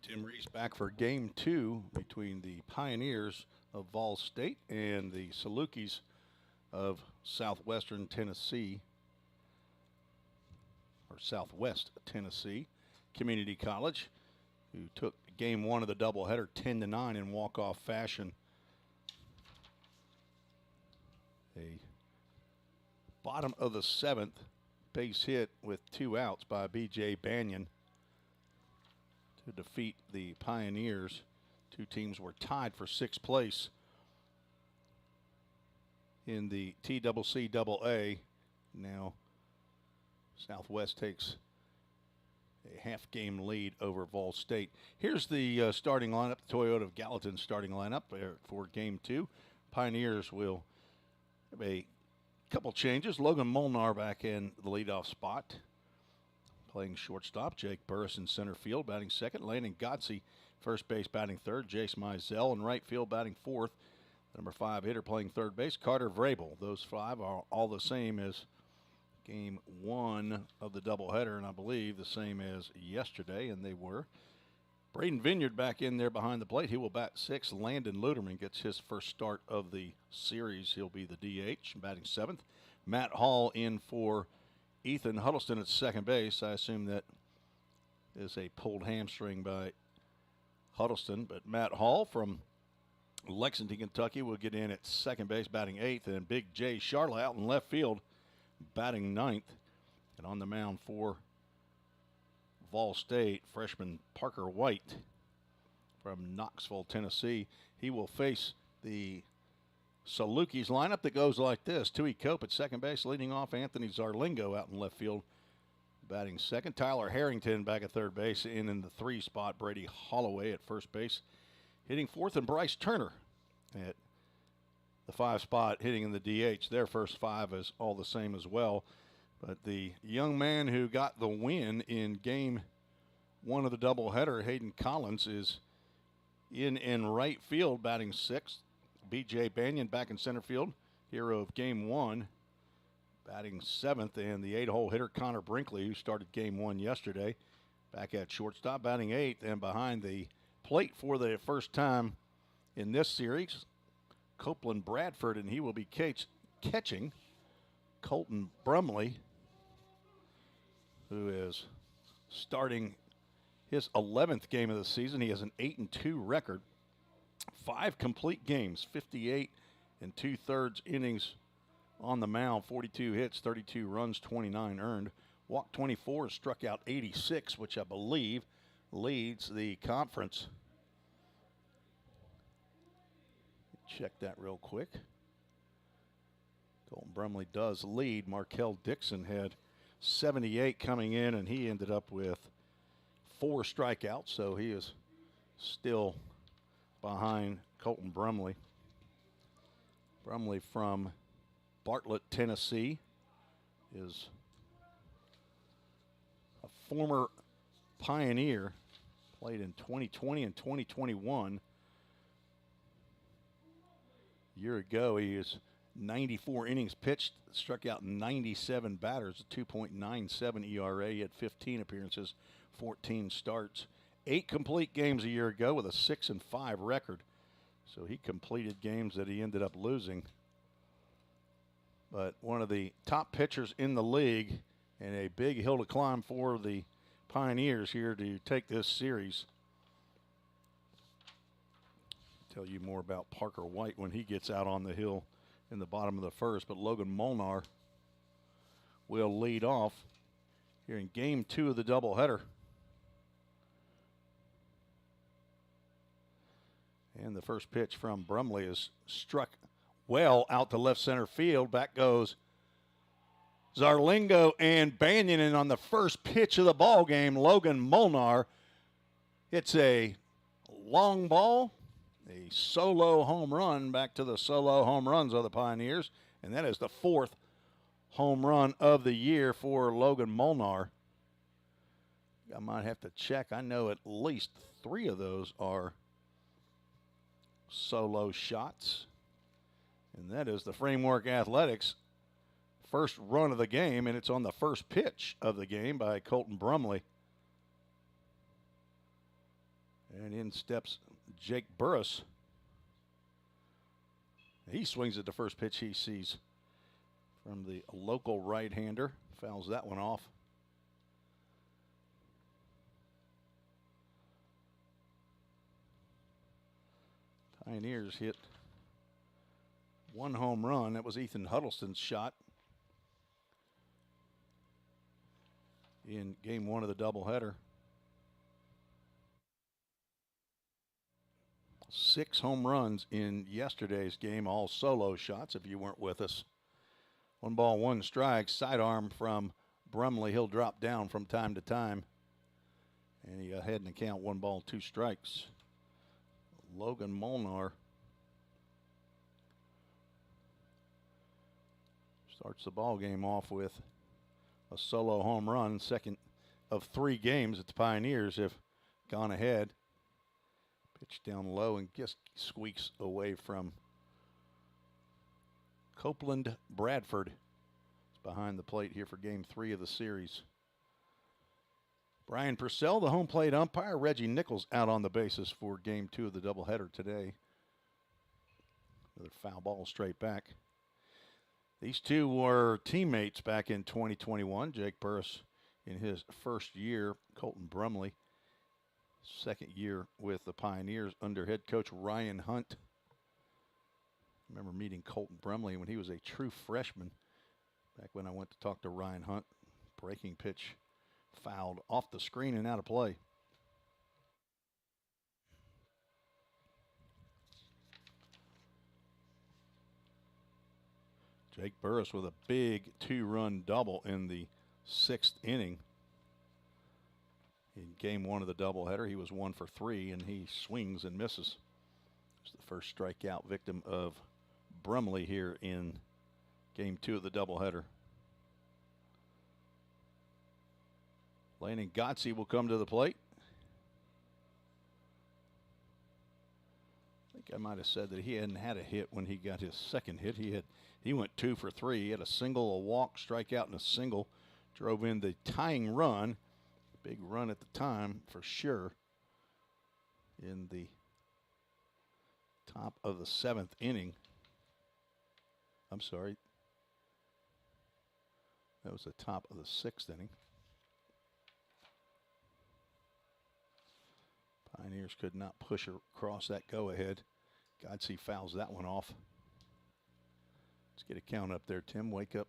Tim Reese back for game two between the Pioneers of Vol State and the Salukis of Southwestern Tennessee, or Southwest Tennessee Community College, who took game one of the doubleheader 10-9 in walk-off fashion. A bottom of the seventh base hit with 2 outs by B.J. Banyan to defeat the Pioneers. Two teams were tied for sixth place in the TCCAA. Now Southwest takes a half-game lead over Vol State. Here's the starting lineup, the Toyota of Gallatin starting lineup for game two. Pioneers will have a couple changes. Logan Molnar back in the leadoff spot, playing shortstop. Jake Burris in center field, batting second. Landon Gotze, first base, batting third. Jace Mizell in right field, batting fourth. Number 5 hitter playing third base, Carter Vrabel. Those 5 are all the same as game one of the doubleheader, and I believe the same as yesterday, and they were. Braden Vineyard back in there behind the plate. He will bat 6. Landon Luderman gets his first start of the series. He'll be the DH, batting 7th. Matt Hall in for Ethan Huddleston at second base. I assume that is a pulled hamstring by Huddleston, but Matt Hall from Lexington, Kentucky will get in at second base, batting 8th, and Big J Charlotte out in left field, batting 9th. And on the mound for Vol State, freshman Parker White from Knoxville, Tennessee. He will face the Salukis lineup that goes like this. Tui Cope at second base, leading off Anthony Zarlingo out in left field, batting second. Tyler Harrington back at third base. In the 3 spot, Brady Holloway at first base, hitting fourth, and Bryce Turner at the 5 spot, hitting in the DH. Their first 5 is all the same as well. But the young man who got the win in game one of the doubleheader, Hayden Collins, is in right field, batting 6th. B.J. Banyan back in center field, hero of game one, batting 7th. And the 8-hole hitter, Connor Brinkley, who started game one yesterday, back at shortstop, batting 8th. And behind the plate for the first time in this series, Copeland Bradford, and he will be catching Colton Brumley, who is starting his 11th game of the season. He has an 8-2 record, 5 complete games, 58 and 2/3 innings on the mound, 42 hits, 32 runs, 29 earned, walked 24, struck out 86, which I believe leads the conference. Check that real quick. Colton Brumley does lead. Markel Dixon had 78 coming in, and he ended up with 4 strikeouts, so he is still behind Colton Brumley. Brumley from Bartlett, Tennessee, is a former Pioneer, played in 2020 and 2021. A year ago, he is 94 innings pitched, struck out 97 batters, a 2.97 ERA. He had 15 appearances, 14 starts, 8 complete games a year ago with a 6-5 record. So he completed games that he ended up losing. But one of the top pitchers in the league, and a big hill to climb for the Pioneers here to take this series. Tell you more about Parker White when he gets out on the hill in the bottom of the first, but Logan Molnar will lead off here in game 2 of the doubleheader. And the first pitch from Brumley is struck well out to left center field. Back goes Zarlingo and Banyan, and on the first pitch of the ball game, Logan Molnar hits a long ball, a solo home run, back to the solo home runs of the Pioneers, and that is the 4th home run of the year for Logan Molnar. I might have to check. I know at least 3 of those are solo shots, and that is the Framework Athletics first run of the game, and it's on the first pitch of the game by Colton Brumley. And in steps Jake Burris. He swings at the first pitch he sees from the local right-hander. Fouls that one off. Pioneers hit one home run. That was Ethan Huddleston's shot in game one of the doubleheader. 6 home runs in yesterday's game, all solo shots if you weren't with us. 1 ball, 1 strike. Sidearm from Brumley. He'll drop down from time to time. And he ahead in the count, 1 ball, 2 strikes. Logan Molnar starts the ball game off with a solo home run. Second of 3 games that the Pioneers have gone ahead. Pitch down low and just squeaks away from Copeland Bradford. It's behind the plate here for game 3 of the series. Brian Purcell, the home plate umpire. Reggie Nichols out on the bases for game 2 of the doubleheader today. Another foul ball straight back. These two were teammates back in 2021. Jake Burris in his first year. Colton Brumley, second year with the Pioneers under head coach Ryan Hunt. I remember meeting Colton Brumley when he was a true freshman. Back when I went to talk to Ryan Hunt. Breaking pitch fouled off the screen and out of play. Jake Burris with a big 2-run double in the 6th inning. In game 1 of the doubleheader, he was 1 for 3, and he swings and misses. It's the first strikeout victim of Brumley here in game 2 of the doubleheader. Landon Godsey will come to the plate. I think I might have said that he hadn't had a hit when he got his second hit. He went 2 for 3. He had a single, a walk, strikeout, and a single. Drove in the tying run. Big run at the time for sure. In the top of the 7th inning. I'm sorry. That was the top of the 6th inning. Pioneers could not push across that go-ahead. Godsey fouls that one off. Let's get a count up there, Tim. Wake up.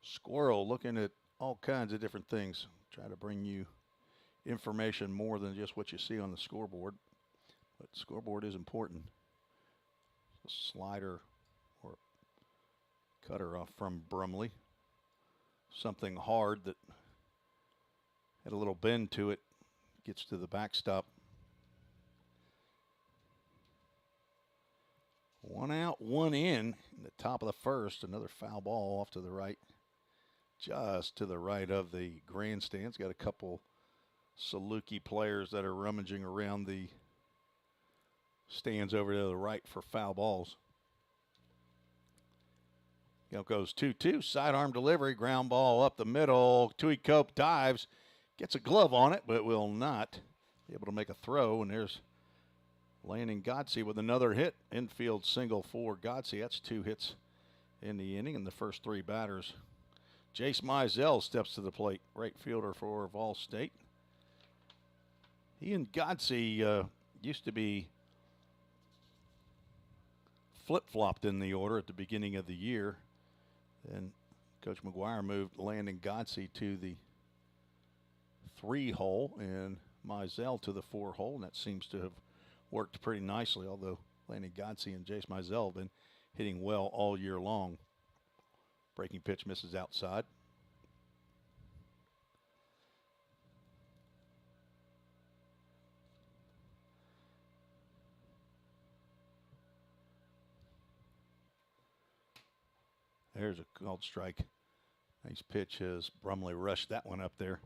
Squirrel looking at all kinds of different things. Try to bring you information more than just what you see on the scoreboard. But scoreboard is important. A slider or cutter off from Brumley. Something hard that had a little bend to it. Gets to the backstop. 1 out, 1 in the top of the first. Another foul ball off to the right. Just to the right of the grandstands. Got a couple Saluki players that are rummaging around the stands over to the right for foul balls. It goes 2-2. Sidearm delivery. Ground ball up the middle. Tui Cope dives. Gets a glove on it, but will not be able to make a throw. And there's Landon Godsey with another hit. Infield single for Godsey. That's 2 hits in the inning. And the first 3 batters. Jace Mizell steps to the plate. Right fielder for Vol State. He and Godsey used to be flip-flopped in the order at the beginning of the year. Then Coach McGuire moved Landon Godsey to the 3-hole and Mizell to the 4-hole, and that seems to have worked pretty nicely, although Landon Godsey and Jace Mizell have been hitting well all year long. Breaking pitch misses outside. There's a called strike. Nice pitch as Brumley rushed that one up there.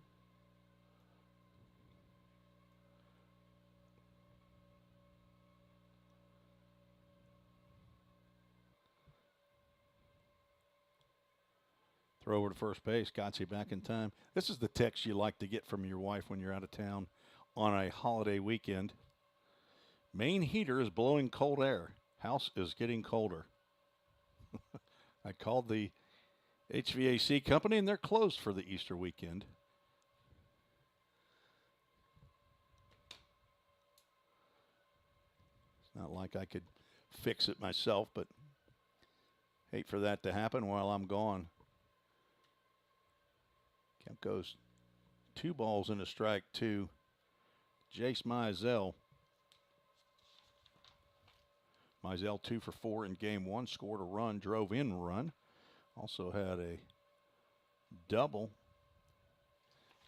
Throw over to first base. Gotze back in time. This is the text you like to get from your wife when you're out of town on a holiday weekend. Main heater is blowing cold air. House is getting colder. I called the HVAC company, and they're closed for the Easter weekend. It's not like I could fix it myself, but hate for that to happen while I'm gone. Count goes 2 balls and a strike to Jace Mizell. Mizell 2 for 4 in game 1, scored a run, drove in a run. Also had a double,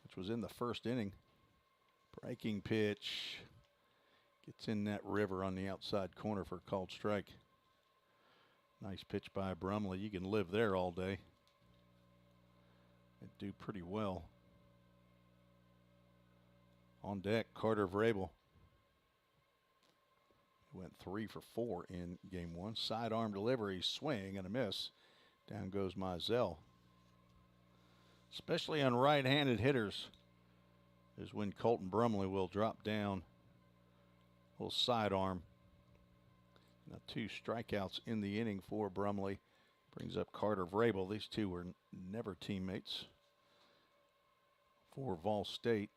which was in the first inning. Breaking pitch. Gets in that river on the outside corner for a called strike. Nice pitch by Brumley. You can live there all day. It'd do pretty well. On deck, Carter Vrabel. Went 3 for 4 in game 1. Sidearm delivery, swing and a miss. Down goes Mizell. Especially on right-handed hitters is when Colton Brumley will drop down. A little sidearm. Now 2 strikeouts in the inning for Brumley. Brings up Carter Vrabel. These two were never teammates for Vol State.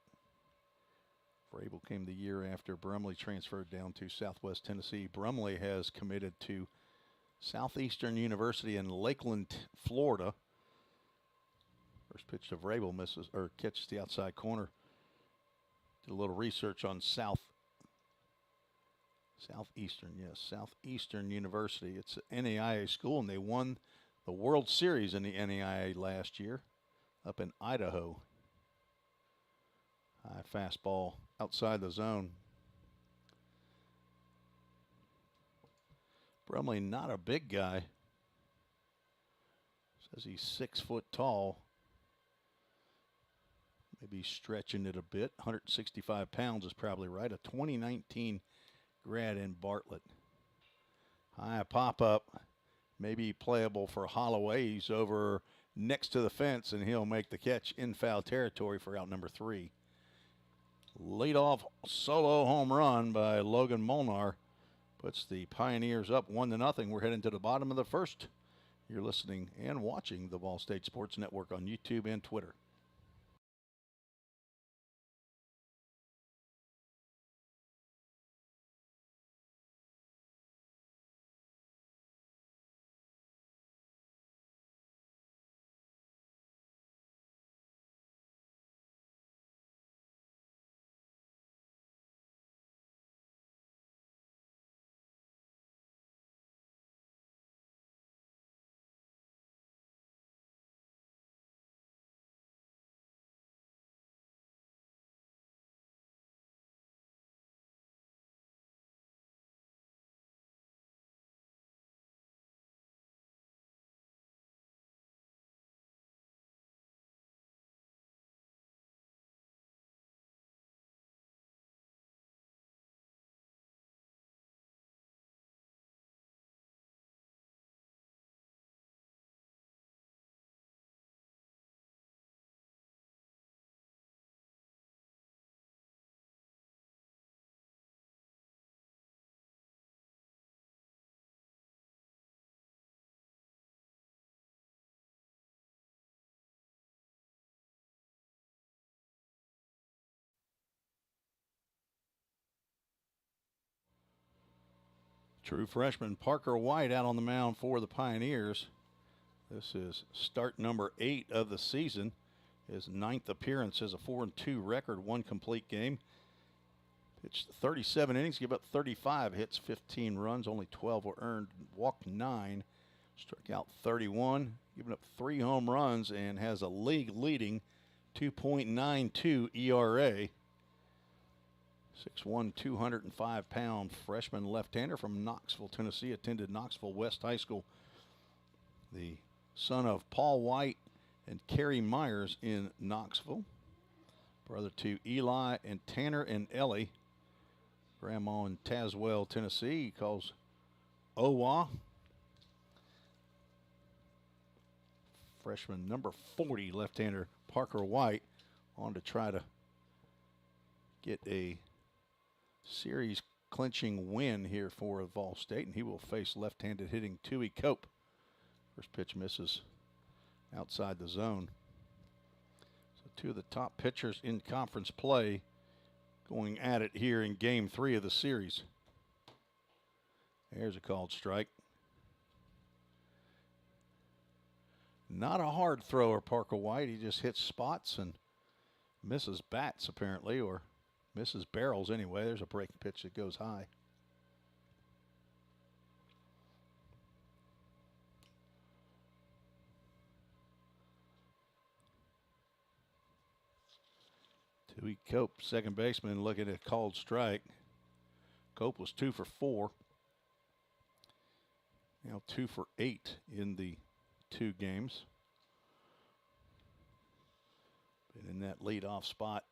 Vrabel came the year after Brumley transferred down to Southwest Tennessee. Brumley has committed to Southeastern University in Lakeland, Florida. First pitch to Vrabel, misses or catches the outside corner. Did a little research on Southeastern University. It's an NAIA school, and they won the World Series in the NAIA last year up in Idaho. High fastball outside the zone. Brumley not a big guy. Says he's 6 foot tall. Maybe stretching it a bit. 165 pounds is probably right. A 2019 grad in Bartlett. High pop-up. Maybe playable for Holloway. He's over next to the fence, and he'll make the catch in foul territory for out number 3. Leadoff solo home run by Logan Molnar puts the Pioneers up 1-0. We're heading to the bottom of the first. You're listening and watching the Vol State Sports Network on YouTube and Twitter. True freshman Parker White out on the mound for the Pioneers. This is start number 8 of the season. His 9th appearance has a 4-2 record, 1 complete game. Pitched 37 innings, give up 35 hits, 15 runs, only 12 were earned, walked 9, struck out 31, giving up 3 home runs, and has a league-leading 2.92 ERA. 6'1", 205-pound freshman left-hander from Knoxville, Tennessee, attended Knoxville West High School. The son of Paul White and Carrie Myers in Knoxville. Brother to Eli and Tanner and Ellie. Grandma in Tazewell, Tennessee. He calls Owa. Freshman number 40, left-hander Parker White, on to try to get a series clinching win here for Vol State, and he will face left-handed hitting Tui Cope. First pitch misses outside the zone. So two of the top pitchers in conference play going at it here in game 3 of the series. There's a called strike. Not a hard thrower, Parker White. He just hits spots and misses bats, apparently, or misses barrels anyway. There's a breaking pitch that goes high. Tui Cope, second baseman, looking at a called strike. Cope was 2 for 4. Now 2 for 8 in the 2 games. Been in that leadoff spot.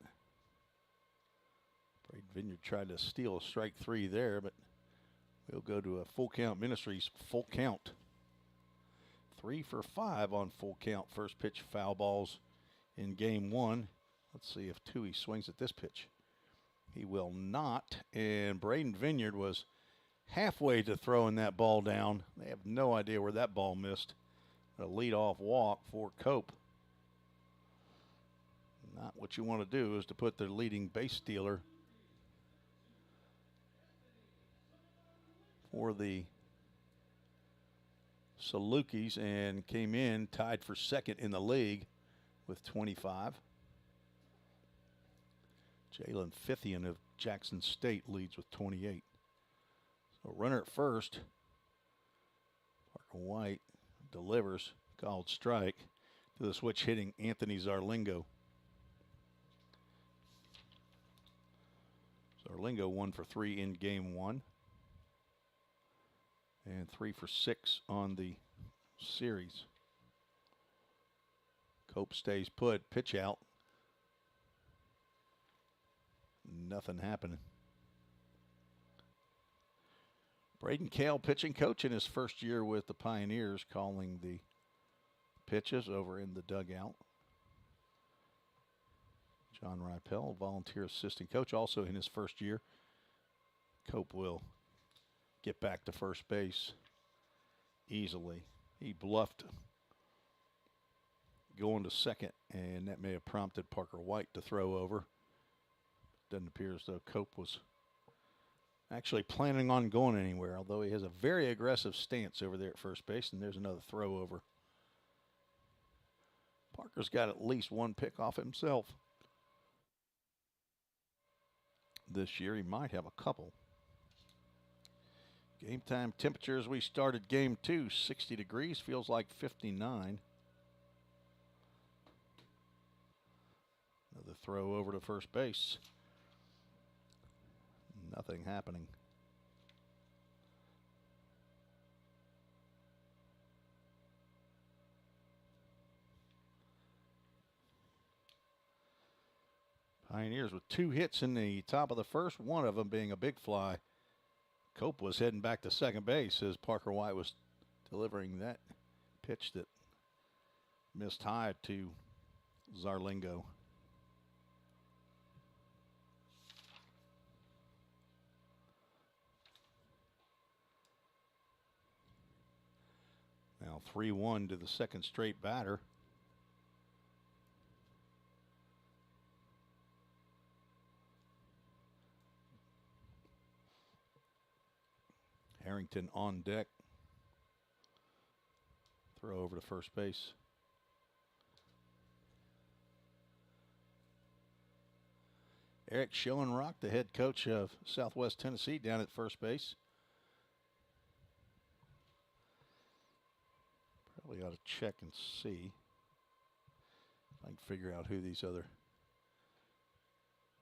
Braden Vineyard tried to steal a strike 3 there, but we'll go to a full count. Ministries full count. 3 for 5 on full count. First pitch foul balls in game 1. Let's see if Tui swings at this pitch. He will not, and Braden Vineyard was halfway to throwing that ball down. They have no idea where that ball missed. A leadoff walk for Cope. Not what you want to do is to put the leading base stealer for the Salukis, and came in tied for second in the league with 25. Jalen Fithian of Jackson State leads with 28. So runner at first. Parker White delivers, called strike to the switch hitting Anthony Zarlingo. Zarlingo 1 for 3 in game 1. And 3 for 6 on the series. Cope stays put, pitch out. Nothing happening. Braden Kale, pitching coach in his first year with the Pioneers, calling the pitches over in the dugout. John Ripel, volunteer assistant coach, also in his first year. Cope will get back to first base easily. He bluffed going to second, and that may have prompted Parker White to throw over. Doesn't appear as though Cope was actually planning on going anywhere, although he has a very aggressive stance over there at first base, and there's another throw over. Parker's got at least one pick off himself this year. He might have a couple. Game time temperatures, we started game 2, 60 degrees, feels like 59. Another throw over to first base. Nothing happening. Pioneers with 2 hits in the top of the first, one of them being a big fly. Cope was heading back to second base as Parker White was delivering that pitch that missed high to Zarlingo. Now 3-1 to the second straight batter. Harrington on deck. Throw over to first base. Eric Schoenrock, the head coach of Southwest Tennessee, down at first base. Probably ought to check and see if I can figure out who these other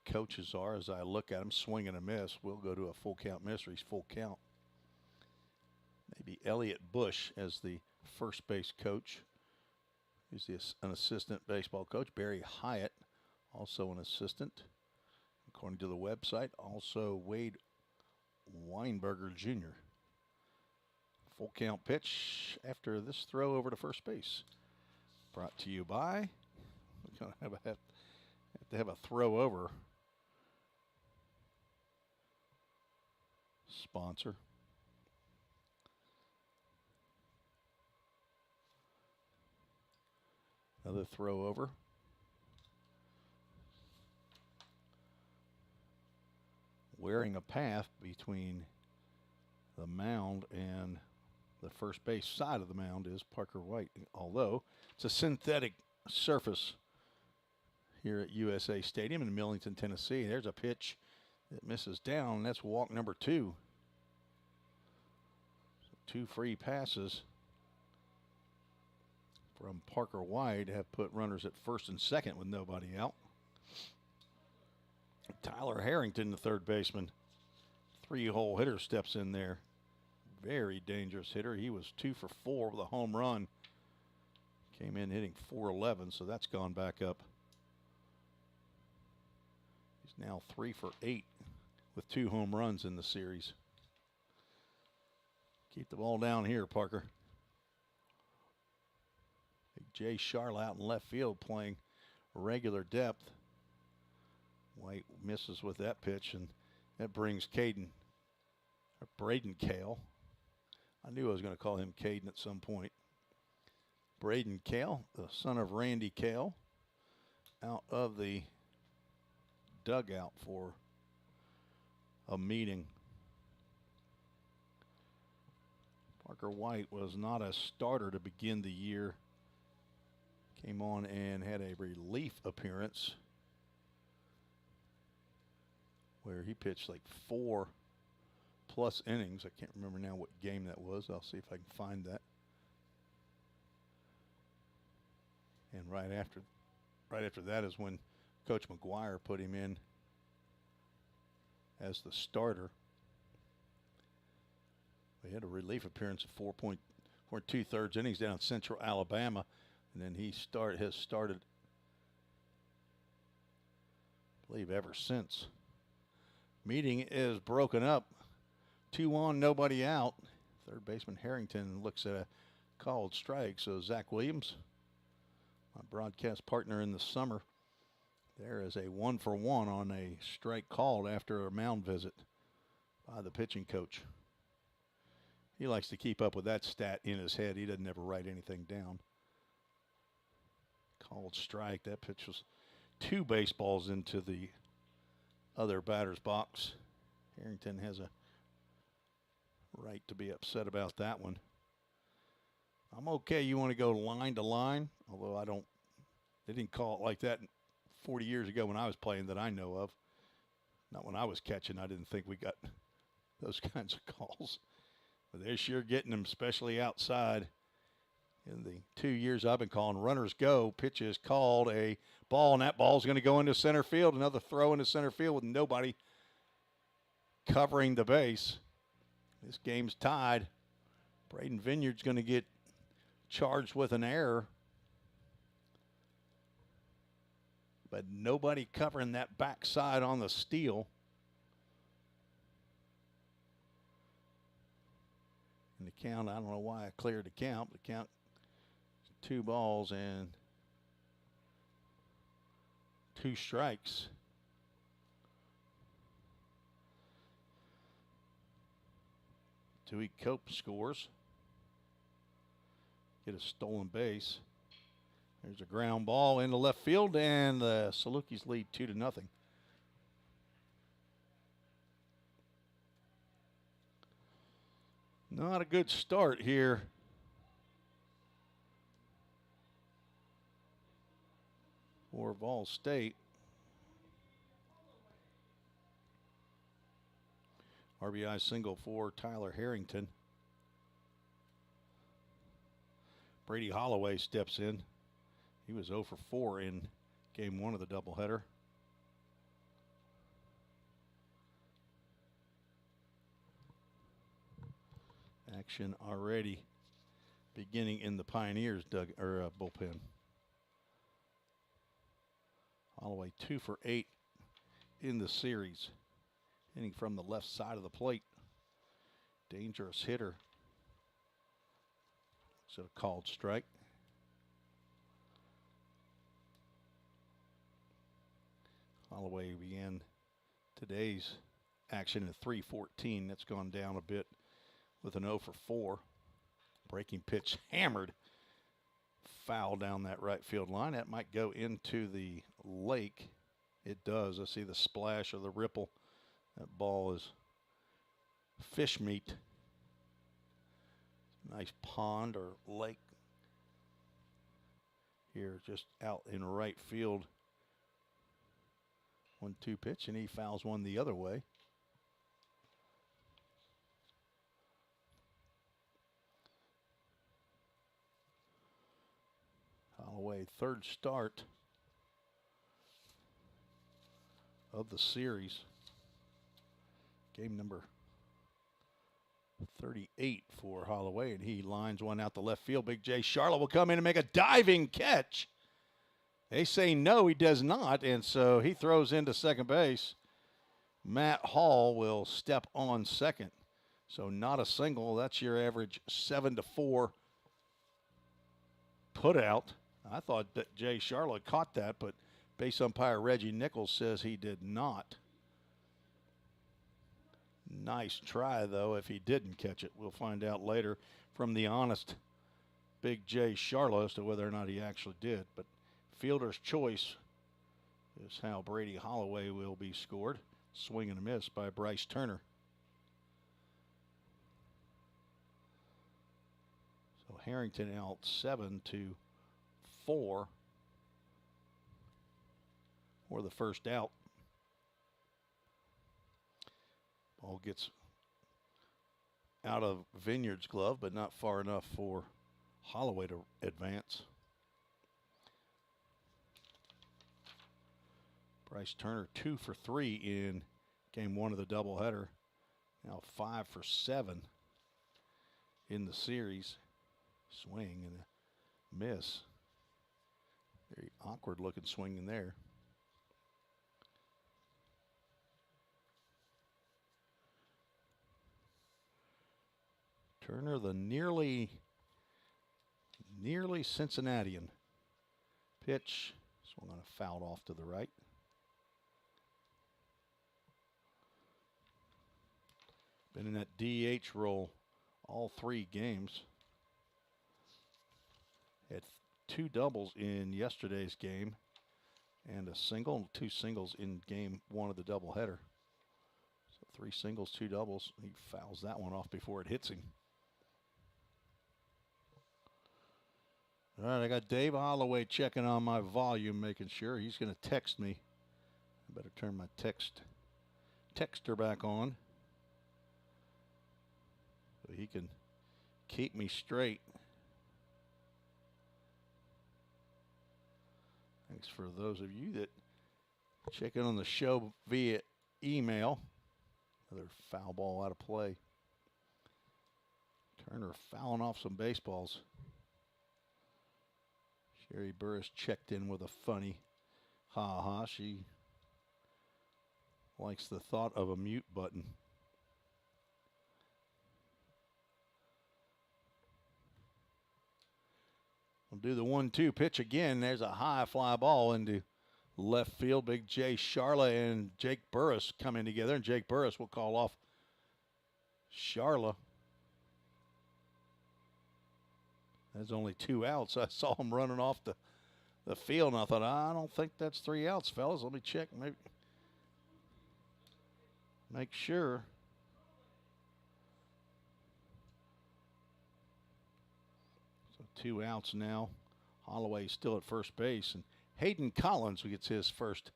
coaches are as I look at them. Swing and a miss. We'll go to a full count mysteries, full count. Maybe Elliot Bush as the first base coach. He's an assistant baseball coach. Barry Hyatt, also an assistant, according to the website. Also Wade Weinberger Jr. Full count pitch after this throw over to first base. Brought to you by, we're going to have to have a throw over sponsor. Another throw over. Wearing a path between the mound and the first base side of the mound is Parker White, although it's a synthetic surface here at USA Stadium in Millington, Tennessee. There's a pitch that misses down, and that's walk number 2. So 2 free passes from Parker White have put runners at first and second with nobody out. Tyler Harrington, the third baseman, 3-hole hitter, steps in there. Very dangerous hitter. He was 2 for 4 with a home run. Came in hitting .411, so that's gone back up. He's now 3 for 8 with 2 home runs in the series. Keep the ball down here, Parker. Big Jay Charlotte out in left field playing regular depth. White misses with that pitch, and that brings Braden Cale. I knew I was going to call him Caden at some point. Braden Cale, the son of Randy Cale, out of the dugout for a meeting. Parker White was not a starter to begin the year. Came on and had a relief appearance where he pitched like 4+ innings. I can't remember now what game that was. I'll see if I can find that. And right after that is when Coach McGuire put him in as the starter. He had a relief appearance of 4 2/3 innings down in Central Alabama, and then he has started, I believe, ever since. Meeting is broken up. 2 on, nobody out. Third baseman Harrington looks at a called strike. So Zach Williams, my broadcast partner in the summer, there is a 1-for-1 on a strike called after a mound visit by the pitching coach. He likes to keep up with that stat in his head. He doesn't ever write anything down. Called strike. That pitch was 2 baseballs into the other batter's box. Harrington has a right to be upset about that one. I'm okay. You want to go line to line, although they didn't call it like that 40 years ago when I was playing that I know of. Not when I was catching. I didn't think we got those kinds of calls. But they're sure getting them, especially outside. In the 2 years I've been calling, runners go, pitch is called, a ball, and that ball's going to go into center field. Another throw into center field with nobody covering the base. This game's tied. Braden Vineyard's going to get charged with an error. But nobody covering that backside on the steal. And the count, I don't know why I cleared the count. The count, 2 balls and 2 strikes. Dewey Cope scores. Get a stolen base. There's a ground ball into left field, and the Salukis lead 2-0. Not a good start here for Vol State. RBI single for Tyler Harrington. Brady Holloway steps in. He was 0 for 4 in game 1 of the doubleheader. Action already beginning in the Pioneers bullpen. Holloway 2 for 8 in the series, hitting from the left side of the plate. Dangerous hitter. So a called strike. Holloway began today's action at 314. That's gone down a bit with an 0 for 4. Breaking pitch hammered. Foul down that right field line. That might go into the lake. It does. I see the splash of the ripple. That ball is fish meat. Nice pond or lake here just out in right field. 1-2 pitch, and he fouls one the other way. Holloway, third start of the series. Game number 38 for Holloway, and he lines one out the left field. Big J Charlotte will come in and make a diving catch. They say no, he does not, and so he throws into second base. Matt Hall will step on second. So not a single. That's your average 7-4 put out. I thought that Jay Charlotte caught that, but base umpire Reggie Nichols says he did not. Nice try, though, if he didn't catch it. We'll find out later from the honest Big J Charlotte as to whether or not he actually did. But fielder's choice is how Brady Holloway will be scored. Swing and a miss by Bryce Turner. So Harrington out 7-4 for the first out. Ball gets out of Vineyard's glove, but not far enough for Holloway to advance. Bryce Turner 2 for 3 in game 1 of the doubleheader. Now 5 for 7 in the series. Swing and a miss. Very awkward looking swing in there. Turner, the nearly Cincinnatian. Pitch. Swung on a foul off to the right. Been in that DH role all 3 games. Had 2 doubles in yesterday's game and a single and 2 singles in game 1 of the doubleheader. So 3 singles, 2 doubles. He fouls that one off before it hits him. All right, I got Dave Holloway checking on my volume, making sure. He's going to text me. I better turn my texter back on so he can keep me straight. Thanks for those of you that check in on the show via email. Another foul ball out of play. Turner fouling off some baseballs. Sherry Burris checked in with a funny ha-ha. She likes the thought of a mute button. We'll do the 1-2 pitch again. There's a high fly ball into left field. Big J Charlotte and Jake Burris coming together, and Jake Burris will call off Charlotte. There's only 2 outs. I saw him running off the field, and I thought, I don't think that's 3 outs, fellas. Let me check. Maybe make sure. So 2 outs now. Holloway still at first base, and Hayden Collins gets his first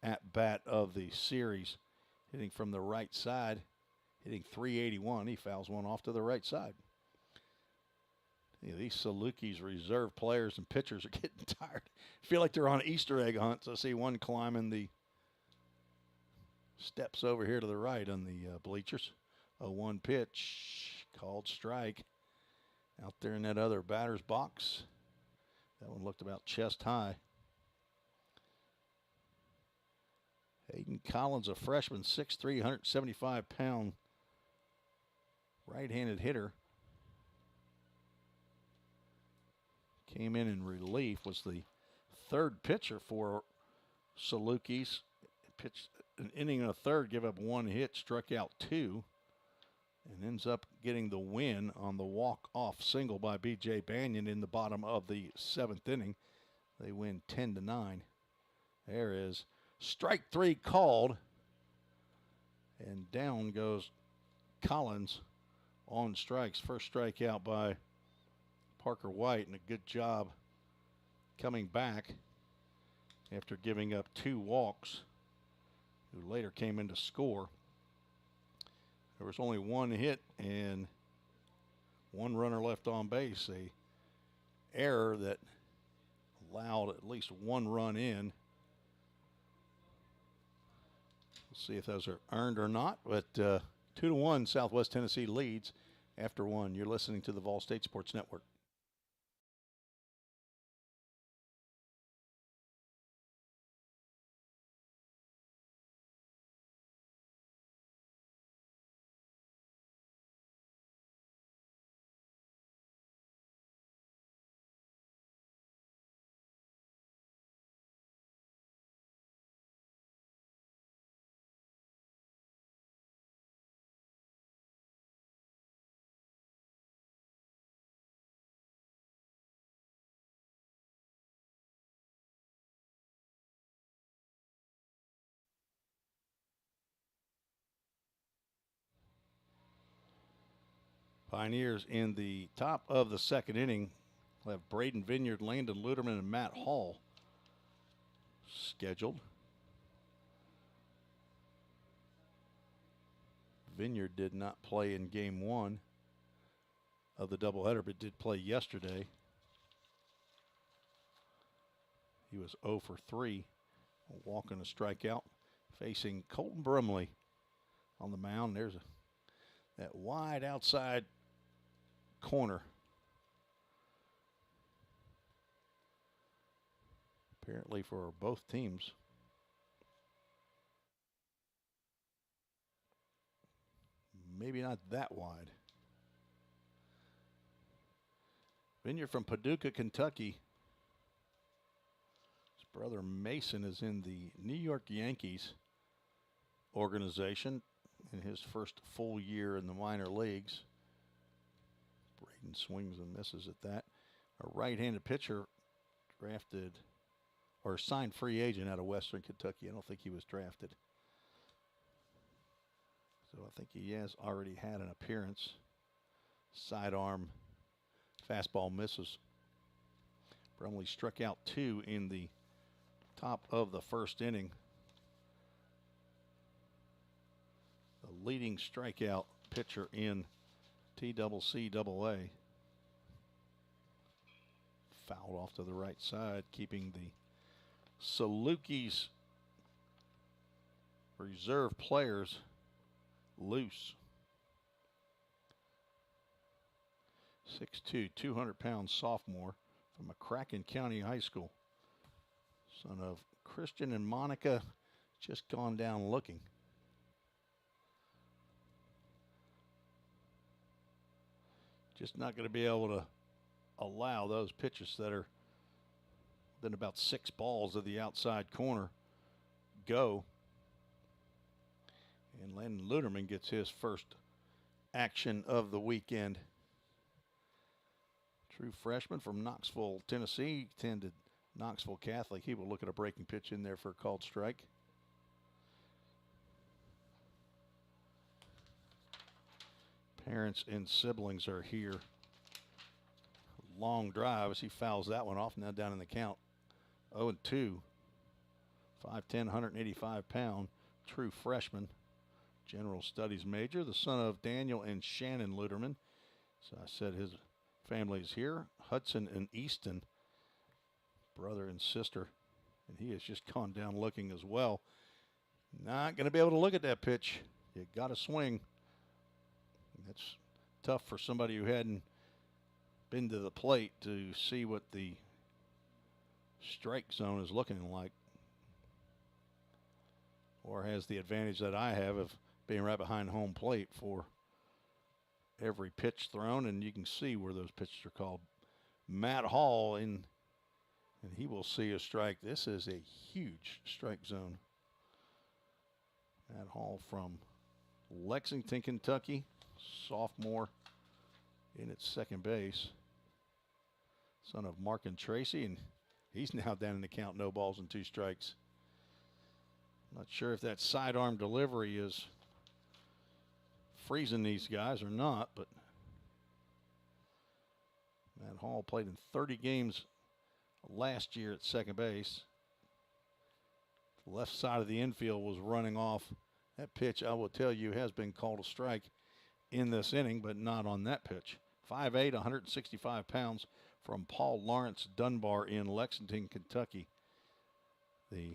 at-bat of the series, hitting from the right side, hitting .381. He fouls one off to the right side. Yeah, these Salukis reserve players and pitchers are getting tired. Feel like they're on Easter egg hunts. I see one climbing the steps over here to the right on the bleachers. A 1 pitch called strike out there in that other batter's box. That one looked about chest high. Hayden Collins, a freshman, 6'3", 175-pound right-handed hitter. Came in relief, was the 3rd pitcher for Salukis pitched an inning and a third, give up 1 hit, struck out 2, and ends up getting the win on the walk-off single by B.J. Banyan in the bottom of the 7th inning. They win 10-9. There is strike 3 called, and down goes Collins on strikes. First strikeout by Parker White, and a good job coming back after giving up 2 walks, who later came in to score. There was only 1 hit and 1 runner left on base. A error that allowed at least 1 run in. We'll see if those are earned or not, but 2-1 Southwest Tennessee leads after 1. You're listening to the Vol State Sports Network. Pioneers in the top of the 2nd inning will have Braden Vineyard, Landon Luderman, and Matt Hall scheduled. Vineyard did not play in game 1 of the doubleheader, but did play yesterday. He was 0 for 3, a walk and a strikeout, facing Colton Brumley on the mound. There's that wide outside corner. Apparently for both teams. Maybe not that wide. Vineyard from Paducah, Kentucky. His brother Mason is in the New York Yankees organization in his first full year in the minor leagues. Braden swings and misses at that. A right-handed pitcher drafted or signed free agent out of Western Kentucky. I don't think he was drafted. So I think he has already had an appearance. Sidearm fastball misses. Brumley struck out 2 in the top of the 1st inning. The leading strikeout pitcher in TCCAA. Fouled off to the right side, keeping the Salukis reserve players loose. 6'2", 200-pound sophomore from McCracken County High School. Son of Christian and Monica, just gone down looking. Just not going to be able to allow those pitches that are within about 6 balls of the outside corner go. And Landon Luderman gets his first action of the weekend. True freshman from Knoxville, Tennessee, attended Knoxville Catholic. He will look at a breaking pitch in there for a called strike. Parents and siblings are here. Long drive as he fouls that one off. Now down in the count. 0-2. 5'10", 185-pound true freshman. General studies major. The son of Daniel and Shannon Luderman. So I said his family is here. Hudson and Easton, brother and sister. And he has just gone down looking as well. Not going to be able to look at that pitch. You got to swing. That's tough for somebody who hadn't been to the plate to see what the strike zone is looking like, or has the advantage that I have of being right behind home plate for every pitch thrown, and you can see where those pitches are called. Matt Hall in, and he will see a strike. This is a huge strike zone. Matt Hall from Lexington, Kentucky, sophomore in at second base. Son of Mark and Tracy, and he's now down in the count, no balls and 2 strikes. Not sure if that sidearm delivery is freezing these guys or not, but Matt Hall played in 30 games last year at second base. The left side of the infield was running off. That pitch, I will tell you, has been called a strike in this inning, but not on that pitch. 5'8", 165 pounds from Paul Lawrence Dunbar in Lexington, Kentucky. The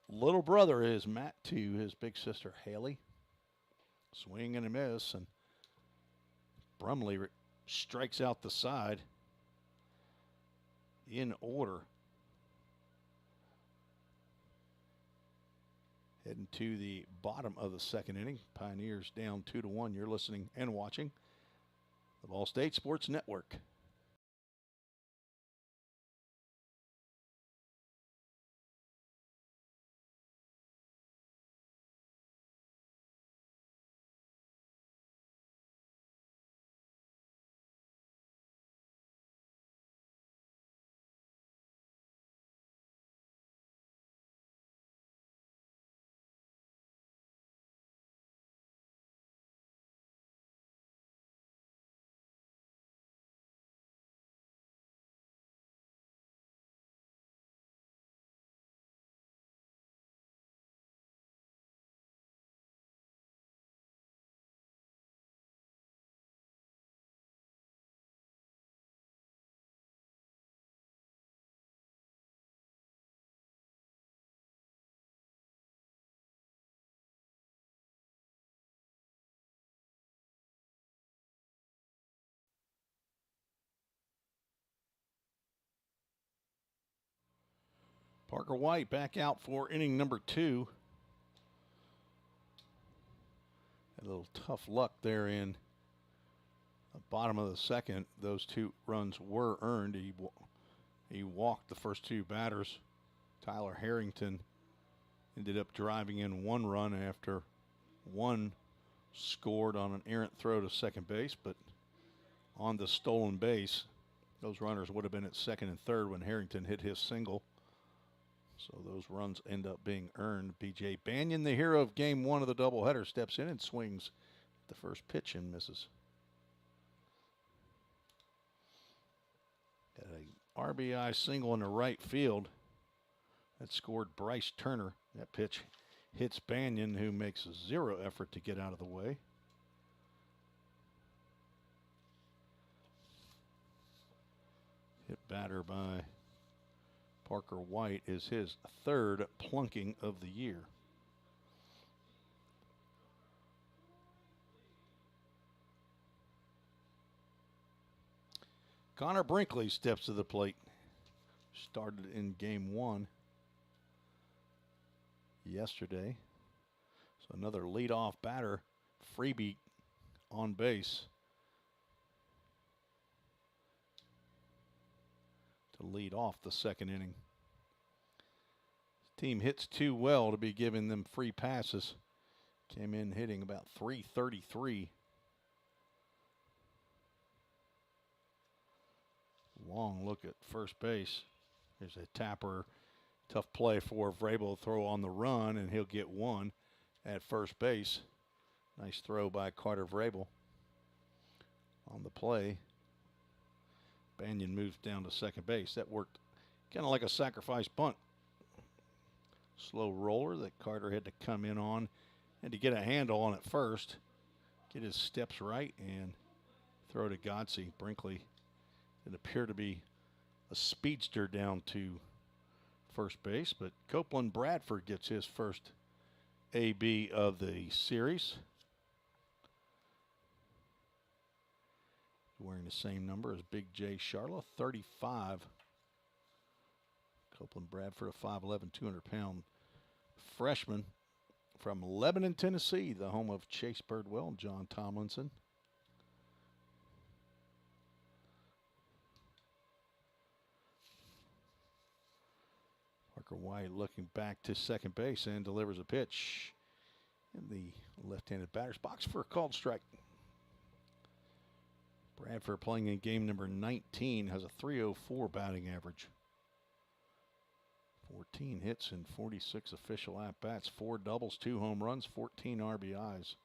little brother is Matt to his big sister Haley. Swing and a miss, and Brumley strikes out the side in order. Heading to the bottom of the second inning. Pioneers down 2-1. You're listening and watching the Ball State Sports Network. Parker White back out for inning number 2. A little tough luck there in the bottom of the second. Those 2 runs were earned. He walked the first 2 batters. Tyler Harrington ended up driving in 1 run after 1 scored on an errant throw to second base, but on the stolen base, those runners would have been at second and third when Harrington hit his single. So those runs end up being earned. B.J. Banyan, the hero of game 1 of the doubleheader, steps in and swings the first pitch and misses. Got a RBI single in the right field. That scored Bryce Turner. That pitch hits Banyan, who makes 0 effort to get out of the way. Hit batter by Parker White is his 3rd plunking of the year. Connor Brinkley steps to the plate. Started in game 1 yesterday. So another leadoff batter, freebie on base to lead off the second inning. This team hits too well to be giving them free passes. Came in hitting about .333. Long look at first base. There's a tapper. Tough play for Vrabel to throw on the run, and he'll get 1 at first base. Nice throw by Carter Vrabel on the play. Banyan moves down to second base. That worked kind of like a sacrifice bunt. Slow roller that Carter had to come in on and to get a handle on it first. Get his steps right and throw to Godsey. Brinkley, it appeared to be a speedster down to first base, but Copeland Bradford gets his first AB of the series. Wearing the same number as Big J Charla, 35. Copeland Bradford, a 5'11", 200-pound freshman from Lebanon, Tennessee, the home of Chase Birdwell and John Tomlinson. Parker White looking back to second base and delivers a pitch. in the left-handed batter's box for a called strike. Bradford, playing in game number 19, has a .304 batting average. 14 hits and 46 official at-bats, 4 doubles, 2 home runs, 14 RBIs.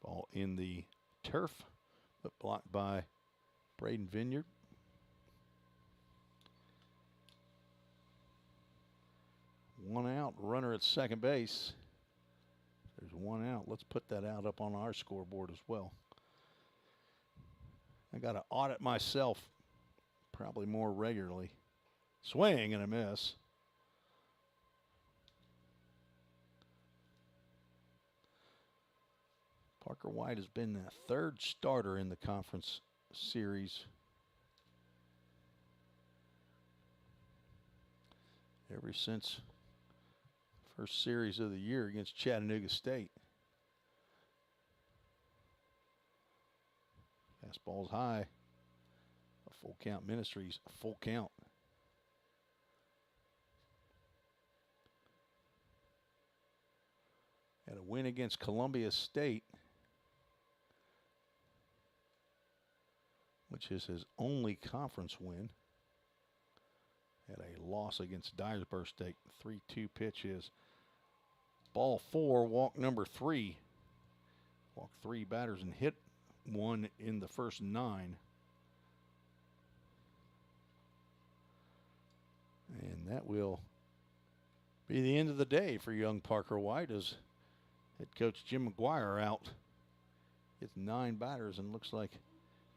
Ball in the turf, but blocked by Braden Vineyard. One out, runner at second base. There's one out. Let's put that out up on our scoreboard as well. I got to audit myself probably more regularly. Swing and a miss. Parker White has been the third starter in the conference series. Ever since first series of the year against Chattanooga State. Fastball's high. A full count. Ministries, a full count. Had a win against Columbia State, which is his only conference win. Had a loss against Dyersburg State. 3-2 pitch is ball 4, walk number 3. Walked 3 batters and hit 1 in the first 9. And that will be the end of the day for young Parker White as head coach Jim McGuire out. It's 9 batters and looks like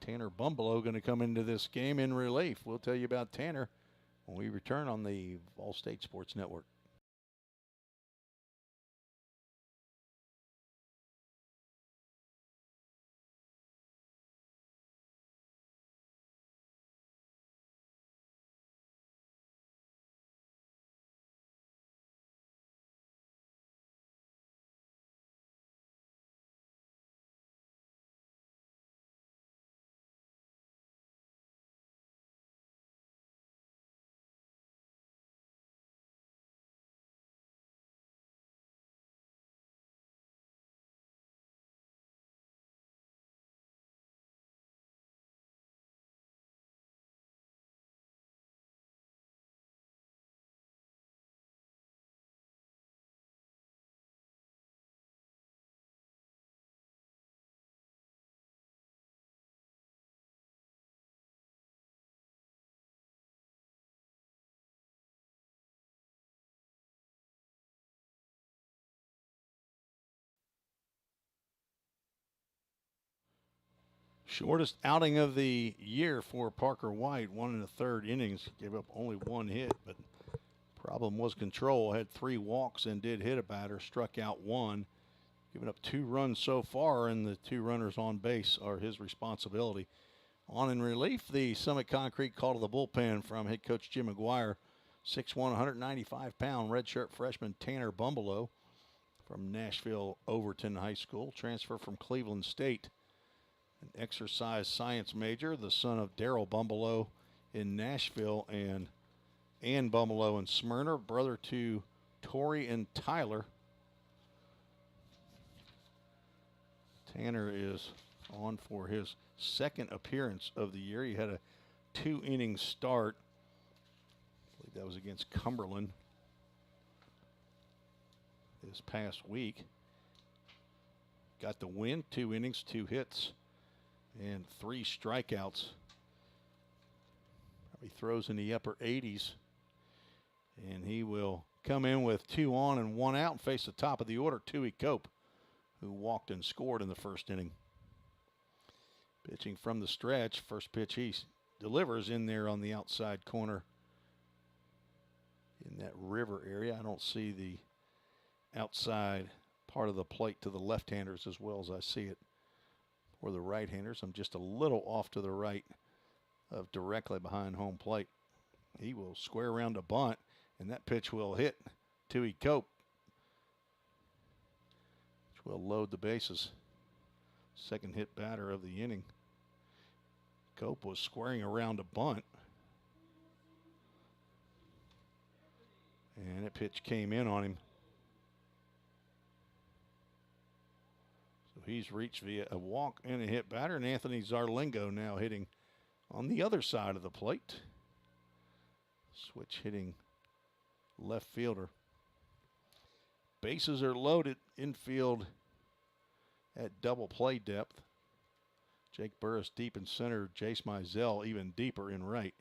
Tanner Bumbleow going to come into this game in relief. We'll tell you about Tanner when we return on the Vol State Sports Network. Shortest outing of the year for Parker White, 1 1/3 innings. Gave up only 1 hit, but problem was control. Had 3 walks and did hit a batter, struck out 1. Giving up 2 runs so far, and the 2 runners on base are his responsibility. On in relief, the Summit Concrete call to the bullpen from head coach Jim McGuire. 6'1", 195-pound redshirt freshman Tanner Bumbleow from Nashville Overton High School. Transfer from Cleveland State. An exercise science major, the son of Darrell Bumbleow in Nashville and Ann Bumbleow in Smyrna, brother to Tori and Tyler. Tanner is on for his 2nd appearance of the year. He had a 2-inning start. I believe that was against Cumberland this past week. Got the win, 2 innings, 2 hits, and 3 strikeouts. He throws in the upper 80s, and he will come in with 2 on and 1 out and face the top of the order, Tui Cope, who walked and scored in the first inning. Pitching from the stretch, first pitch he delivers in there on the outside corner in that river area. I don't see the outside part of the plate to the left-handers as well as I see it for the right-handers. I'm just a little off to the right of directly behind home plate. He will square around a bunt, and that pitch will hit Tui Cope, which will load the bases. Second hit batter of the inning. Cope was squaring around a bunt. And that pitch came in on him. So he's reached via a walk and a hit batter. And Anthony Zarlingo now hitting on the other side of the plate. Switch hitting left fielder. Bases are loaded. Infield at double play depth. Jake Burris deep in center. Jace Mizell even deeper in right.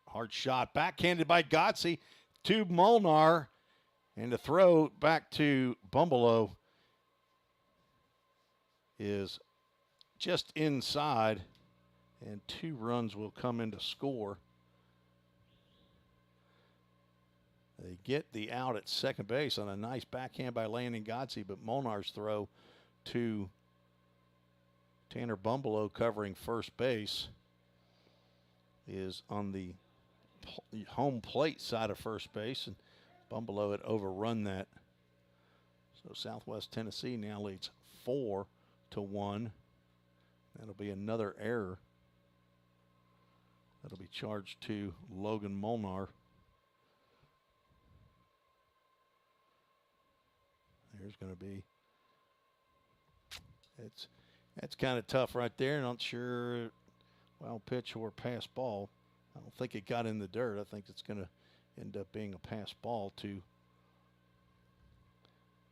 Hard shot. Backhanded by Gotze to Molnar. And the throw back to Bumbelow is just inside. And 2 runs will come in to score. They get the out at second base on a nice backhand by Landon Gotze, but Molnar's throw to Tanner Bumbelow covering first base is on the home plate side of first base, and Bumbelow had overrun that. So Southwest Tennessee now leads 4-1. That'll be another error. That'll be charged to Logan Molnar. There's going to be, that's kind of tough right there. Not sure, wild pitch or pass ball. I don't think it got in the dirt. I think it's going to end up being a pass ball to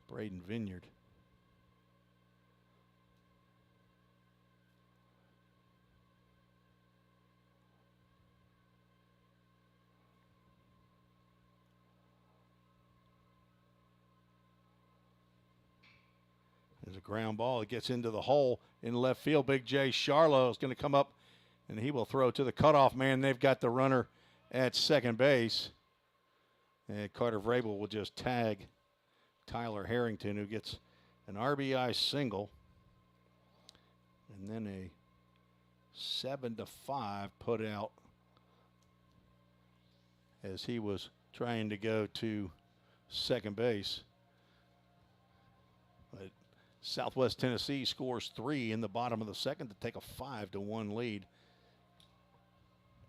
Braden Vineyard. There's a ground ball. It gets into the hole in left field. Big J Charlo is going to come up, and he will throw to the cutoff man. They've got the runner at second base. And Carter Vrabel will just tag Tyler Harrington, who gets an RBI single. And then a 7-5 put out as he was trying to go to second base. But Southwest Tennessee scores 3 in the bottom of the second to take a 5-1 lead.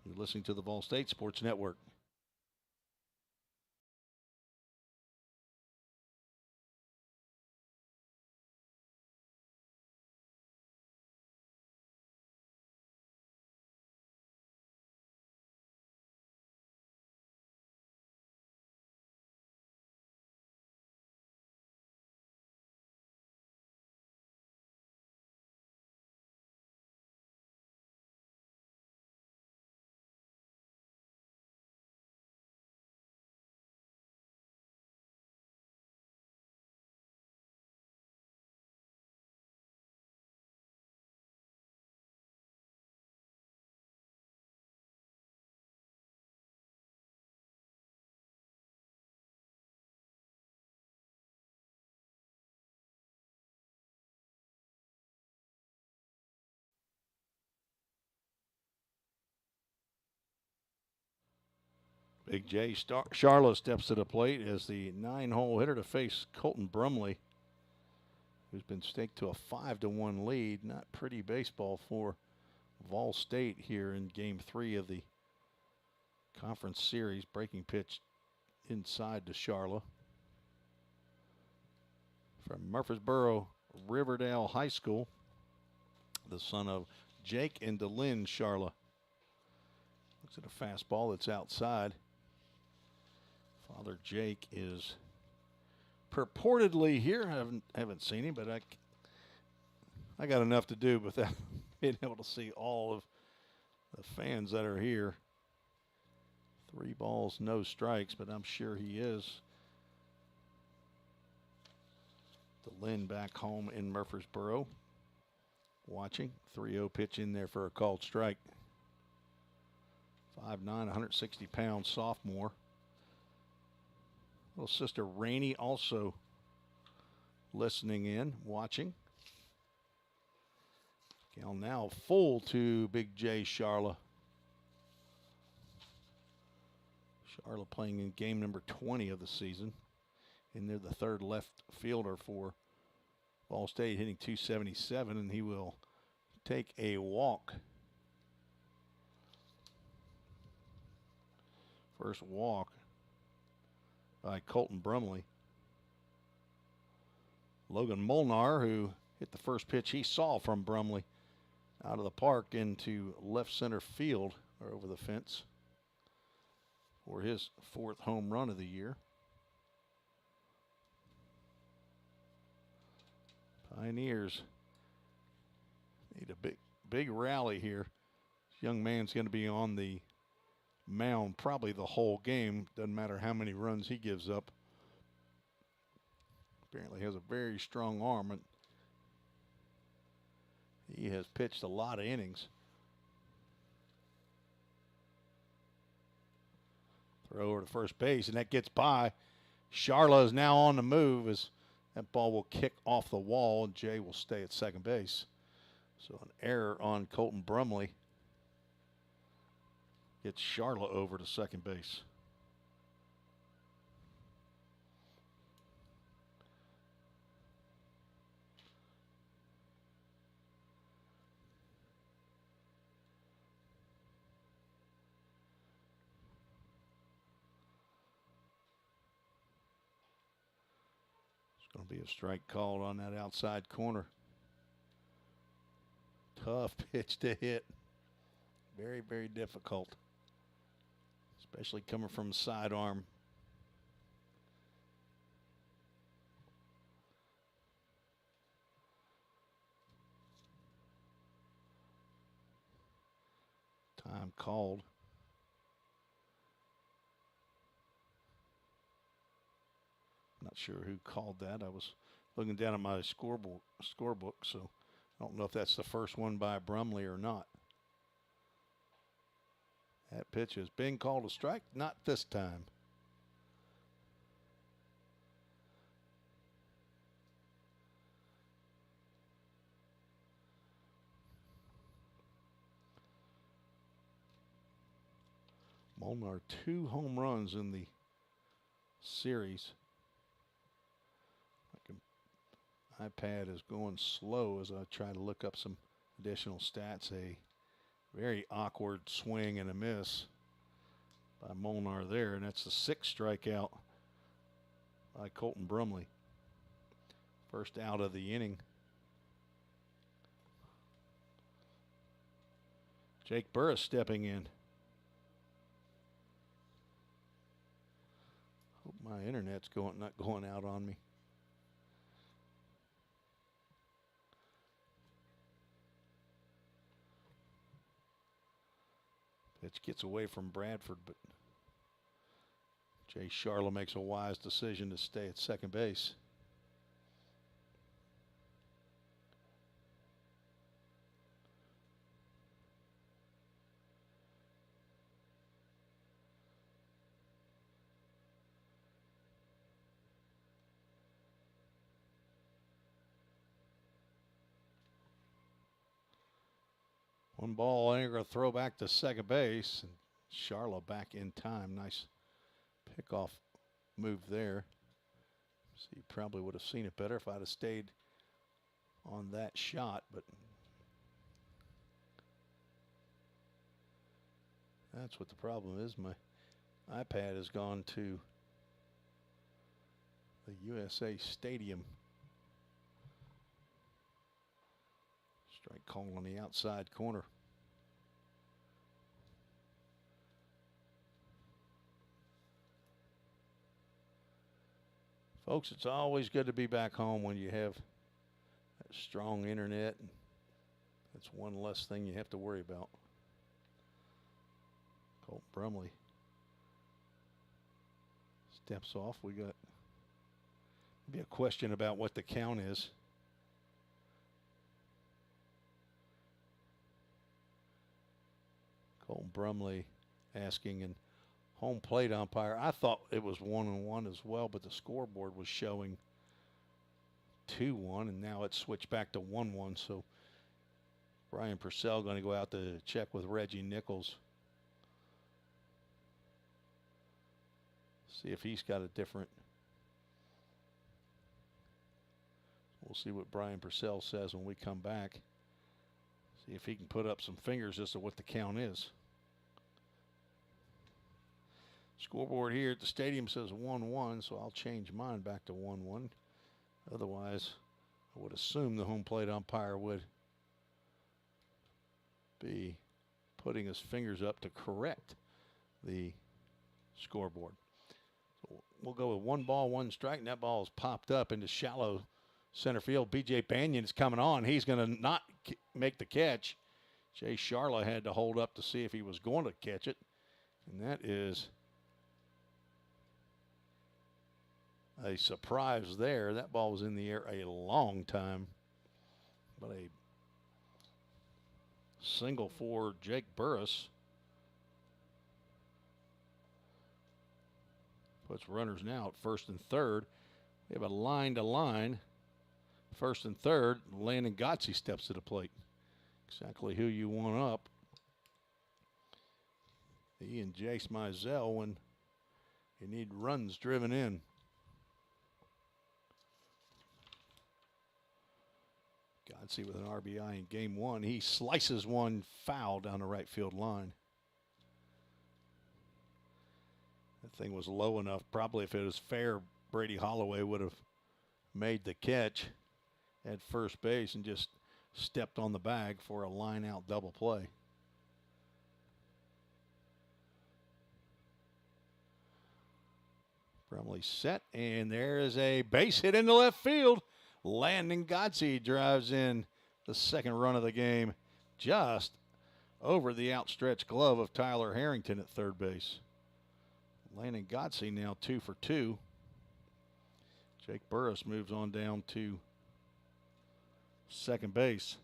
You're listening to the Vol State Sports Network. Big J Charlo steps to the plate as the 9-hole hitter to face Colton Brumley, who's been staked to a 5-1 lead. Not pretty baseball for Vol State here in Game 3 of the conference series. Breaking pitch inside to Charlo. From Murfreesboro Riverdale High School, the son of Jake and DeLynn Charlo. Looks at a fastball that's outside. Father Jake is purportedly here. I haven't seen him, but I got enough to do without being able to see all of the fans that are here. 3 balls, no strikes, but I'm sure he is. DeLynn back home in Murfreesboro. Watching. 3-0 pitch in there for a called strike. 5'9", 160-pound sophomore. Little sister Rainey also listening in, watching. Gal now full to Big J Charlo. Charlo playing in game number 20 of the season. And they're the third left fielder for Ball State, hitting .277, and he will take a walk. First walk by Colton Brumley. Logan Molnar, who hit the first pitch he saw from Brumley out of the park into left center field or over the fence for his 4th home run of the year. Pioneers need a big rally here. This young man's going to be on the mound probably the whole game. Doesn't matter how many runs he gives up. Apparently has a very strong arm, and he has pitched a lot of innings. Throw over to first base, and that gets by. Charla is now on the move as that ball will kick off the wall, and Jay will stay at second base. So an error on Colton Brumley gets Charla over to second base. Going to be a strike called on that outside corner. Tough pitch to hit. Very, very difficult, especially coming from sidearm. Time called. Not sure who called that. I was looking down at my scorebook, so I don't know if that's the first one by Brumley or not. That pitch has been called a strike. Not this time. Molnar 2 home runs in the series. iPad is going slow as I try to look up some additional stats. A very awkward swing and a miss by Molnar there, and that's the 6th strikeout by Colton Brumley. First out of the inning. Jake Burris stepping in. Hope my internet's not going out on me. Pitch gets away from Bradford, but Jay Charla makes a wise decision to stay at second base. One ball, and you're going to throw back to second base, and Charla back in time. Nice pickoff move there. So you probably would have seen it better if I'd have stayed on that shot, but that's what the problem is. My iPad has gone to the USA Stadium. Strike call on the outside corner. Folks, it's always good to be back home when you have that strong internet. That's one less thing you have to worry about. Colt Brumley steps off. We got maybe a question about what the count is. Colton Brumley asking, and home plate umpire, I thought it was 1-1 as well, but the scoreboard was showing 2-1, and now it's switched back to 1-1. So Brian Purcell going to go out to check with Reggie Nichols. See if he's got a different. We'll see what Brian Purcell says when we come back. See if he can put up some fingers as to what the count is. Scoreboard here at the stadium says 1-1, so I'll change mine back to 1-1. Otherwise, I would assume the home plate umpire would be putting his fingers up to correct the scoreboard. So we'll go with 1 ball, 1 strike, and that ball is popped up into shallow center field. B.J. Banyan is coming on. He's going to not make the catch. Jay Sharla had to hold up to see if he was going to catch it, and that is a surprise there. That ball was in the air a long time, but a single for Jake Burris puts runners now at first and third. We have a line to line. First and third, Landon Gotze steps to the plate. Exactly who you want up. He and Jace Mizell when you need runs driven in. Gotze with an RBI in game 1. He slices one foul down the right field line. That thing was low enough. Probably if it was fair, Brady Holloway would have made the catch at first base and just stepped on the bag for a line out double play. Brumley set, and there is a base hit into left field. Landon Gotze drives in the second run of the game just over the outstretched glove of Tyler Harrington at third base. Landon Gotze now 2 for 2. Jake Burris moves on down to second base.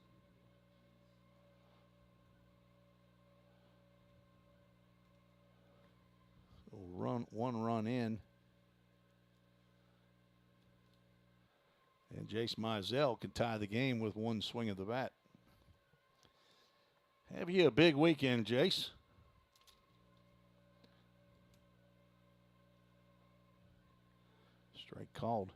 So one run in. And Jace Mizell can tie the game with one swing of the bat. Have you a big weekend, Jace? Strike called.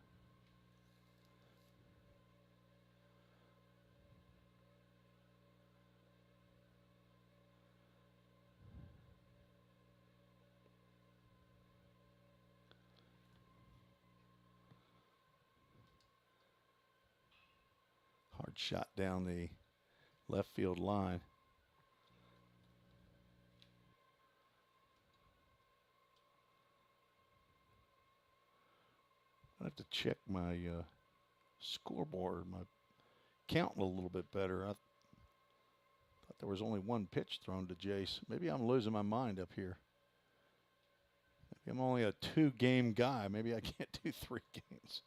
Hard shot down the left field line. I have to check my scoreboard, my counting a little bit better. I thought there was only one pitch thrown to Jace. Maybe I'm losing my mind up here. Maybe I'm only a 2-game guy. Maybe I can't do 3 games.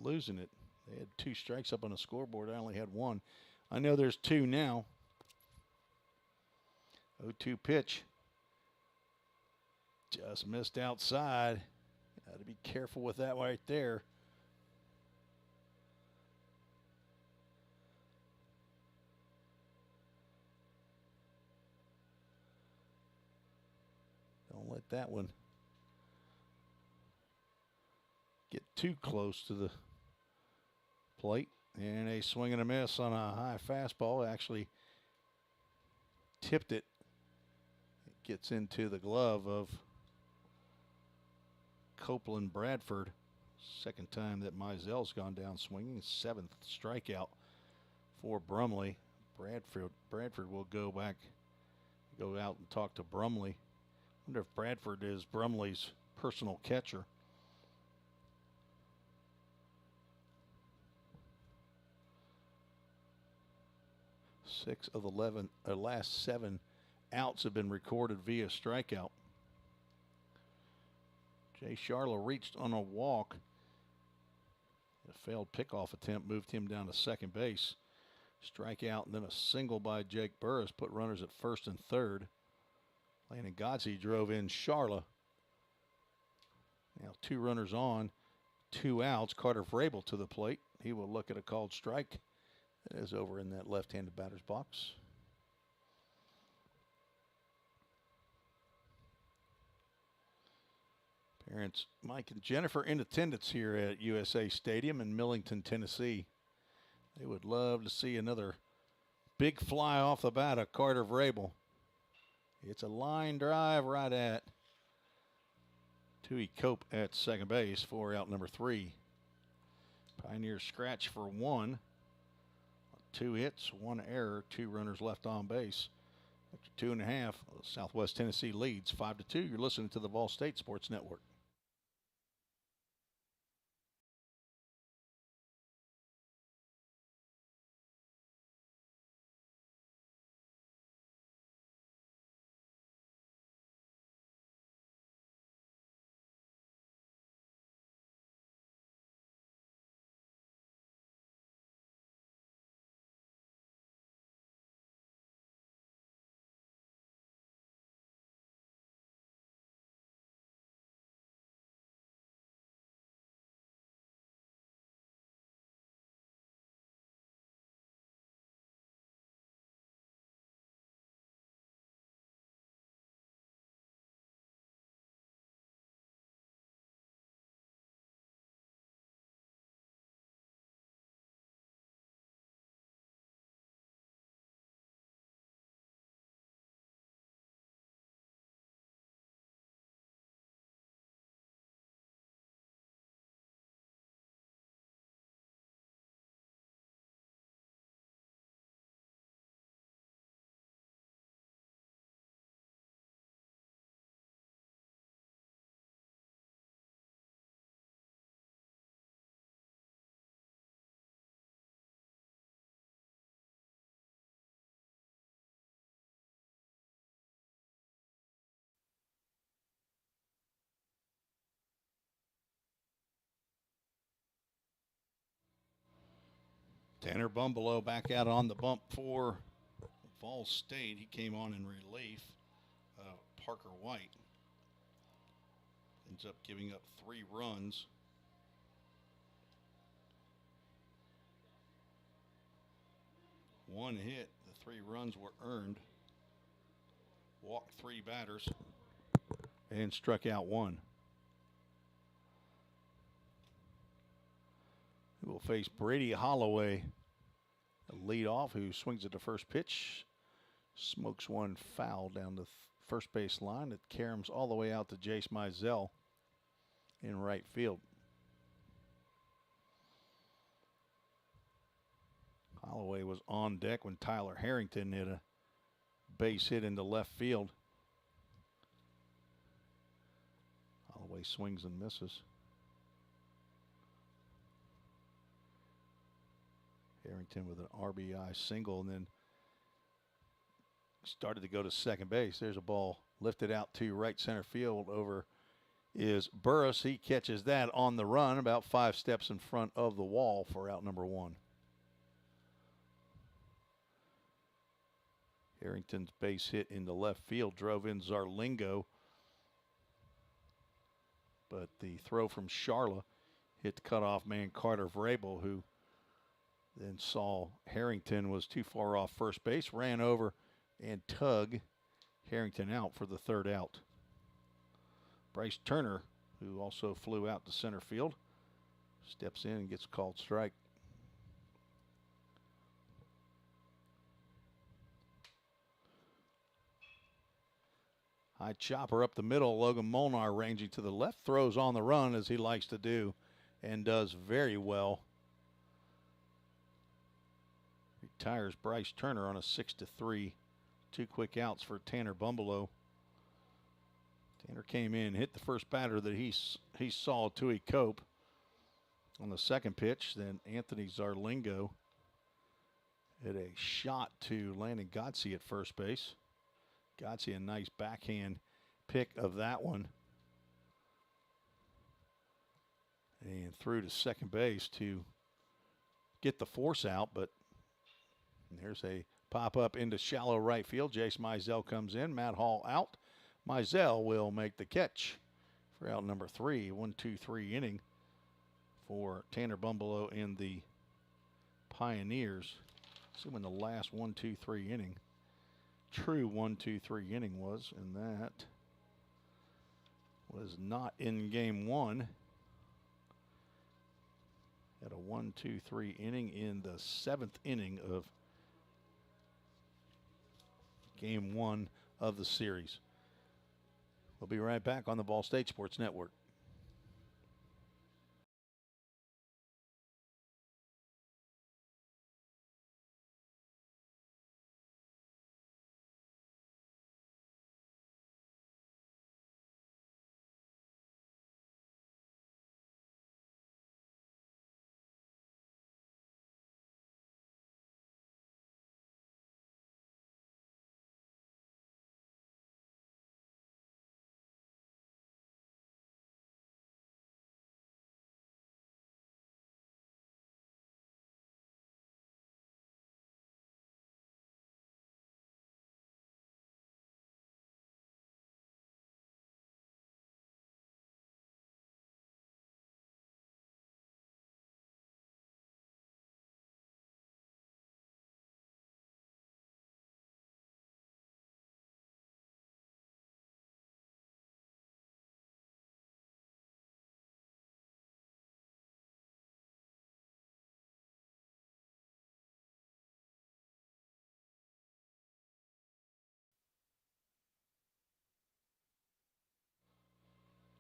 Losing it. They had 2 strikes up on the scoreboard. I only had 1. I know there's 2 now. 0-2 pitch. Just missed outside. Got to be careful with that right there. Don't let that one get too close to the plate. And a swing and a miss on a high fastball. Actually tipped it. It gets into the glove of Copeland Bradford. Second time that Mizell's gone down swinging. 7th strikeout for Brumley. Bradford will go out and talk to Brumley. Wonder if Bradford is Brumley's personal catcher. Six of the last 7 outs have been recorded via strikeout. Jay Sharla reached on a walk. A failed pickoff attempt moved him down to second base. Strikeout and then a single by Jake Burris put runners at first and third. Landon Gotze drove in Sharla. Now 2 runners on, 2 outs. Carter Vrabel to the plate. He will look at a called strike. That is over in that left-handed batter's box. Parents Mike and Jennifer in attendance here at USA Stadium in Millington, Tennessee. They would love to see another big fly off the bat of Carter Vrabel. It's a line drive right at Tui Cope at second base for out number 3. Pioneers scratch for 1. 2 hits, 1 error, 2 runners left on base. After 2.5, Southwest Tennessee leads 5-2. You're listening to the Vol State Sports Network. Tanner Bumbelow back out on the bump for Vol State. He came on in relief. Parker White ends up giving up 3 runs. One hit, the 3 runs were earned. Walked 3 batters and struck out 1. He will face Brady Holloway, a leadoff, who swings at the first pitch, smokes one foul down the first base line. It caroms all the way out to Jace Mizell in right field. Holloway was on deck when Tyler Harrington hit a base hit into left field. Holloway swings and misses. Harrington with an RBI single, and then started to go to second base. There's a ball lifted out to right center field. Over is Burris. He catches that on the run, about 5 steps in front of the wall for out number 1. Harrington's base hit into left field drove in Zarlingo, but the throw from Charla hit the cutoff man Carter Vrabel, who then saw Harrington was too far off first base, ran over and tugged Harrington out for the 3rd out. Bryce Turner, who also flew out to center field, steps in and gets a called strike. High chopper up the middle. Logan Molnar ranging to the left, throws on the run as he likes to do, and does very well. Retires Bryce Turner on a 6-3. 2 quick outs for Tanner Bumbelow. Tanner came in, hit the first batter that he saw, Tui Cope, on the second pitch. Then Anthony Zarlingo hit a shot to Landon Gotze at first base. Gotze, a nice backhand pick of that one. And threw to second base to get the force out, but there's a pop-up into shallow right field. Jace Mizell comes in. Matt Hall out. Mizell will make the catch for out number 3. 1-2-3 inning for Tanner Bumbelow and the Pioneers. See when the last 1-2-3 inning, true 1-2-3 inning was, and that was not in game 1. Had a 1-2-3 inning in the 7th inning of game 1 of the series. We'll be right back on the Ball State Sports Network.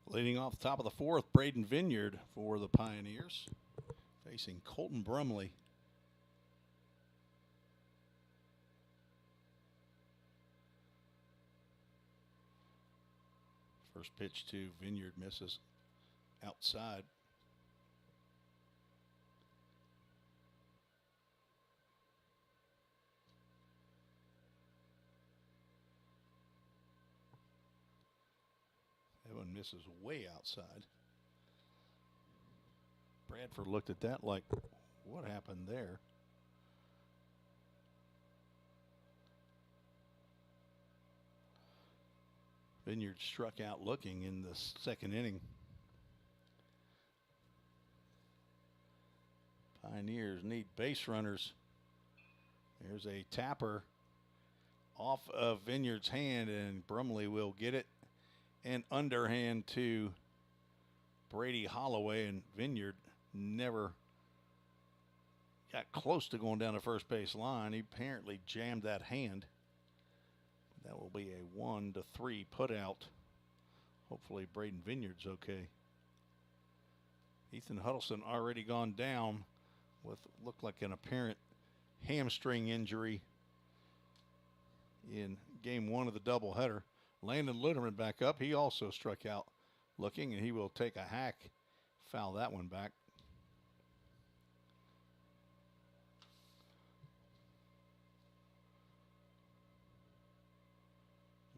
Leading off the top of the fourth, Braden Vineyard for the Pioneers, facing Colton Brumley. First pitch to Vineyard misses outside. That one misses way outside. Bradford looked at that like, what happened there? Vineyard struck out looking in the second inning. Pioneers need base runners. There's a tapper off of Vineyard's hand, and Brumley will get it. And underhand to Brady Holloway, and Vineyard never got close to going down the first base line. He apparently jammed that hand. That will be a 1-3 put out. Hopefully Braden Vineyard's okay. Ethan Huddleston already gone down with looked like an apparent hamstring injury in game one of the doubleheader. Landon Luderman back up. He also struck out looking, and he will take a hack, foul that one back.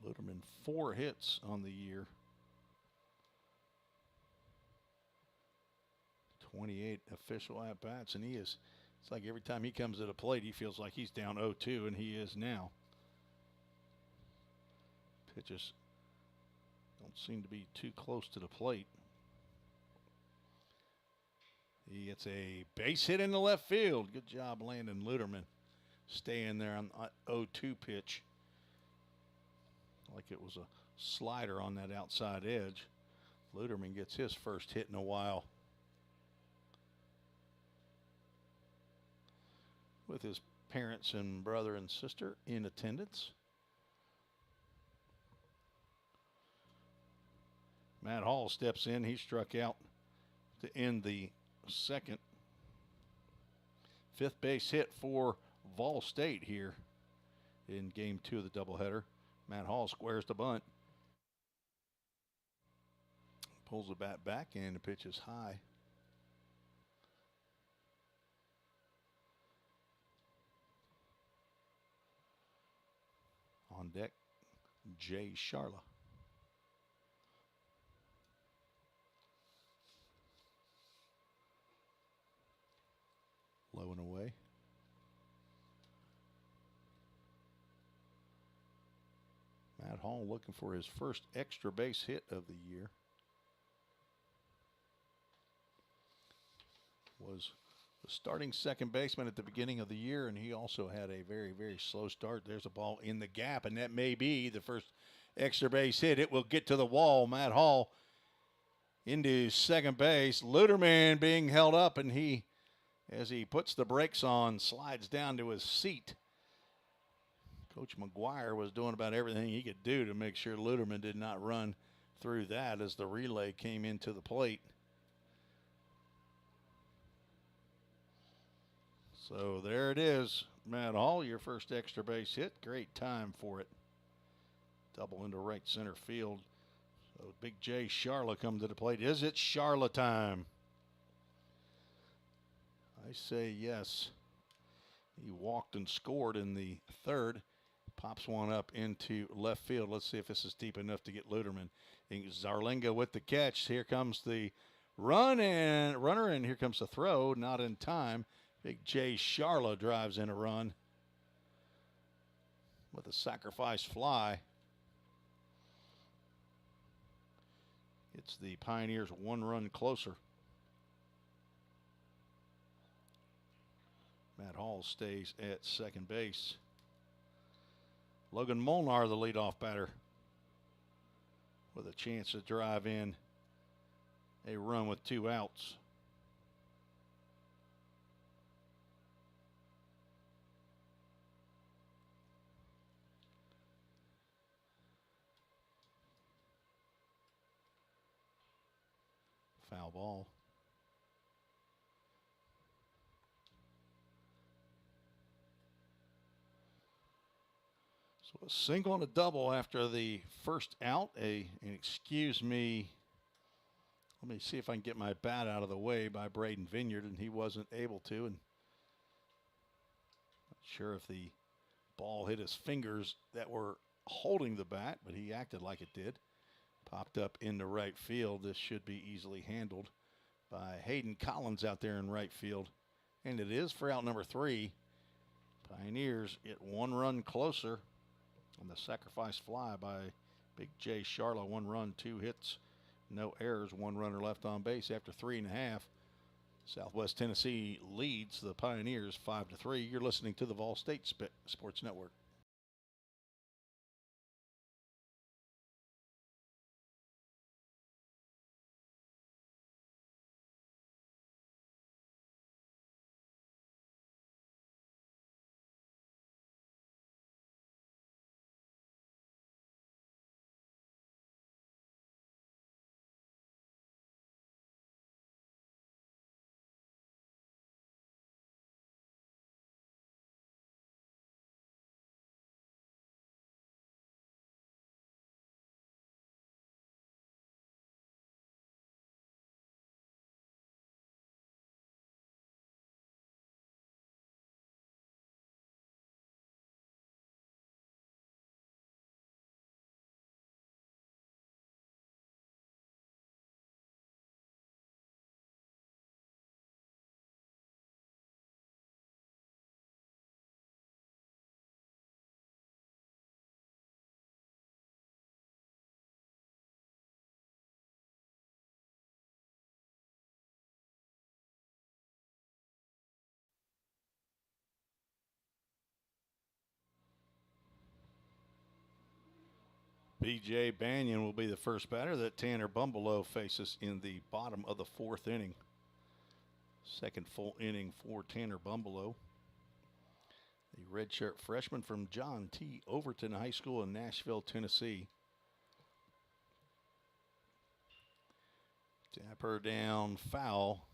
Luderman 4 hits on the year. 28 official at-bats, and it's like every time he comes to the plate, he feels like he's down 0-2, and he is now. Pitches don't seem to be too close to the plate. He gets a base hit in the left field. Good job, Landon Luderman, staying there on the 0-2 pitch. Like it was a slider on that outside edge. Luderman gets his first hit in a while. With his parents and brother and sister in attendance. Matt Hall steps in. He struck out to end the second. 5th base hit for Vol State here in game 2 of the doubleheader. Matt Hall squares the bunt. Pulls the bat back, and the pitch is high. On deck, Jay Sharla. Low and away. Matt Hall looking for his first extra base hit of the year. Was the starting second baseman at the beginning of the year, and he also had a very, very slow start. There's a ball in the gap, and that may be the first extra base hit. It will get to the wall. Matt Hall into second base. Luderman being held up, and he, as he puts the brakes on, slides down to his seat. Coach McGuire was doing about everything he could do to make sure Luderman did not run through that as the relay came into the plate. So there it is. Matt Hall, your first extra base hit. Great time for it. Double into right center field. So Big J Charla come to the plate. Is it Charla time? I say yes. He walked and scored in the third. Pops one up into left field. Let's see if this is deep enough to get Luderman. Zarlinga with the catch. Here comes the runner, and here comes the throw. Not in time. Big J Charla drives in a run with a sacrifice fly. It's the Pioneers one run closer. Matt Hall stays at second base. Logan Molnar, the leadoff batter, with a chance to drive in a run with 2 outs. Foul ball. So a single and a double after the first out. And excuse me, let me see if I can get my bat out of the way by Braden Vineyard, and he wasn't able to. And not sure if the ball hit his fingers that were holding the bat, but he acted like it did. Popped up into right field. This should be easily handled by Hayden Collins out there in right field. And it is for out number 3. Pioneers get 1 run closer on the sacrifice fly by Big J Charla. 1 run, 2 hits, no errors, 1 runner left on base after 3.5. Southwest Tennessee leads the Pioneers 5-3. You're listening to the Vol State Sports Network. B.J. Banyan will be the first batter that Tanner Bumbelow faces in the bottom of the 4th inning. Second full inning for Tanner Bumbelow, the redshirt freshman from John T. Overton High School in Nashville, Tennessee. Tapper down foul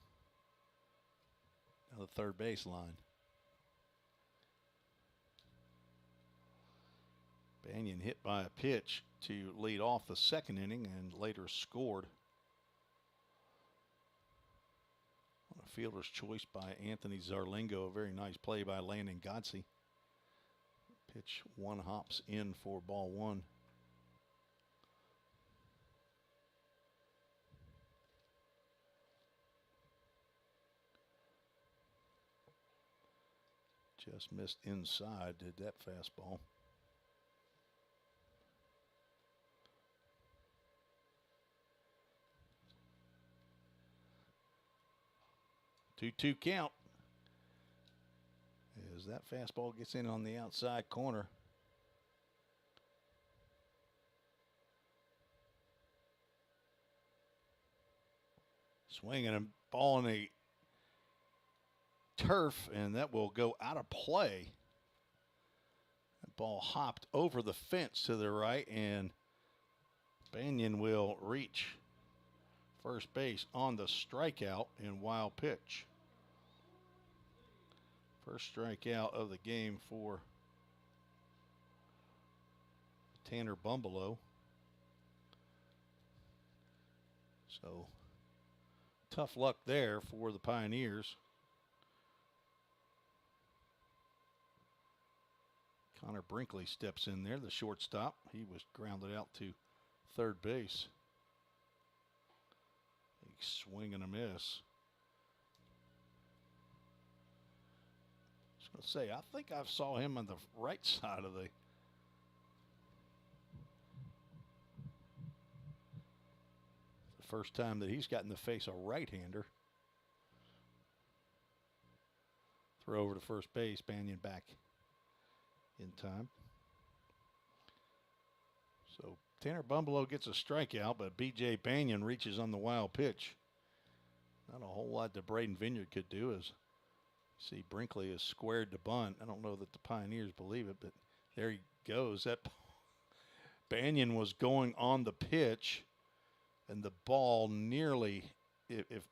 down the third baseline. Banyan hit by a pitch to lead off the 2nd inning and later scored on a fielder's choice by Anthony Zarlingo. A very nice play by Landon Godsey. Pitch 1 hops in for ball 1. Just missed inside, did that fastball. Two count as that fastball gets in on the outside corner. Swinging a ball in the turf, and that will go out of play. That ball hopped over the fence to the right, and Banyan will reach first base on the strikeout in wild pitch. First strikeout of the game for Tanner Bumbleau. So tough luck there for the Pioneers. Connor Brinkley steps in there, the shortstop. He was grounded out to third base. Big swing and a miss. I was going to say, I think I saw him on the right side of the first time that he's gotten to face a right-hander. Throw over to first base, Banyan back in time. So Tanner Bumbleau gets a strikeout, but B.J. Banyan reaches on the wild pitch. Not a whole lot that Braden Vineyard could do. As see, Brinkley is squared to bunt. I don't know that the Pioneers believe it, but there he goes. That Banyan was going on the pitch, and the ball nearly, if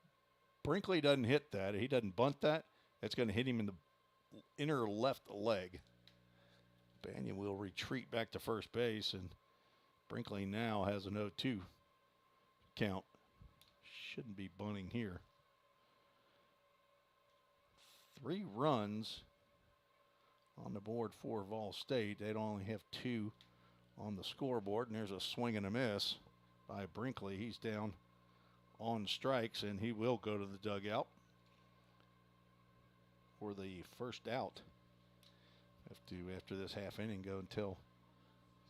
Brinkley doesn't hit that, he doesn't bunt that, it's going to hit him in the inner left leg. Banyan will retreat back to first base, and Brinkley now has an 0-2 count. Shouldn't be bunting here. 3 runs on the board for Vol State. They'd only have 2 on the scoreboard, and there's a swing and a miss by Brinkley. He's down on strikes, and he will go to the dugout for the first out. Have to, after this half inning, go and tell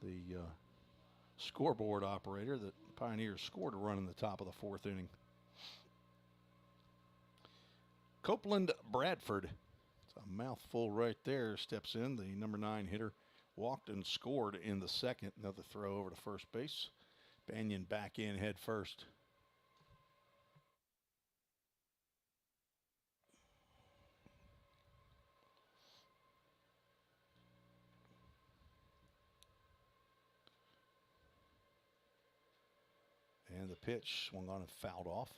the scoreboard operator that Pioneers scored a run in the top of the 4th inning. Copeland Bradford, it's a mouthful right there, steps in. The number 9 hitter walked and scored in the 2nd. Another throw over to first base. Banyan back in head first. And the pitch swung on and fouled off.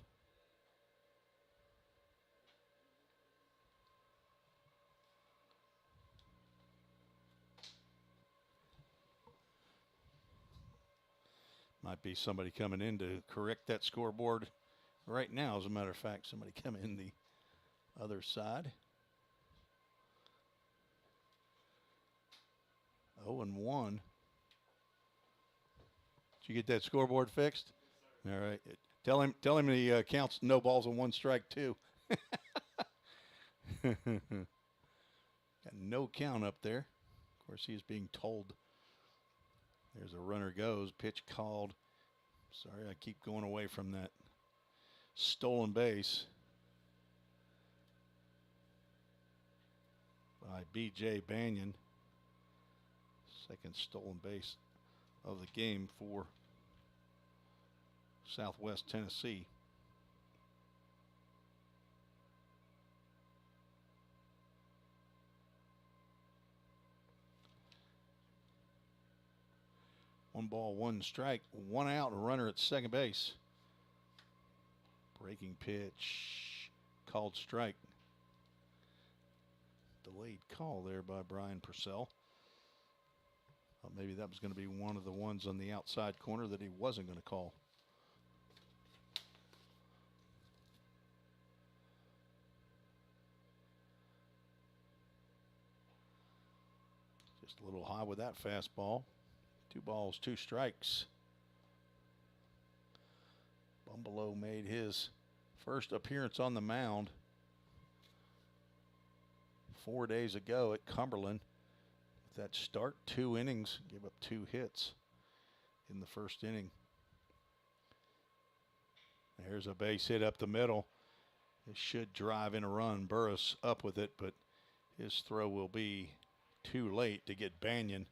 Might be somebody coming in to correct that scoreboard right now. As a matter of fact, somebody coming in the other side. 0-1. Did you get that scoreboard fixed? All right. Tell him he counts no balls and 1 strike too. Got no count up there. Of course, he is being told. There's a runner goes. Pitch called. Sorry, I keep going away from that. Stolen base by B.J. Banyan. 2nd stolen base of the game for Southwest Tennessee. One ball, 1 strike, 1 out, a runner at second base. Breaking pitch, called strike. Delayed call there by Brian Purcell. Thought maybe that was going to be one of the ones on the outside corner that he wasn't going to call. Just a little high with that fastball. 2 balls, 2 strikes. Bumbleau made his first appearance on the mound 4 days ago at Cumberland. With that start, 2 innings, gave up 2 hits in the first inning. There's a base hit up the middle. It should drive in a run. Burris up with it, but his throw will be too late to get Banyan.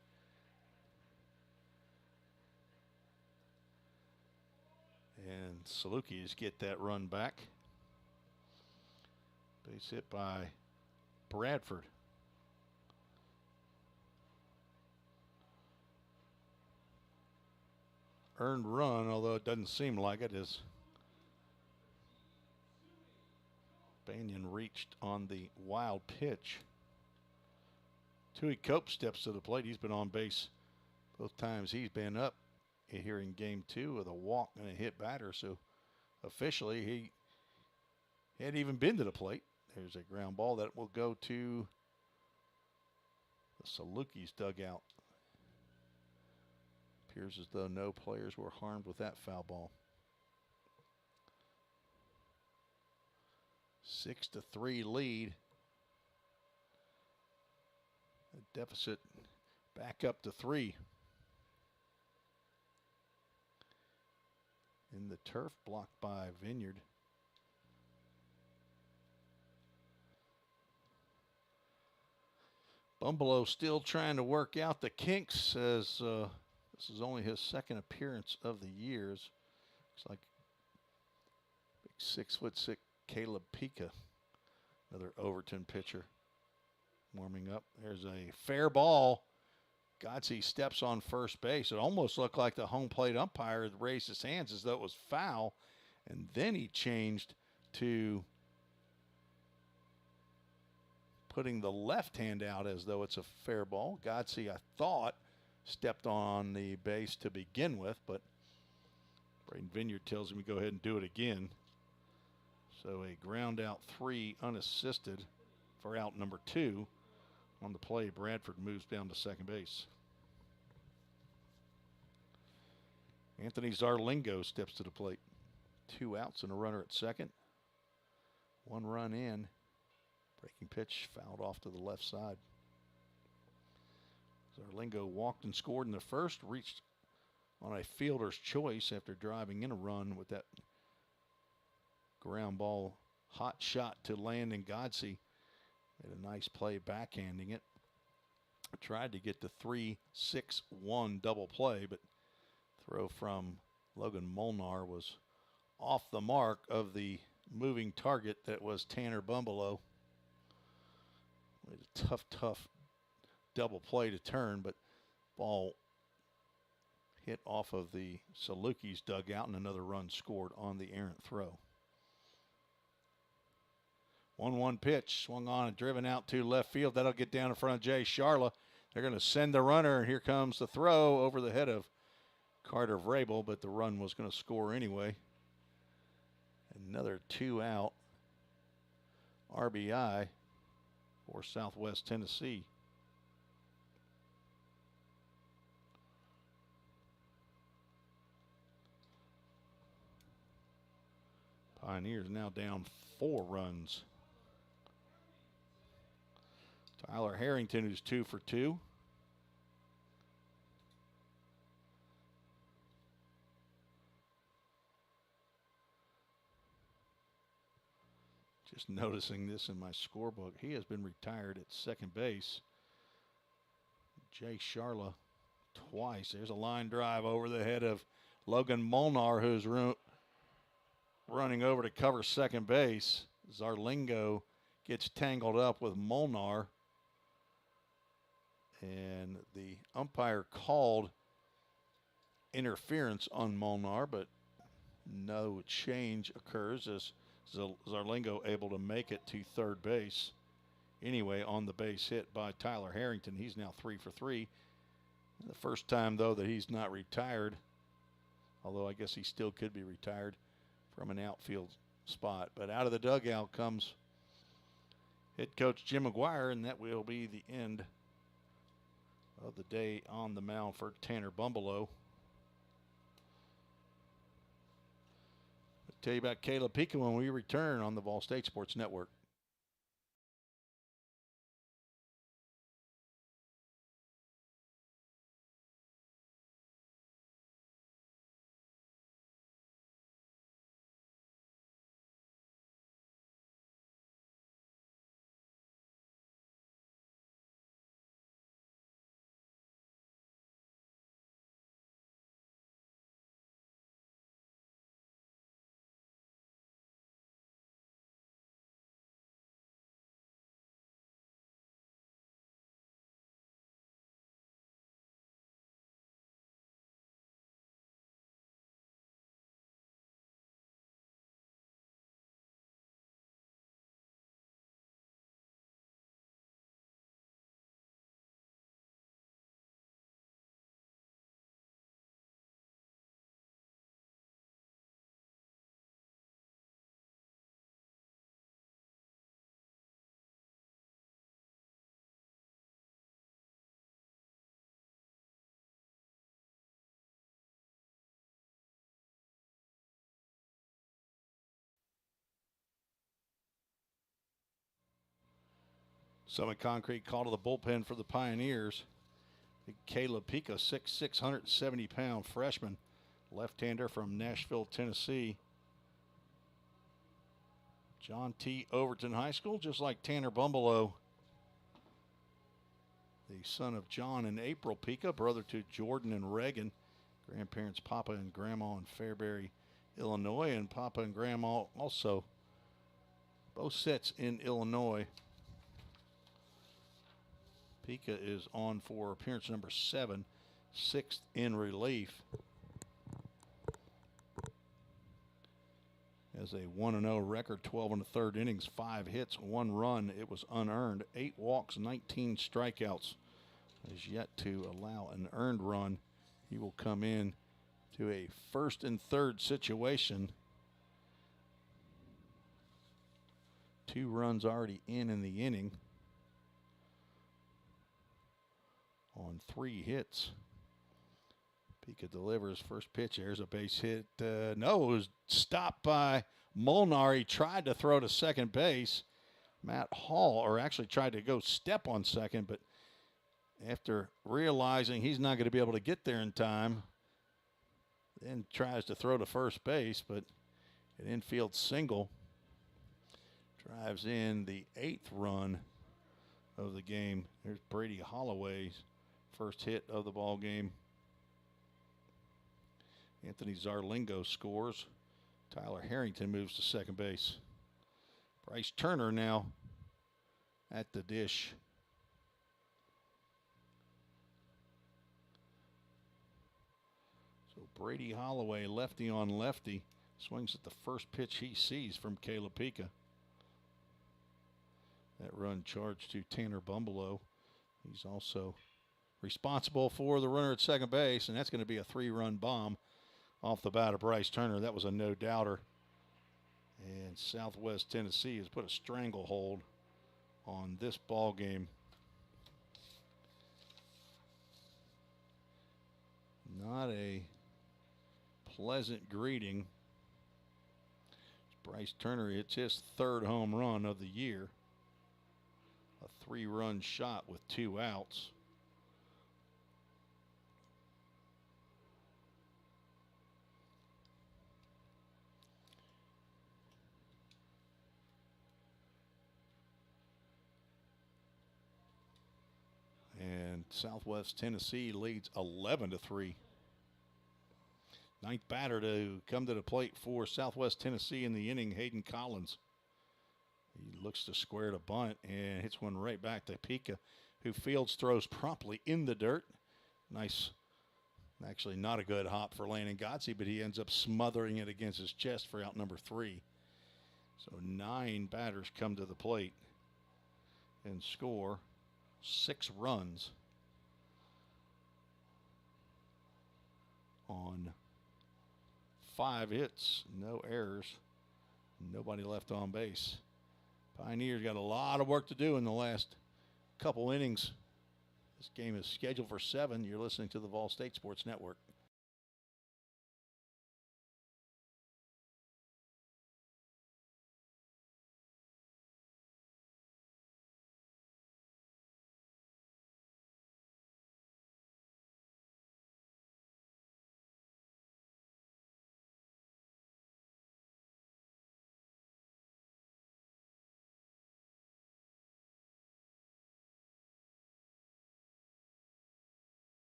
And Salukis get that run back. Base hit by Bradford. earned run, although it doesn't seem like it, as Banyan reached on the wild pitch. Tui Cope steps to the plate. He's been on base both times he's been up here in game 2 with a walk and a hit batter. So officially he hadn't even been to the plate. There's a ground ball that will go to the Salukis dugout. Appears as though no players were harmed with that foul ball. 6-3 lead. The deficit back up to 3. In the turf, blocked by Vineyard. Bumbalo still trying to work out the kinks, as this is only his second appearance of the years. Looks like big 6'6" Caleb Pika, another Overton pitcher, warming up. There's a fair ball. Godsey steps on first base. It almost looked like the home plate umpire had raised his hands as though it was foul, and then he changed to putting the left hand out as though it's a fair ball. Godsey, I thought, stepped on the base to begin with, but Braden Vineyard tells him to go ahead and do it again. So a ground out 3 unassisted for out number 2. On the play, Bradford moves down to second base. Anthony Zarlingo steps to the plate. 2 outs and a runner at second. 1 run in. Breaking pitch fouled off to the left side. Zarlingo walked and scored in the first, reached on a fielder's choice after driving in a run with that ground ball hot shot to Landon Godsey. Made a nice play backhanding it. Tried to get the 3-6-1 double play, but throw from Logan Molnar was off the mark of the moving target that was Tanner Bumbalo. Made a tough double play to turn, but ball hit off of the Salukis dugout and another run scored on the errant throw. 1-1 pitch, swung on and driven out to left field. That'll get down in front of Jay Sharla. They're going to send the runner, and here comes the throw over the head of Carter Vrabel, but the run was going to score anyway. Another 2-out RBI for Southwest Tennessee. Pioneers now down 4 runs. Tyler Harrington, who's 2 for 2. Just noticing this in my scorebook. He has been retired at second base. Jay Sharla twice. There's a line drive over the head of Logan Molnar, who's running over to cover second base. Zarlingo gets tangled up with Molnar. And the umpire called interference on Molnar, but no change occurs as Zarlingo able to make it to third base. Anyway, on the base hit by Tyler Harrington. He's now 3 for 3. The first time, though, that he's not retired, although I guess he still could be retired from an outfield spot. But out of the dugout comes head coach Jim McGuire, and that will be the end of the day on the mound for Tanner Bumbalo. I'll tell you about Caleb Pika when we return on the Vol State Sports Network. Summit Concrete call to the bullpen for the Pioneers. Big Caleb Pica, 6'6", 170-pound freshman, left-hander from Nashville, Tennessee. John T. Overton High School, just like Tanner Bumbelow, the son of John and April Pica, brother to Jordan and Reagan. Grandparents Papa and Grandma in Fairbury, Illinois, and Papa and Grandma also both sets in Illinois. Pica is on for appearance number 7, 6th in relief. Has a 1-0 record, 12 and a third innings, 5 hits, 1 run. It was unearned, 8 walks, 19 strikeouts. Has yet to allow an earned run. He will come in to a 1st and 3rd situation. 2 runs already in the inning on 3 hits. Pica delivers. First pitch. There's a base hit. No, it was stopped by Molnar. He tried to throw to second base. Matt Hall, or actually tried to go step on second, but after realizing he's not going to be able to get there in time, then tries to throw to first base, but an infield single drives in the 8th run of the game. There's Brady Holloway's first hit of the ball game. Anthony Zarlingo scores. Tyler Harrington moves to second base. Bryce Turner now at the dish. So Brady Holloway, lefty on lefty, swings at the first pitch he sees from Caleb Pica. That run charged to Tanner Bumbelow. He's also responsible for the runner at second base, and that's going to be a 3-run bomb off the bat of Bryce Turner. That was a no-doubter. And Southwest Tennessee has put a stranglehold on this ball game. Not a pleasant greeting. Bryce Turner hits his 3rd home run of the year. A 3-run shot with 2 outs. And Southwest Tennessee leads 11-3. 9th batter to come to the plate for Southwest Tennessee in the inning, Hayden Collins. He looks to square the bunt and hits one right back to Pica, who fields throws promptly in the dirt. Nice, actually not a good hop for Landon Godsey, but he ends up smothering it against his chest for out number 3. So 9 batters come to the plate and score 6 runs on 5 hits, no errors, nobody left on base. Pioneers got a lot of work to do in the last couple innings. This game is scheduled for 7. You're listening to the Vol State Sports Network.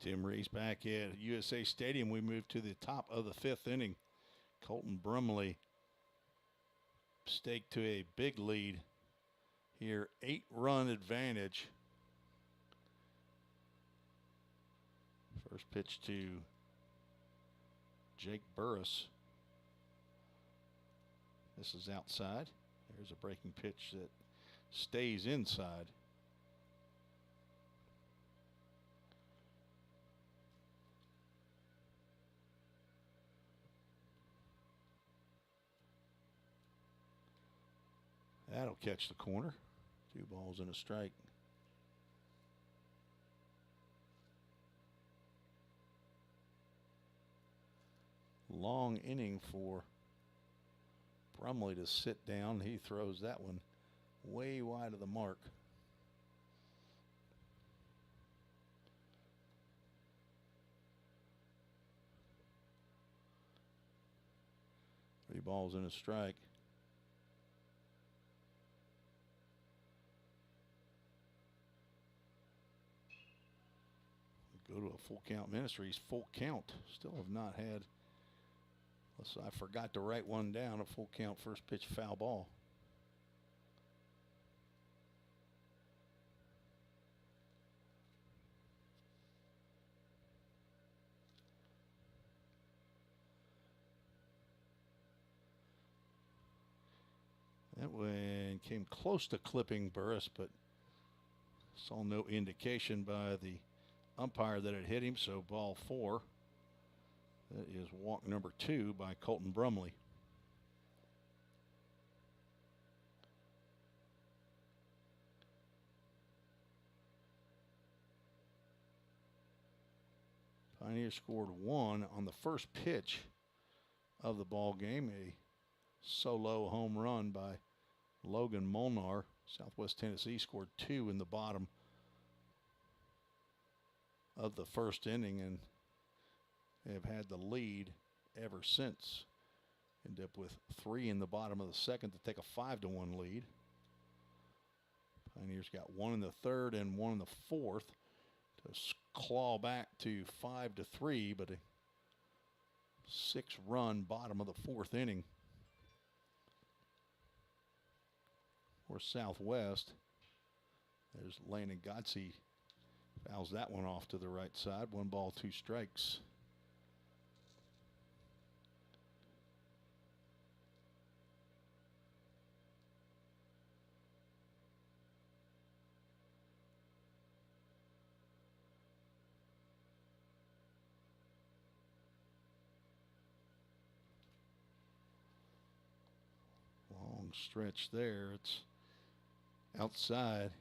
Tim Rees back at USA Stadium. We move to the top of the 5th inning. Colton Brumley staked to a big lead here, 8-run advantage. First pitch to Jake Burris. This is outside. There's a breaking pitch that stays inside. That'll catch the corner. 2 balls and a strike. Long inning for Brumley to sit down. He throws that one way wide of the mark. Three balls and a strike. Go to a full count. Ministries full count. Still have not had, unless I forgot to write one down, a full count first pitch foul ball. That one came close to clipping Burris, but saw no indication by the umpire that it hit him, so ball 4. That is walk number 2 by Colton Brumley. Pioneers scored 1 on the first pitch of the ball game, a solo home run by Logan Molnar. Southwest Tennessee scored 2 in the bottom of the first inning and have had the lead ever since. End up with 3 in the bottom of the second to take a 5-1 lead. Pioneers got 1 in the third and 1 in the fourth to claw back to 5-3, but a 6-run bottom of the fourth inning for Southwest. There's Landon Godsey. Fouls that one off to the right side. 1 ball, 2 strikes. Long stretch there. It's outside.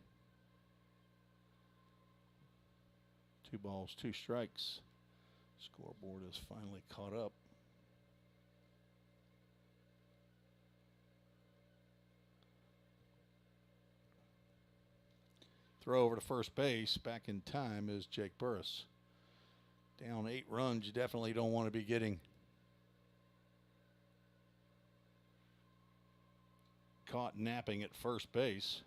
2 balls, 2 strikes. Scoreboard is finally caught up. Throw over to first base. Back in time is Jake Burris. Down 8 runs. You definitely don't want to be getting caught napping at first base.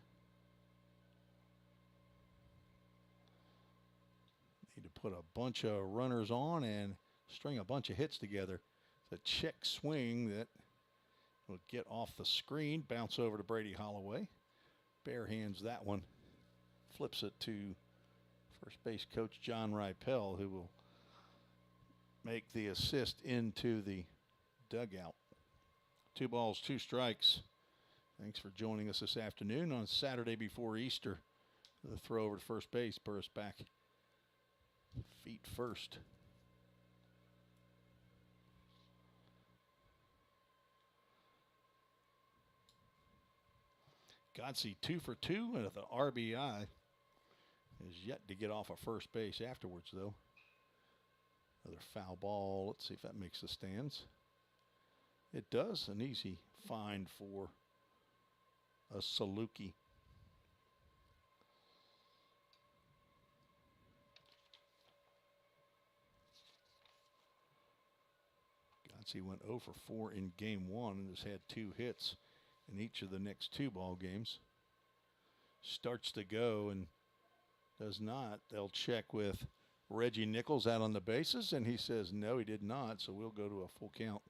Need to put a bunch of runners on and string a bunch of hits together. It's a check swing that will get off the screen, bounce over to Brady Holloway. Bare hands that one. Flips it to first base coach John Ripel, who will make the assist into the dugout. 2 balls, 2 strikes. Thanks for joining us this afternoon on Saturday before Easter. The throw over to first base. Burris back feet first. Godsey 2 for 2 and the RBI. Is yet to get off of first base afterwards, though. Another foul ball. Let's see if that makes the stands. It does. An easy find for a Saluki. Godsey went 0 for 4 in game 1 and has had 2 hits in each of the next 2 ball games. Starts to go and does not. They'll check with Reggie Nichols out on the bases, and he says no, he did not, so we'll go to a full count.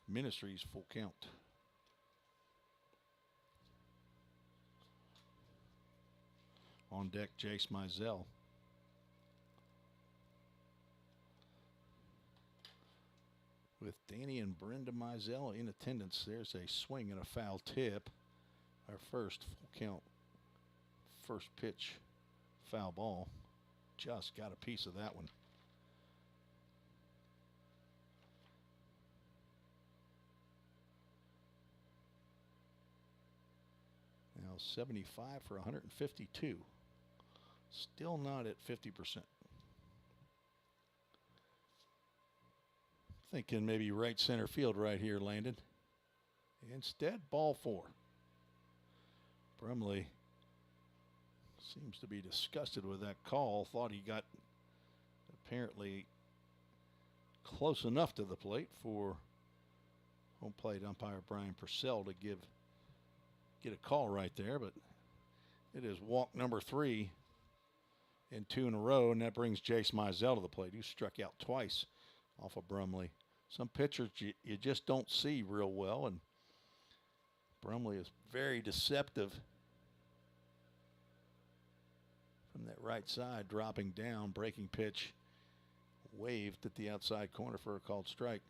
Ministries full count. On deck, Jace Mizell. with Danny and Brenda Mizell in attendance. There's a swing and a foul tip. Our first full count, first pitch foul ball. Just got a piece of that one. Now 75 for 152. Still not at 50%. Thinking maybe right center field right here, Landon. Instead, ball 4. Brumley seems to be disgusted with that call. Thought he got apparently close enough to the plate for home plate umpire Brian Purcell to get a call right there, but it is walk number 3 in 2 in a row, and that brings Jace Mizell to the plate, who struck out twice off of Brumley. Some pitchers you just don't see real well, and Brumley is very deceptive from that right side, dropping down, breaking pitch, waved at the outside corner for a called strike.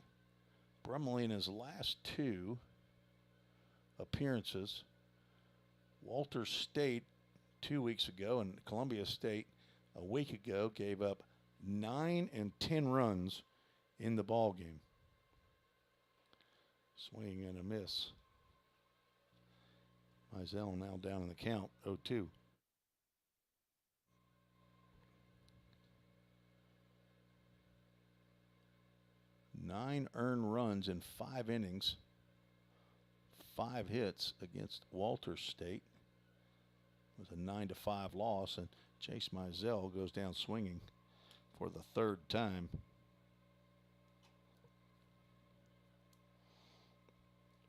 Brumley in his last 2 appearances, Walters State 2 weeks ago and Columbia State a week ago, gave up 9 and 10 runs in the ball game. Swing and a miss. Mizell now down in the count, 0-2. Nine earned runs in 5 innings, 5 hits against Walters State. It was a 9-5 loss, and Chase Mizell goes down swinging for the 3rd time.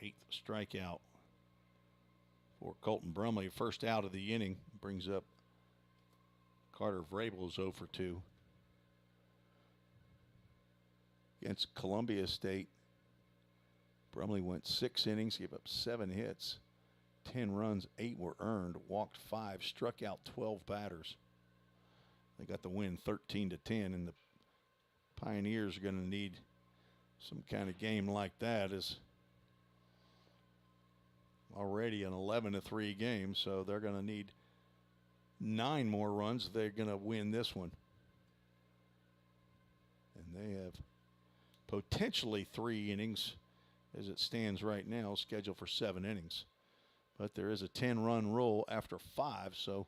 8th strikeout for Colton Brumley. First out of the inning, brings up Carter Vrabel's 0 for 2. Against Columbia State, Brumley went 6 innings, gave up 7 hits, 10 runs, 8 were earned, walked 5, struck out 12 batters. They got the win 13-10, and the Pioneers are going to need some kind of game like that. Is already an 11-3 game, so they're going to need 9 more runs. They're going to win this one. And they have potentially 3 innings as it stands right now, scheduled for 7 innings. But there is a 10-run rule after 5, so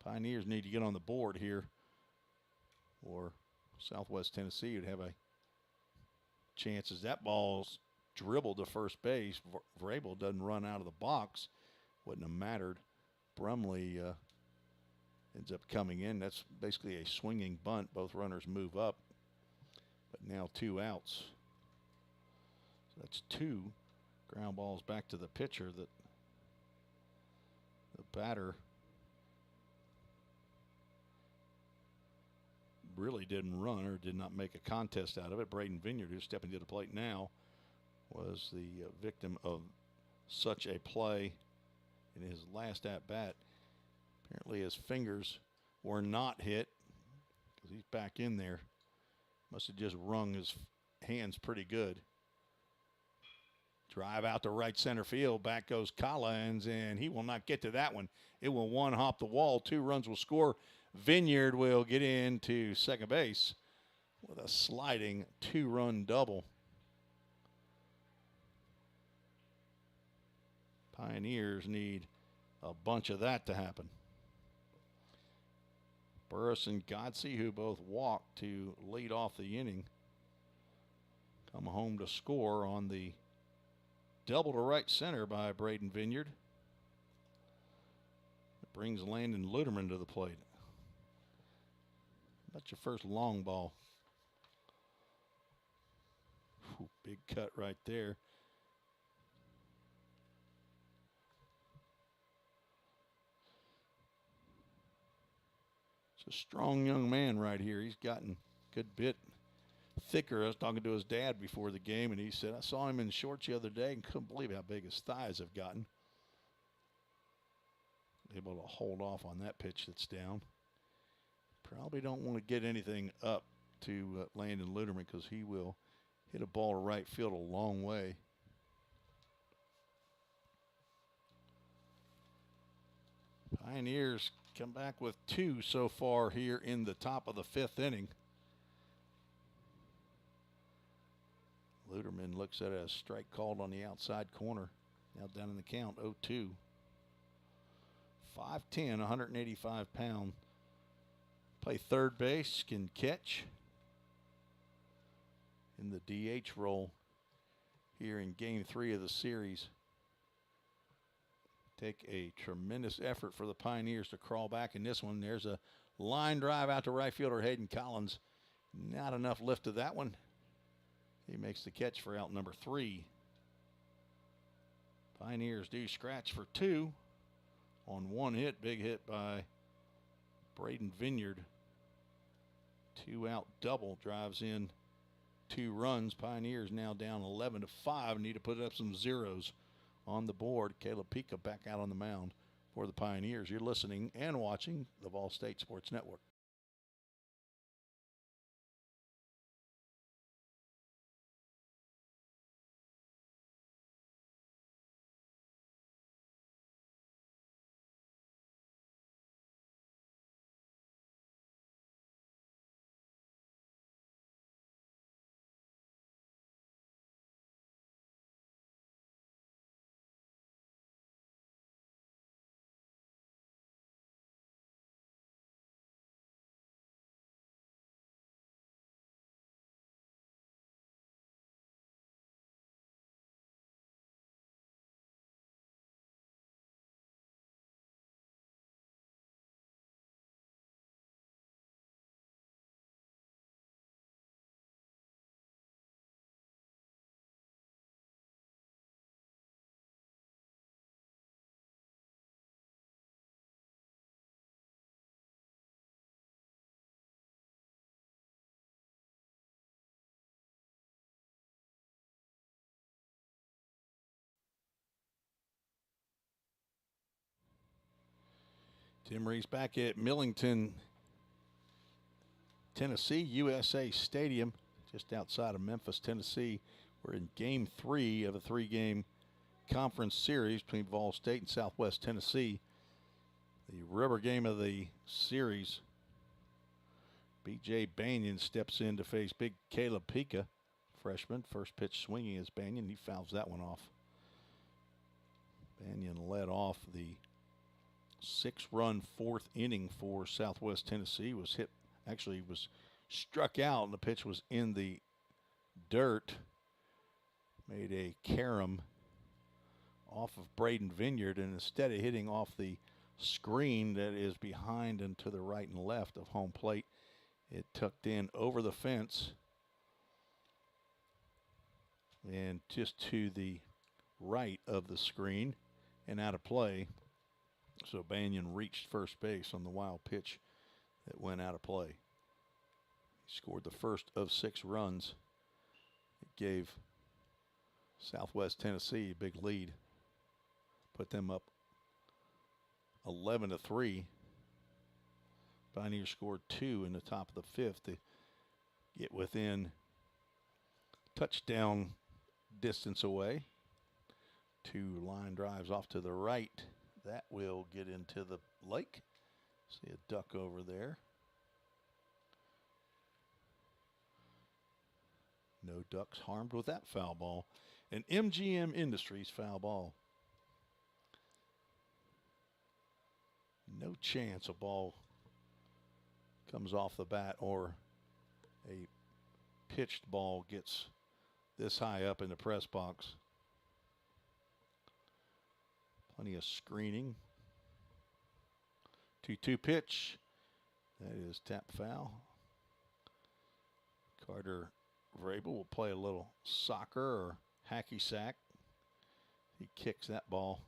Pioneers need to get on the board here, or Southwest Tennessee would have a chance as that ball's dribbled to first base. Vrabel doesn't run out of the box. Wouldn't have mattered. Brumley ends up coming in. That's basically a swinging bunt. Both runners move up. But now 2 outs. So that's 2 ground balls back to the pitcher that the batter really didn't run or did not make a contest out of it. Braden Vineyard, who's stepping to the plate now, was the victim of such a play in his last at-bat. Apparently his fingers were not hit because he's back in there. Must have just wrung his hands pretty good. Drive out to right center field. Back goes Collins, and he will not get to that one. It will one hop the wall. 2 runs will score. Vineyard will get into second base with a sliding 2-run double. Pioneers need a bunch of that to happen. Burris and Godsey, who both walked to lead off the inning, come home to score on the double to right center by Braden Vineyard. It brings Landon Luderman to the plate. That's your first long ball. Whew, big cut right there. It's a strong young man right here. He's gotten a good bit thicker. I was talking to his dad before the game, and he said, I saw him in shorts the other day and couldn't believe how big his thighs have gotten. Able to hold off on that pitch that's down. Probably don't want to get anything up to Landon Luderman because he will Hit a ball to right field a long way. Pioneers come back with 2 so far here in the top of the 5th inning. Luderman looks at a strike called on the outside corner. Now down in the count, 0-2. 5'10", 185-pound. Play third base, can catch in the DH role here in Game 3 of the series. Take a tremendous effort for the Pioneers to crawl back in this one. There's a line drive out to right fielder Hayden Collins. Not enough lift to that one. He makes the catch for out number 3. Pioneers do scratch for 2 on 1 hit. Big hit by Braden Vineyard. 2-out double drives in 2 runs. Pioneers now down 11-5. Need to put up some zeros on the board. Caleb Pika back out on the mound for the Pioneers. You're listening and watching the Vol State Sports Network. Tim Reese back at Millington, Tennessee, USA Stadium, just outside of Memphis, Tennessee. We're in Game 3 of a 3-game conference series between Vol State and Southwest Tennessee. The rubber game of the series. B.J. Banyan steps in to face big Caleb Pika, freshman. First pitch swinging is Banyan. He fouls that one off. Banyan led off the 6-run 4th inning for Southwest Tennessee. Was struck out, and the pitch was in the dirt. Made a carom off of Braden Vineyard, and instead of hitting off the screen that is behind and to the right and left of home plate, it tucked in over the fence and just to the right of the screen and out of play. So Banyan reached first base on the wild pitch that went out of play. He scored the first of 6 runs. It gave Southwest Tennessee a big lead. Put them up 11-3. Pioneers scored 2 in the top of the 5th to get within touchdown distance away. 2 line drives off to the right. That will get into the lake. See a duck over there. No ducks harmed with that foul ball. An MGM Industries foul ball. No chance a ball comes off the bat or a pitched ball gets this high up in the press box. Plenty of screening. 2-2 pitch. That is tap foul. Carter Vrabel will play a little soccer or hacky sack. He kicks that ball.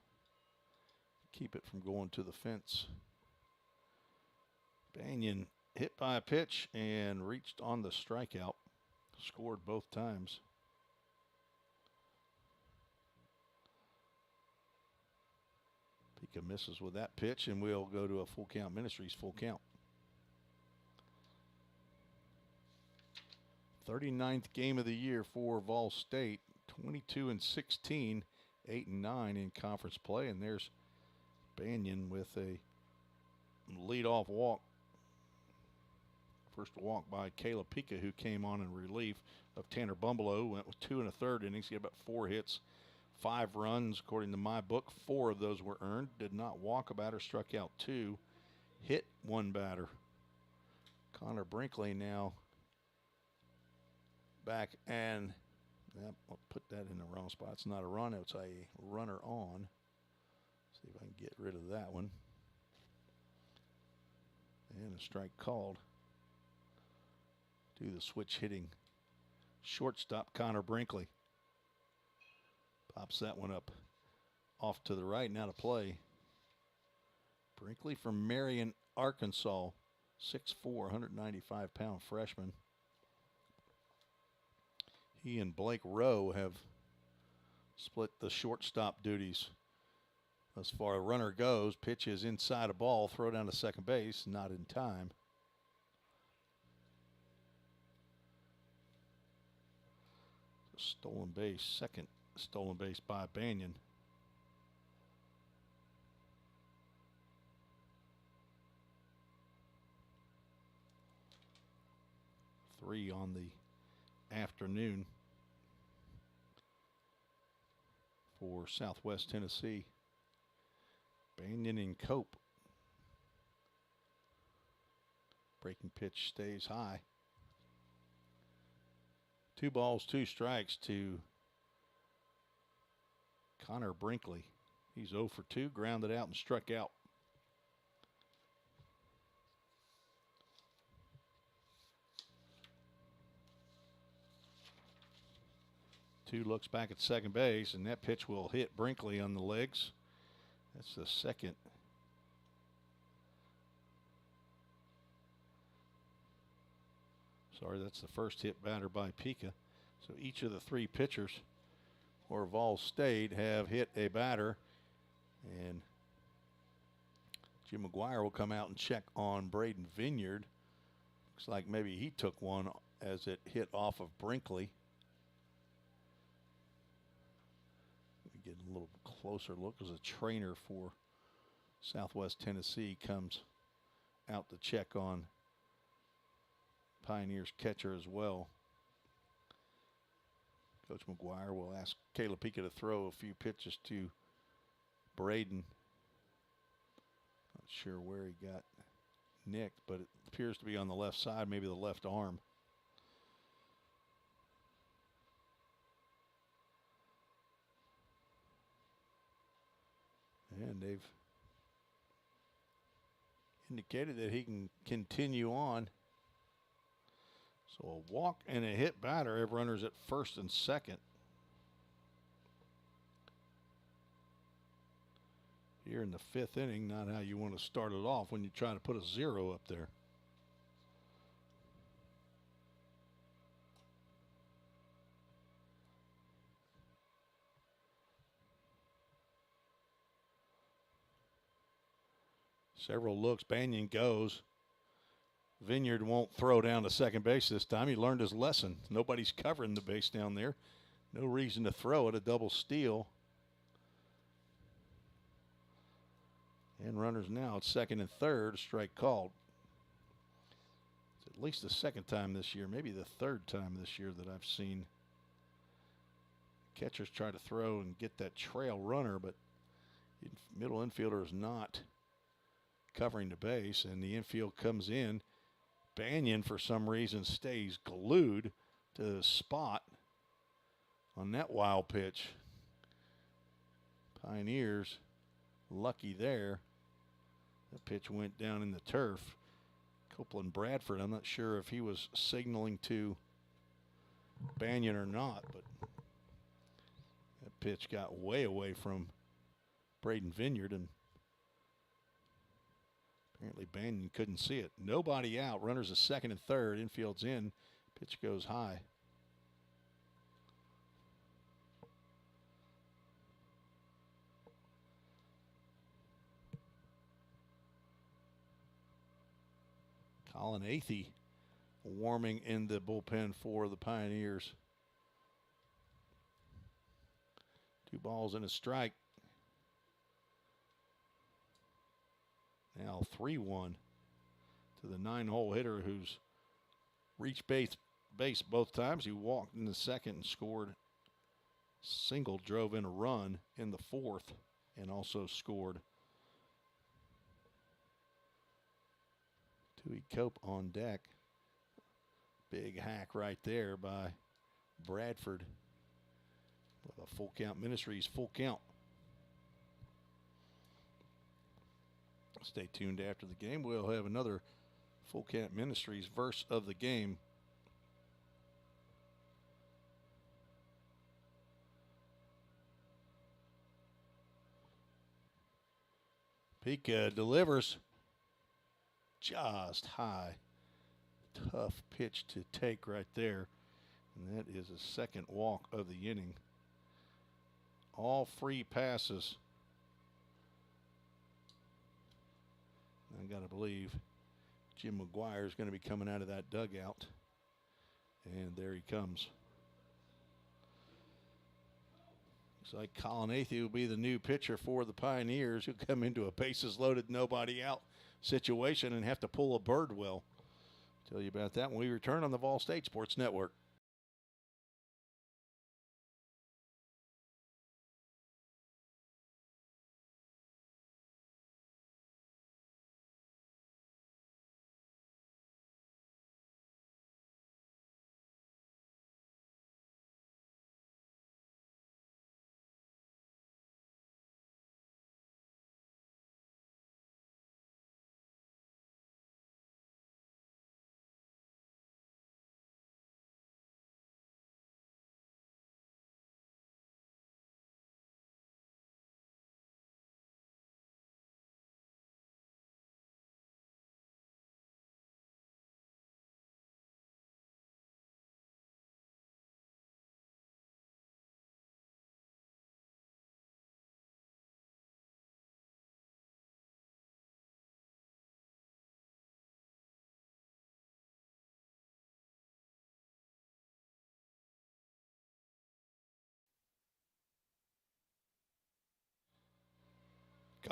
Keep it from going to the fence. Banyan hit by a pitch and reached on the strikeout. Scored both times. Pika misses with that pitch, and we'll go to a full count. Ministries full count. 39th game of the year for Vol State. 22-16, 8-9 in conference play. And there's Banyan with a leadoff walk. First walk by Kayla Pika, who came on in relief of Tanner Bumbleow. Went with 2 1/3 innings. He had about 4 hits, 5 runs, according to my book. 4 of those were earned. Did not walk a batter, struck out 2, hit 1 batter. Connor Brinkley now back, and I'll put that in the wrong spot. It's not a run, it's a runner on. See if I can get rid of that one. And a strike called to the switch hitting shortstop Connor Brinkley. Pops that one up off to the right. Now to play. Brinkley from Marion, Arkansas. 6'4", 195-pound freshman. He and Blake Rowe have split the shortstop duties. As far as runner goes, pitch is inside a ball, throw down to second base, not in time. Stolen base, second stolen base by Banyan. Three on the afternoon for Southwest Tennessee. Banyan and Cope. Breaking pitch stays high. 2 balls, 2 strikes to Connor Brinkley. He's 0 for 2, grounded out and struck out. Two looks back at second base, and that pitch will hit Brinkley on the legs. That's the second. Sorry, that's the first hit batter by Pika. So each of the 3 pitchers for Vol State have hit a batter. And Jim McGuire will come out and check on Braden Vineyard. Looks like maybe he took one as it hit off of Brinkley. Get a little closer look as a trainer for Southwest Tennessee comes out to check on Pioneers catcher as well. Coach McGuire will ask Kayla Pika to throw a few pitches to Braden. Not sure where he got nicked, but it appears to be on the left side, maybe the left arm. And they've indicated that he can continue on. So a walk and a hit batter. Have runners at first and second. Here in the 5th inning, not how you want to start it off when you try to put a 0 up there. Several looks. Banyan goes. Vineyard won't throw down to second base this time. He learned his lesson. Nobody's covering the base down there. No reason to throw it. A double steal. And runners now at second and third. A strike called. It's at least the second time this year, maybe the third time this year that I've seen catchers try to throw and get that trail runner, but middle infielder is not covering the base, and the infield comes in. Banyan, for some reason, stays glued to the spot on that wild pitch. Pioneers lucky there. The pitch went down in the turf. Copeland Bradford, I'm not sure if he was signaling to Banyan or not, but that pitch got way away from Braden Vineyard, and apparently Banyan couldn't see it. Nobody out. Runners at second and third. Infield's in. Pitch goes high. Colin Athey warming in the bullpen for the Pioneers. 2 balls and a strike. Now 3-1 to the 9-hole hitter who's reached base both times. He walked in the second and scored. Single, drove in a run in the fourth and also scored. Tui Cope on deck. Big hack right there by Bradford with a full count. Ministries full count. Stay tuned after the game. We'll have another full count Ministries verse of the game. Pika delivers just high. Tough pitch to take right there. And that is a second walk of the inning. All free passes. I got to believe Jim McGuire is going to be coming out of that dugout. And there he comes. Looks like Colin Athey will be the new pitcher for the Pioneers. He'll come into a bases loaded, nobody out situation and have to pull a Birdwell. Tell you about that when we return on the Vol State Sports Network.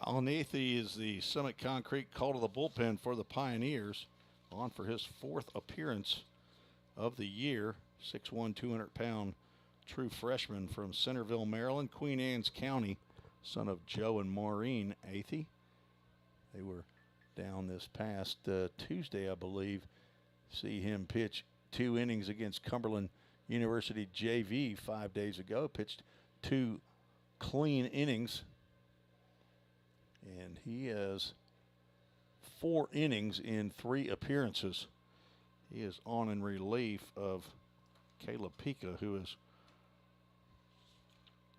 Colin Athey is the Summit Concrete call to the bullpen for the Pioneers. On for his 4th appearance of the year. 6'1", 200-pound true freshman from Centerville, Maryland, Queen Anne's County, son of Joe and Maureen Athey. They were down this past Tuesday, I believe. See him pitch 2 innings against Cumberland University JV 5 days ago. Pitched 2 clean innings. And he has 4 innings in 3 appearances. He is on in relief of Caleb Pika, who has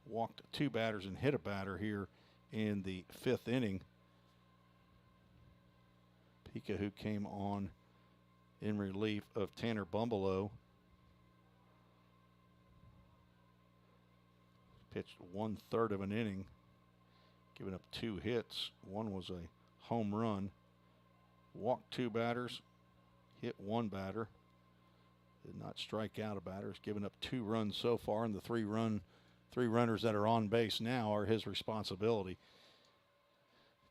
walked 2 batters and hit a batter here in the 5th inning. Pika, who came on in relief of Tanner Bumbelow, pitched 1/3 of an inning, giving up 2 hits. One was a home run. Walked 2 batters, hit 1 batter. Did not strike out a batter. Has given up 2 runs so far, and the 3 runners that are on base now are his responsibility.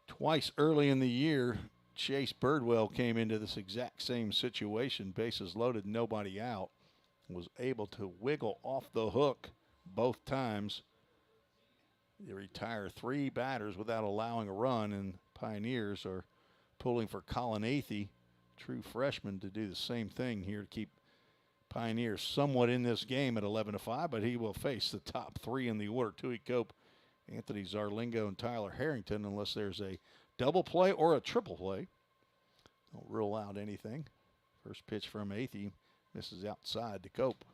Twice early in the year, Chase Birdwell came into this exact same situation. Bases loaded, nobody out. Was able to wiggle off the hook both times. They retire 3 batters without allowing a run, and Pioneers are pulling for Colin Athey, true freshman, to do the same thing here to keep Pioneers somewhat in this game at 11-5, but he will face the top 3 in the order: Tui Cope, Anthony Zarlingo, and Tyler Harrington, unless there's a double play or a triple play. Don't rule out anything. First pitch from Athey misses outside to Cope.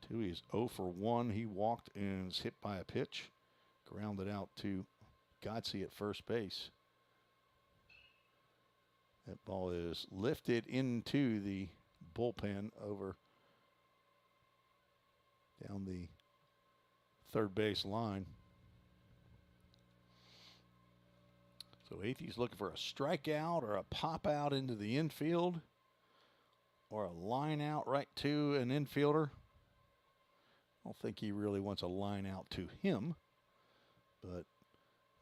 Tui is 0 for 1. He walked and was hit by a pitch. Grounded out to Godsey at first base. That ball is lifted into the bullpen over down the third base line. So Athey's looking for a strikeout or a pop out into the infield or a line out right to an infielder. I don't think he really wants a line out to him, but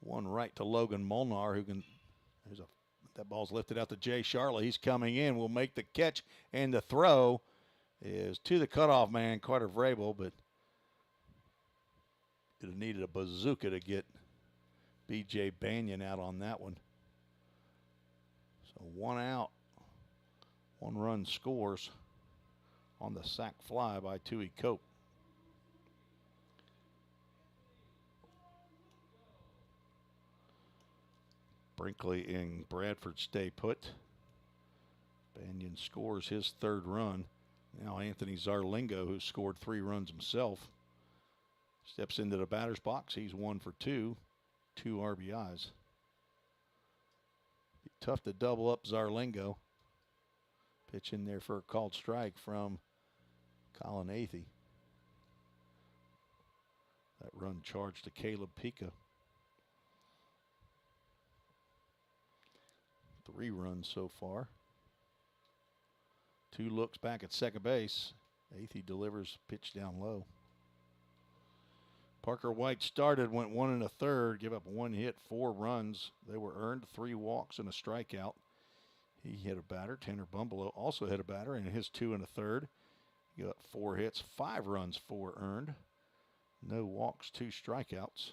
one right to Logan Molnar, who can. That ball's lifted out to Jay Charlotte. He's coming in. Will make the catch, and the throw is to the cutoff man, Carter Vrabel, but it have needed a bazooka to get B.J. Banyan out on that one. So one out, one run scores on the sac fly by Tui Cope. Brinkley and Bradford stay put. Banyan scores his third run. Now Anthony Zarlingo, who scored 3 runs himself, steps into the batter's box. He's 1 for 2, 2 RBIs. Be tough to double up Zarlingo. Pitch in there for a called strike from Colin Athey. That run charged to Caleb Pica. 3 runs so far. 2 looks back at second base. Athey delivers pitch down low. Parker White started, went 1 1/3, give up 1 hit, 4 runs. They were earned, 3 walks and a strikeout. He hit a batter. Tanner Bumbleau also hit a batter in his 2 1/3. He got 4 hits, 5 runs, 4 earned. No walks, 2 strikeouts.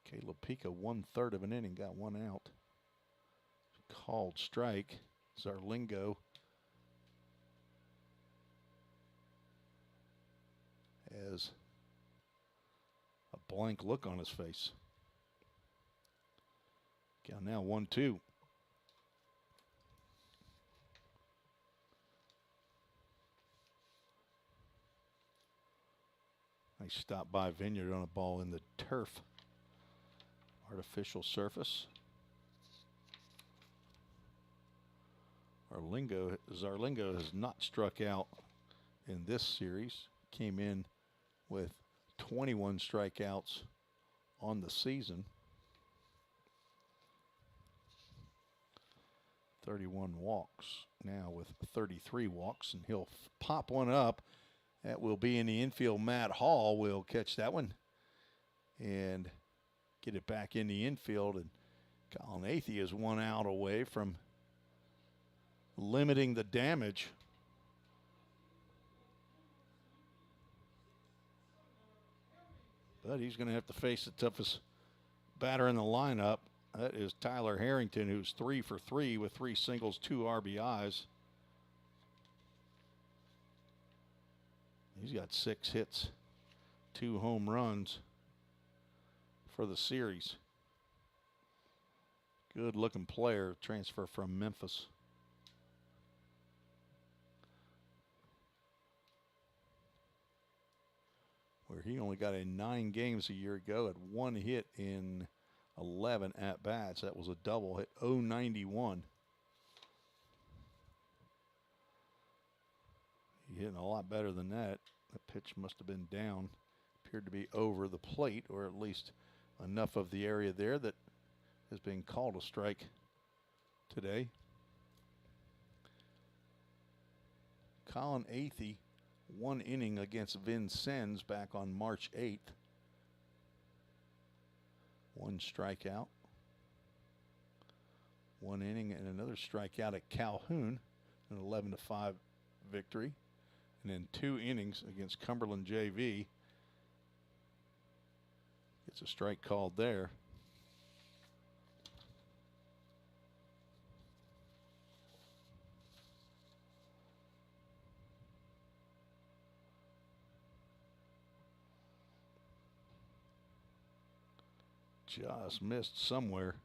Caleb Pica, 1/3 of an inning, got 1 out. Called strike. Zarlingo has a blank look on his face. Count now 1-2. Nice stop by Vineyard on a ball in the turf. Artificial surface. Zarlingo has not struck out in this series. Came in with 21 strikeouts on the season. 31 walks now with 33 walks, and he'll pop one up. That will be in the infield. Matt Hall will catch that one and get it back in the infield. And Colin Athey is 1 out away from limiting the damage. But he's going to have to face the toughest batter in the lineup. That is Tyler Harrington, who's 3 for 3 with 3 singles, 2 RBIs. He's got 6 hits, 2 home runs for the series. Good looking player, transfer from Memphis. Where he only got in 9 games a year ago, had 1 hit in 11 at-bats. That was a double, hit .091. He hitting a lot better than that. That pitch must have been down. Appeared to be over the plate, or at least enough of the area there that is being called a strike today. Colin Athey, 1 inning against Vincennes back on March 8th. 1 strikeout. 1 inning and another strikeout at Calhoun, an 11-5 victory. And then 2 innings against Cumberland JV. Gets a strike called there. Just missed somewhere.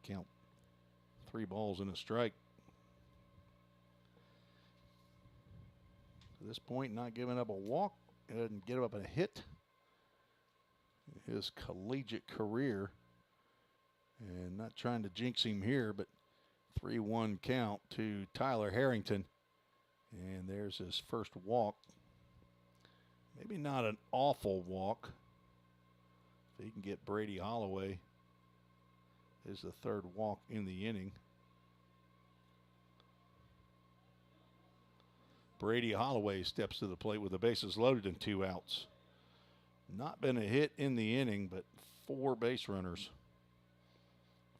Count 3 balls and a strike. At this point, not giving up a walk and get up a hit. His collegiate career. And not trying to jinx him here, but 3-1 count to Tyler Harrington. And there's his first walk. Maybe not an awful walk. If he can get Brady Holloway, is the third walk in the inning. Brady Holloway steps to the plate with the bases loaded and 2 outs. Not been a hit in the inning, but 4 base runners.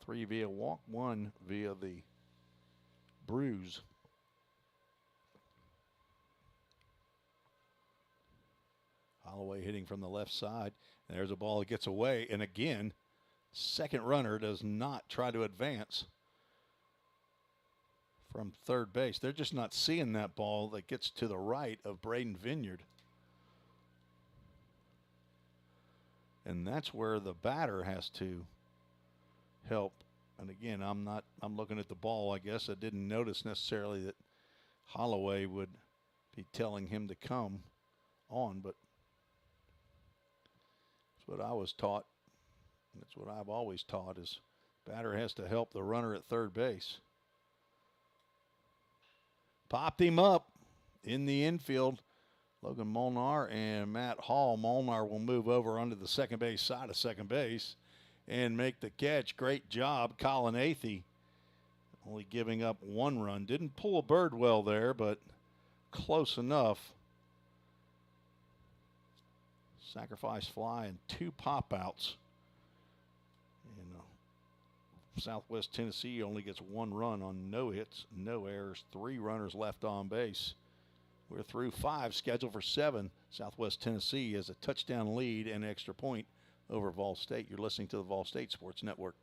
3 via walk, 1 via the bruise. Holloway hitting from the left side. There's a ball that gets away. And again, second runner does not try to advance from third base. They're just not seeing that ball that gets to the right of Braden Vineyard. And that's where the batter has to help. And again, I'm looking at the ball, I guess. I didn't notice necessarily that Holloway would be telling him to come on, but that's what I was taught. That's what I've always taught, is batter has to help the runner at third base. Popped him up in the infield. Logan Molnar and Matt Hall. Molnar will move over onto the second base side of second base and make the catch. Great job, Colin Athey. Only giving up 1 run. Didn't pull a bird well there, but close enough. Sacrifice fly and 2 pop-outs. Southwest Tennessee only gets 1 run on no hits, no errors, 3 runners left on base. We're through 5, scheduled for 7. Southwest Tennessee has a touchdown lead and extra point over Vol State. You're listening to the Vol State Sports Network.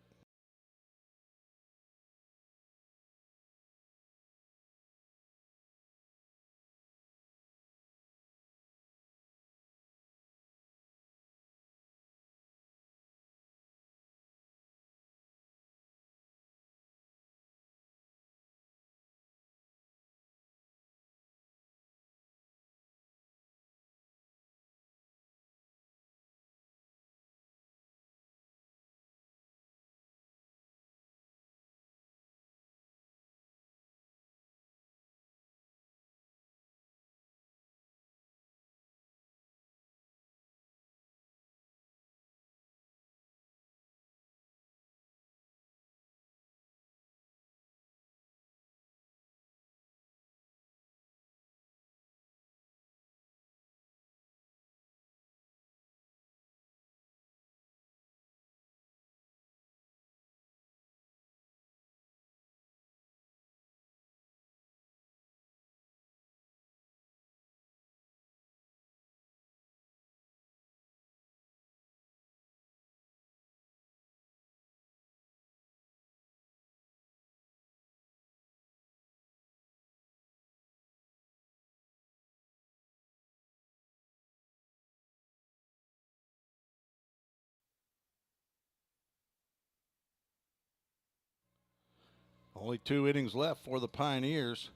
Only 2 innings left for the Pioneers.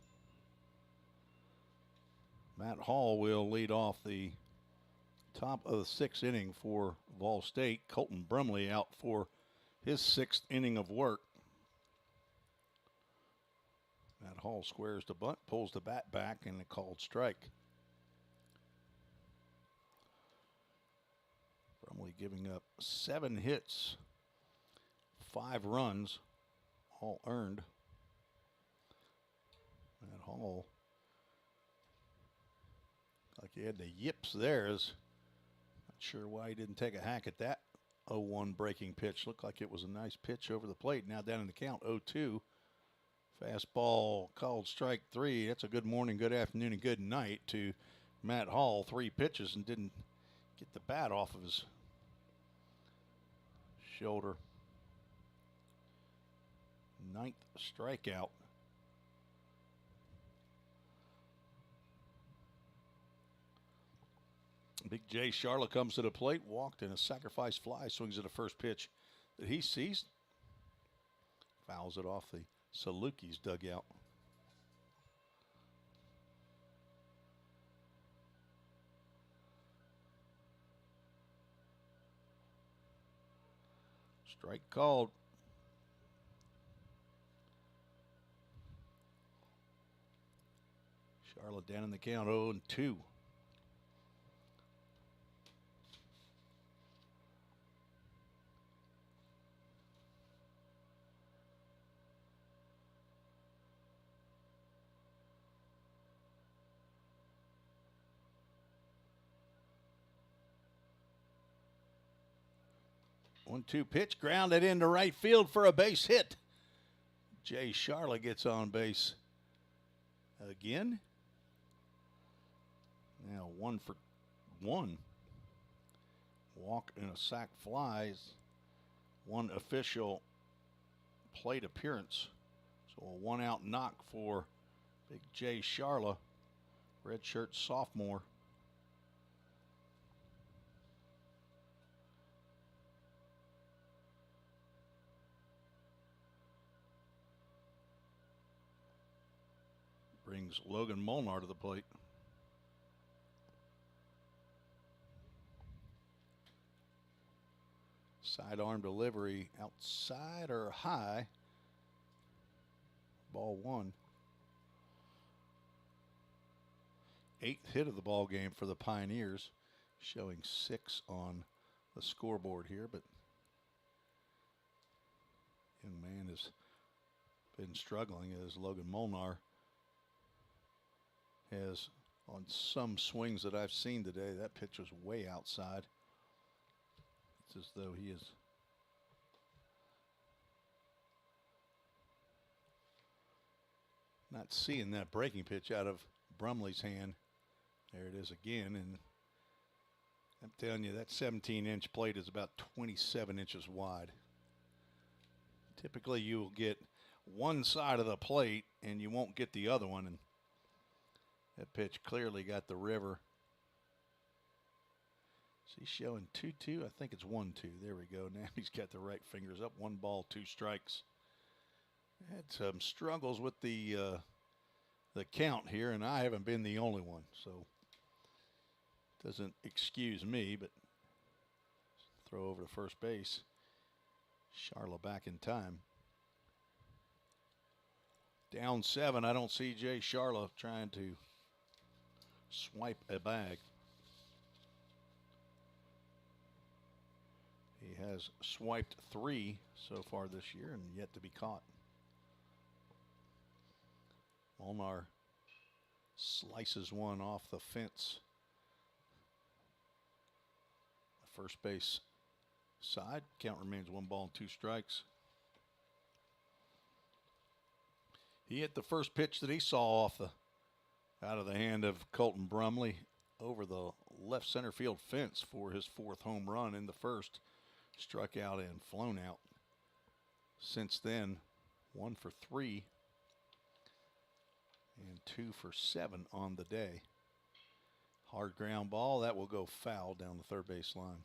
Matt Hall will lead off the top of the 6th inning for Vol State. Colton Brumley out for his 6th inning of work. Matt Hall squares the bunt, pulls the bat back, and a called strike. Brumley giving up 7 hits, 5 runs, all earned. Matt Hall, like he had the yips there. Is not sure why he didn't take a hack at that 0-1 breaking pitch. Looked like it was a nice pitch over the plate. Now down in the count, 0-2. Fastball called strike 3. That's a good morning, good afternoon, and good night to Matt Hall. 3 pitches and didn't get the bat off of his shoulder. 9th strikeout. Big Jay Charlotte comes to the plate, walked, and a sacrifice fly, swings at the first pitch that he sees. Fouls it off the Salukis dugout. Strike called. Charlotte down in the count, 0-2. 1-2 pitch, grounded into right field for a base hit. Jay Charlotte gets on base again. Now 1 for 1. Walk and a sac flies. One official plate appearance. So a 1-out knock for big Jay Charlotte, redshirt sophomore. Brings Logan Molnar to the plate. Sidearm delivery, outside or high. Ball 1. 8th hit of the ball game for the Pioneers, showing 6 on the scoreboard here, but young man has been struggling as Logan Molnar has, on some swings that I've seen today, that pitch was way outside. It's as though he is not seeing that breaking pitch out of Brumley's hand. There it is again, and I'm telling you, that 17-inch plate is about 27 inches wide. Typically, you will get one side of the plate, and you won't get the other one, and that pitch clearly got the river. Is he showing 2-2? I think it's 1-2. There we go. Now he's got the right fingers up. 1 ball, 2 strikes. Had some struggles with the count here, and I haven't been the only one, so doesn't excuse me, but throw over to first base. Charlotte back in time. Down 7. I don't see Jay Charlotte trying to swipe a bag. He has swiped 3 so far this year and yet to be caught. Molnar slices one off the fence. The first base side. Count remains 1 ball and 2 strikes. He hit the first pitch that he saw out of the hand of Colton Brumley over the left center field fence for his 4th home run in the first. Struck out and flown out. Since then, 1 for 3 and 2 for 7 on the day. Hard ground ball, that will go foul down the third base line.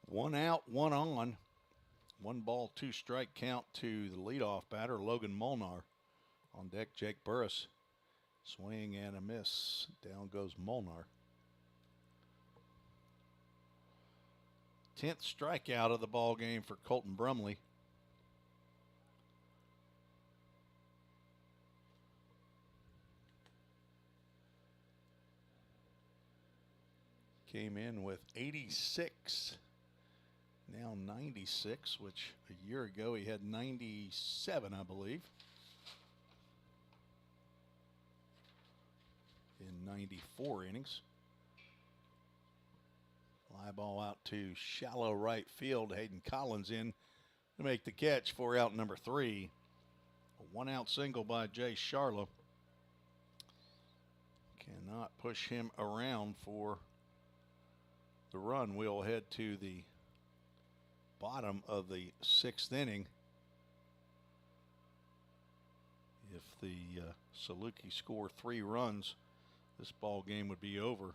One out, 1 on. 1 ball, 2 strike count to the leadoff batter, Logan Molnar. On deck, Jake Burris. Swing and a miss. Down goes Molnar. 10th strikeout of the ball game for Colton Brumley. Came in with 86. Now 96, which a year ago he had 97, I believe. In 94 innings. Fly ball out to shallow right field. Hayden Collins in to make the catch for out number 3. A 1-out single by Jay Charlotte. Cannot push him around for the run. We'll head to the bottom of the 6th inning. If the Saluki score 3 runs, this ball game would be over.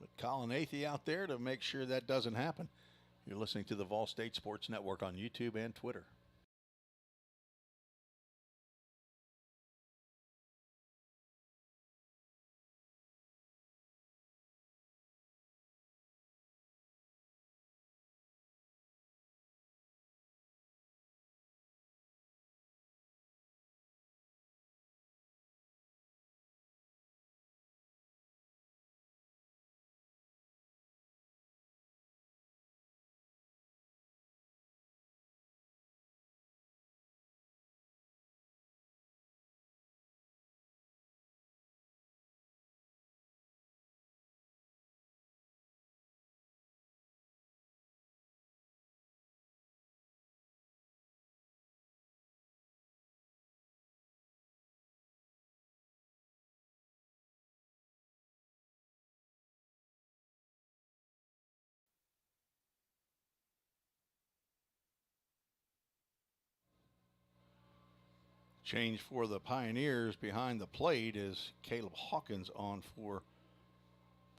But Colin Athey out there to make sure that doesn't happen. You're listening to the Vol State Sports Network on YouTube and Twitter. Change for the Pioneers behind the plate is Caleb Hawkins on for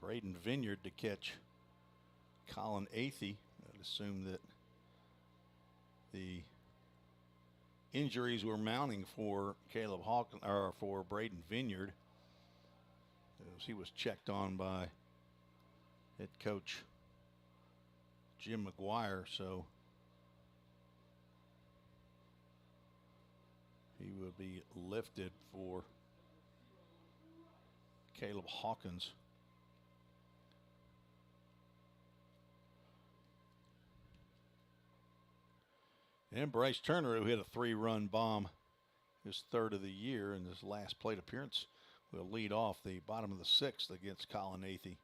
Braden Vineyard to catch Colin Athey. I'd assume that the injuries were mounting for Caleb Hawkins, or for Braden Vineyard, as he was checked on by head coach Jim McGuire, so he will be lifted for Caleb Hawkins. And Bryce Turner, who hit a 3-run bomb, his third of the year in his last plate appearance, will lead off the bottom of the 6th against Colin Athey.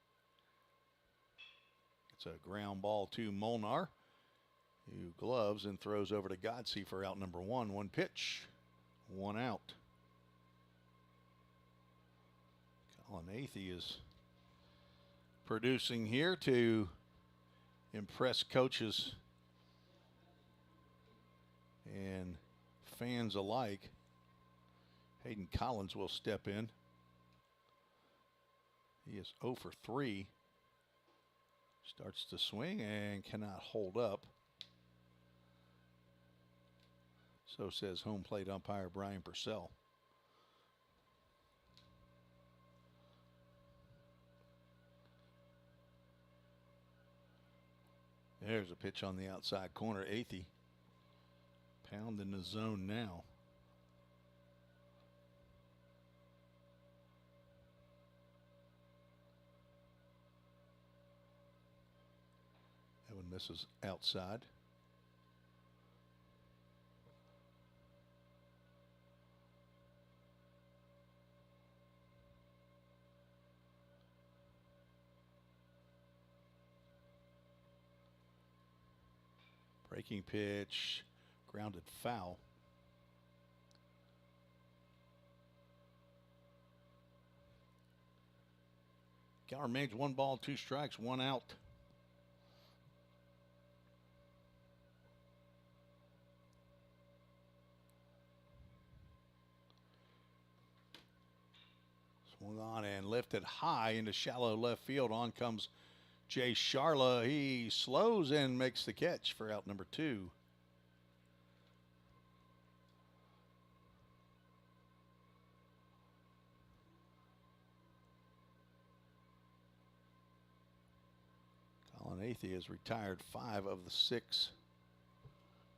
It's a ground ball to Molnar, who gloves and throws over to Godsey for out number 1. 1 pitch, 1 out. Colin Athey is producing here to impress coaches and fans alike. Hayden Collins will step in. He is 0 for 3. Starts to swing and cannot hold up. So says home plate umpire Brian Purcell. There's a pitch on the outside corner. Athey pound in the zone now. That one misses outside. Breaking pitch, grounded foul. Count remains 1 ball, 2 strikes, 1 out. Swung on and lifted high into shallow left field. On comes Jay Sharla. He slows and makes the catch for out number 2. Colin Athey has retired 5 of the 6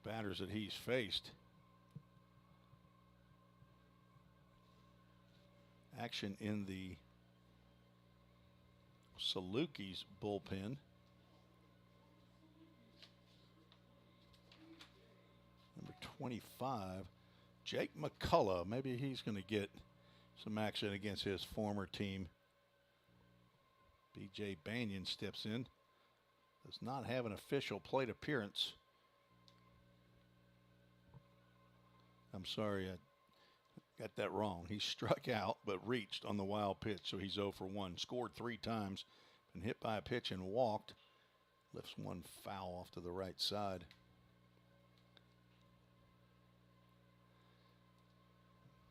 batters that he's faced. Action in the Salukis bullpen. Number 25, Jake McCullough. Maybe he's going to get some action against his former team. B.J. Banyan steps in. Does not have an official plate appearance. I'm sorry, I got that wrong. He struck out but reached on the wild pitch, so he's 0 for 1. Scored 3 times, been hit by a pitch and walked. Lifts one foul off to the right side.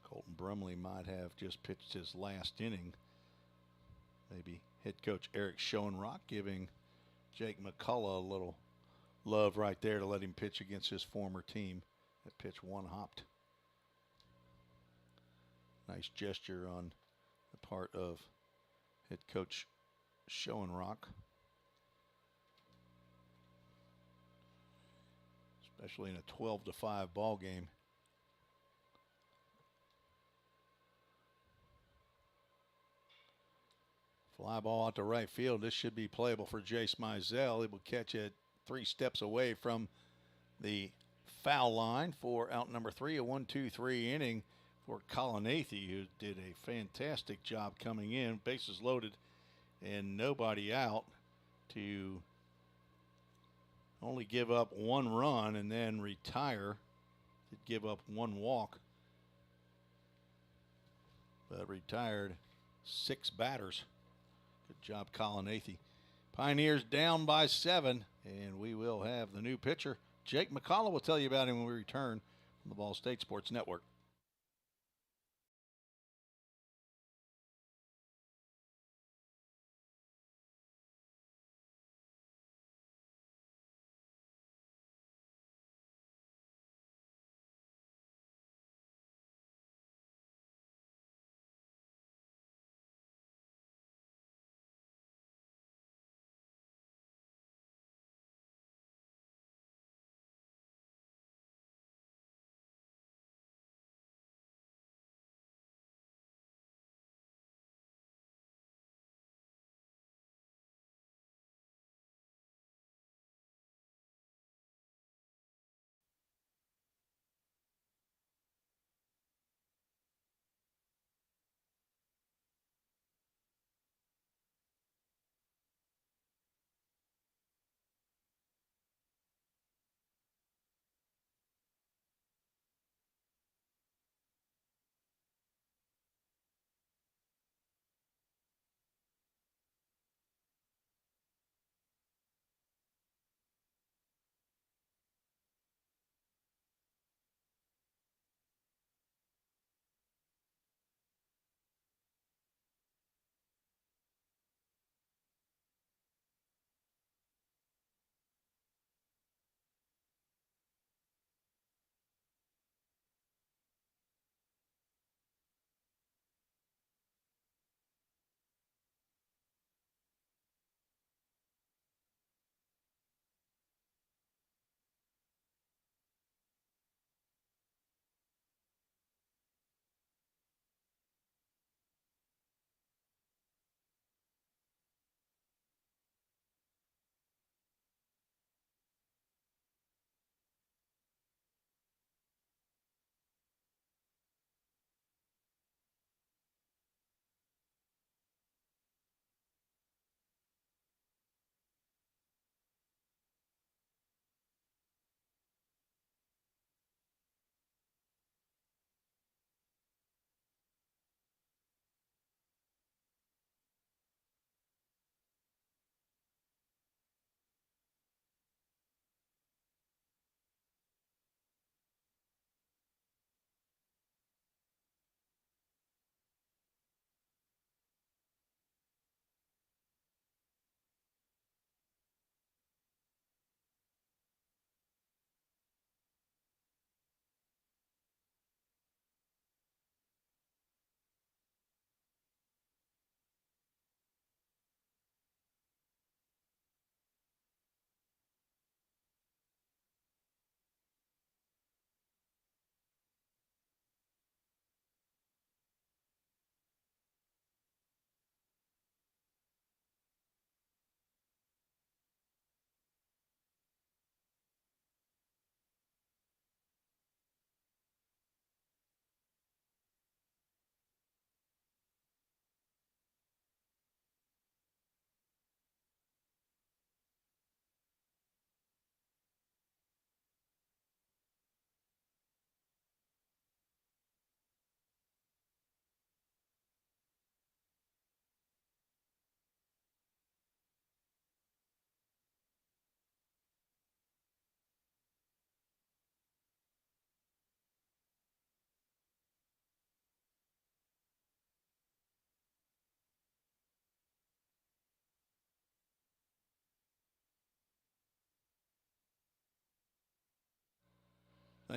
Colton Brumley might have just pitched his last inning. Maybe head coach Eric Schoenrock giving Jake McCullough a little love right there to let him pitch against his former team. That pitch one hopped. Nice gesture on the part of head coach Schoenrock. Especially in a 12-5 ball game. Fly ball out to right field. This should be playable for Jace Mizell. He will catch it 3 steps away from the foul line for out number 3. A 1-2-3 inning for Colin Athey, who did a fantastic job coming in. Bases loaded and nobody out, to only give up 1 run and then retire. Did give up 1 walk, but retired 6 batters. Good job, Colin Athey. Pioneers down by 7, and we will have the new pitcher. Jake McCullough will tell you about him when we return from the Ball State Sports Network.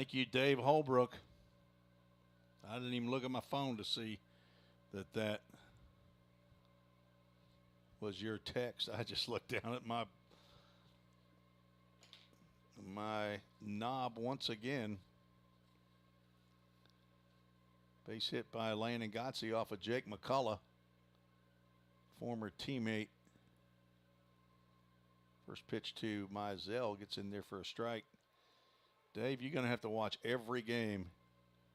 Thank you, Dave Holbrook. I didn't even look at my phone to see that was your text. I just looked down at my knob once again. Base hit by Landon Gotze off of Jake McCullough, former teammate. First pitch to Mizell, gets in there for a strike. Dave, you're going to have to watch every game.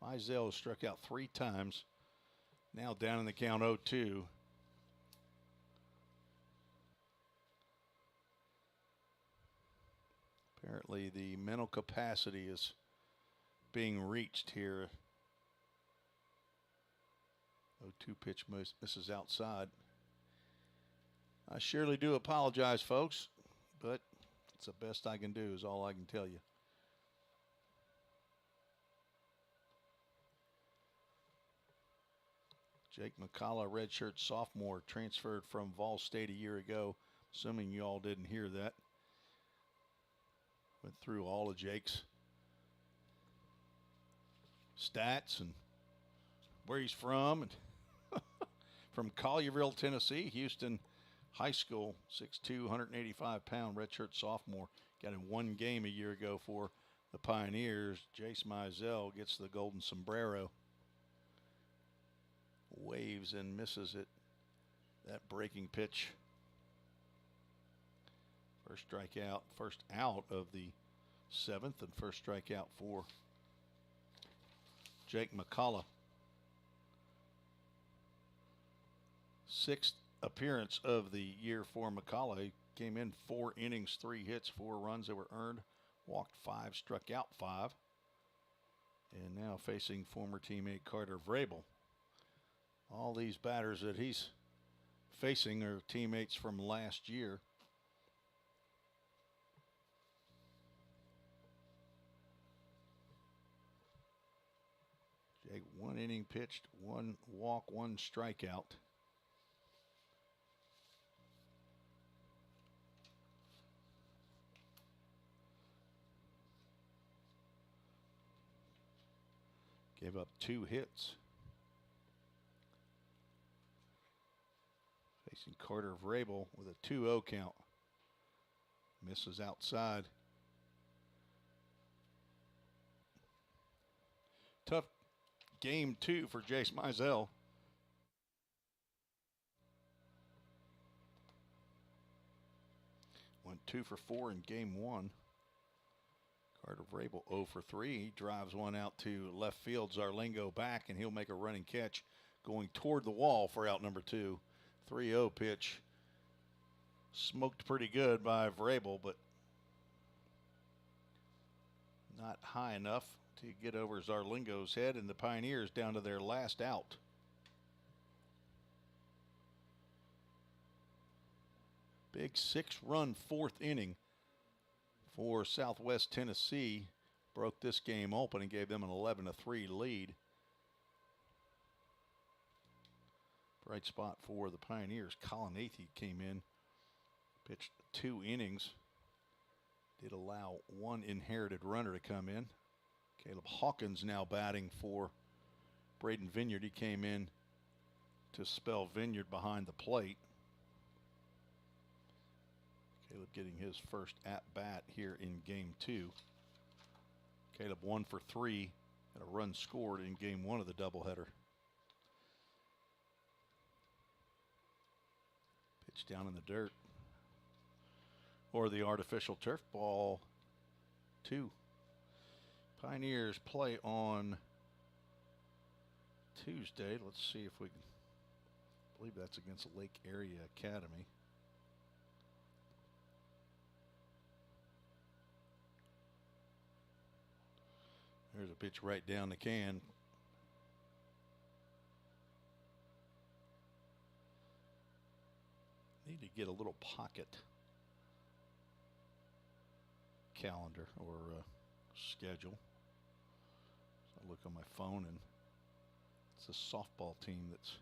Mizell has struck out 3 times. Now down in the count 0-2. Apparently the mental capacity is being reached here. 0-2 pitch misses outside. I surely do apologize, folks, but it's the best I can do is all I can tell you. Jake McCullough, redshirt sophomore, transferred from Vol State a year ago. Assuming you all didn't hear that. Went through all of Jake's stats and where he's from. And from Collierville, Tennessee, Houston High School, 6'2", 185-pound redshirt sophomore. Got in 1 game a year ago for the Pioneers. Jace Mizell gets the golden sombrero. Waves and misses it. That breaking pitch. First strikeout, first out of the 7th, and first strikeout for Jake McCullough. 6th appearance of the year for McCullough. He came in 4 innings, 3 hits, 4 runs that were earned, walked 5, struck out 5. And now facing former teammate Carter Vrabel. All these batters that he's facing are teammates from last year. Jake, 1 inning pitched, 1 walk, 1 strikeout. Gave up 2 hits. Facing Carter Vrabel with a 2-0 count. Misses outside. Tough game 2 for Jace Mizell. Went 2 for 4 in game 1. Carter Vrabel 0 for 3. He drives one out to left field. Zarlingo back, and he'll make a running catch going toward the wall for out number 2. 3-0 pitch. Smoked pretty good by Vrabel, but not high enough to get over Zarlingo's head, and the Pioneers down to their last out. Big 6-run 4th inning for Southwest Tennessee. Broke this game open and gave them an 11-3 lead. Bright spot for the Pioneers. Colin Athey came in, pitched 2 innings. Did allow 1 inherited runner to come in. Caleb Hawkins now batting for Braden Vineyard. He came in to spell Vineyard behind the plate. Caleb getting his first at-bat here in game 2. Caleb 1 for 3 and a run scored in game 1 of the doubleheader. Pitch down in the dirt. Or the artificial turf, ball 2. Pioneers play on Tuesday. Let's see if we can. I believe that's against Lake Area Academy. There's a pitch right down the can. Need to get a little pocket calendar or schedule. So I look on my phone, and it's a softball team that's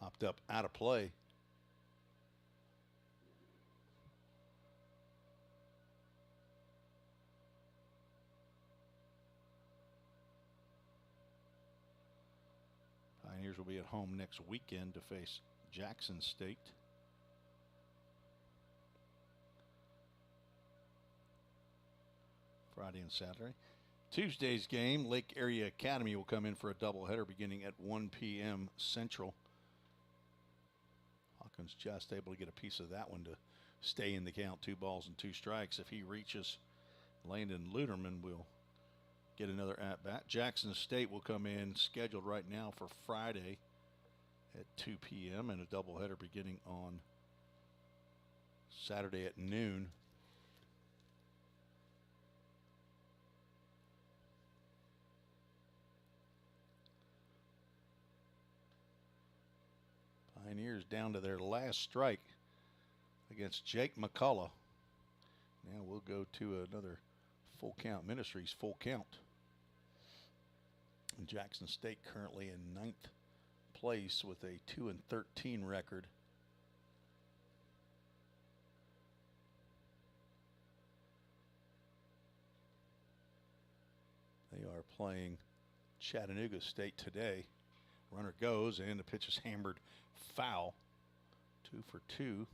popped up out of play. Pioneers will be at home next weekend to face Jackson State. Friday and Saturday. Tuesday's game, Lake Area Academy will come in for a doubleheader beginning at 1 p.m. Central. Hawkins just able to get a piece of that one to stay in the count, 2 balls and 2 strikes. If he reaches, Landon Luderman will get another at-bat. Jackson State will come in scheduled right now for Friday at 2 p.m. and a doubleheader beginning on Saturday at noon. Pioneers down to their last strike against Jake McCullough. Now we'll go to another full count, Ministries full count. And Jackson State currently in 9th place with a 2-13 record. They are playing Chattanooga State today. Runner goes, and the pitch is hammered foul. 2 for 2.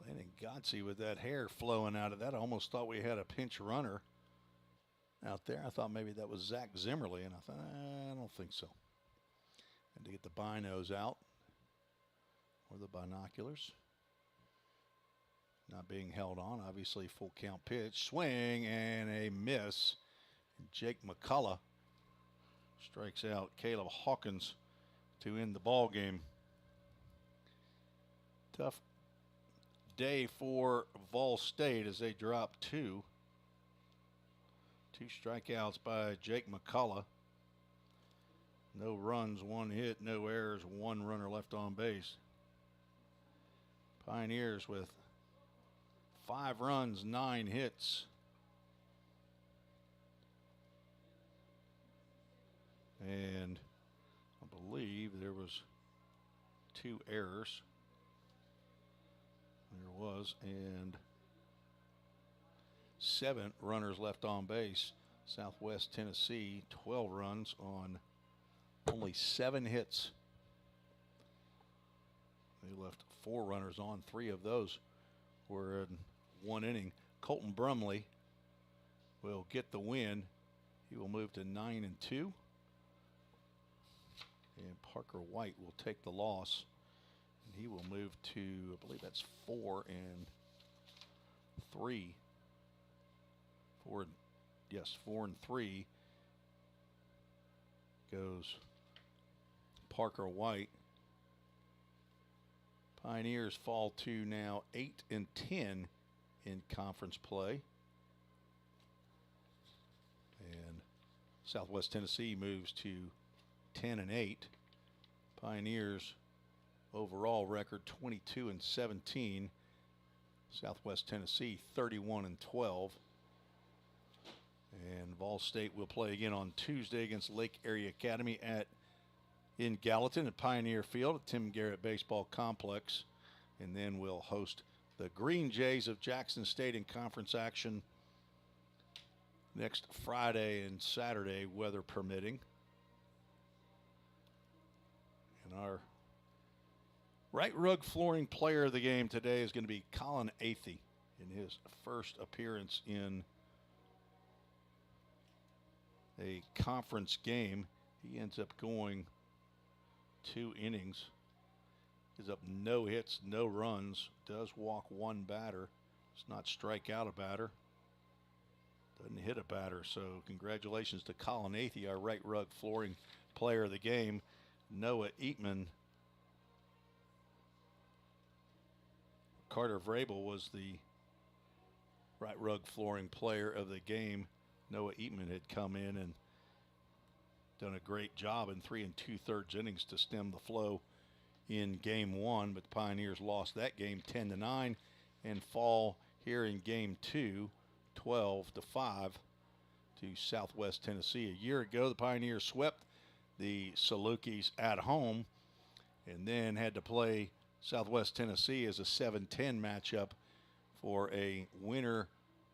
Landon Godsey with that hair flowing out of that. I almost thought we had a pinch runner out there. I thought maybe that was Zach Zimmerly, and I thought, I don't think so. Had to get the binos out, or the binoculars. Not being held on, obviously full count pitch. Swing and a miss. Jake McCullough strikes out Caleb Hawkins to end the ball game. Tough day for Vol State as they drop 2. 2 strikeouts by Jake McCullough. No runs, 1 hit, no errors, 1 runner left on base. Pioneers with 5 runs, 9 hits. And I believe there was 2 errors. There was, and 7 runners left on base. Southwest Tennessee, 12 runs on only 7 hits. They left 4 runners on. 3 of those were in 1 inning. Colton Brumley will get the win. He will move to 9-2. And Parker White will take the loss. And he will move to, I believe that's 4-3. 4-3 goes Parker White. Pioneers fall to now 8-10 in conference play. And Southwest Tennessee moves to 10-8. Pioneers overall record 22-17. Southwest Tennessee 31-12. And Vol State will play again on Tuesday against Lake Area Academy in Gallatin at Pioneer Field at Tim Garrett Baseball Complex. And then we'll host the Green Jays of Jackson State in conference action next Friday and Saturday, weather permitting. And our right rug flooring player of the game today is going to be Colin Athey in his first appearance in a conference game. He ends up going 2 innings. Gives up no hits, no runs. Does walk 1 batter. Does not strike out a batter. Doesn't hit a batter. So congratulations to Colin Athey, our right rug flooring player of the game. Noah Eatman. Carter Vrabel was the right rug flooring player of the game. Noah Eatman had come in and done a great job in 3 2/3 innings to stem the flow in game 1, but the Pioneers lost that game 10-9 and fall here in game 2, 12-5 to Southwest Tennessee. A year ago, the Pioneers swept the Salukis at home and then had to play Southwest Tennessee as a 7-10 matchup for a winner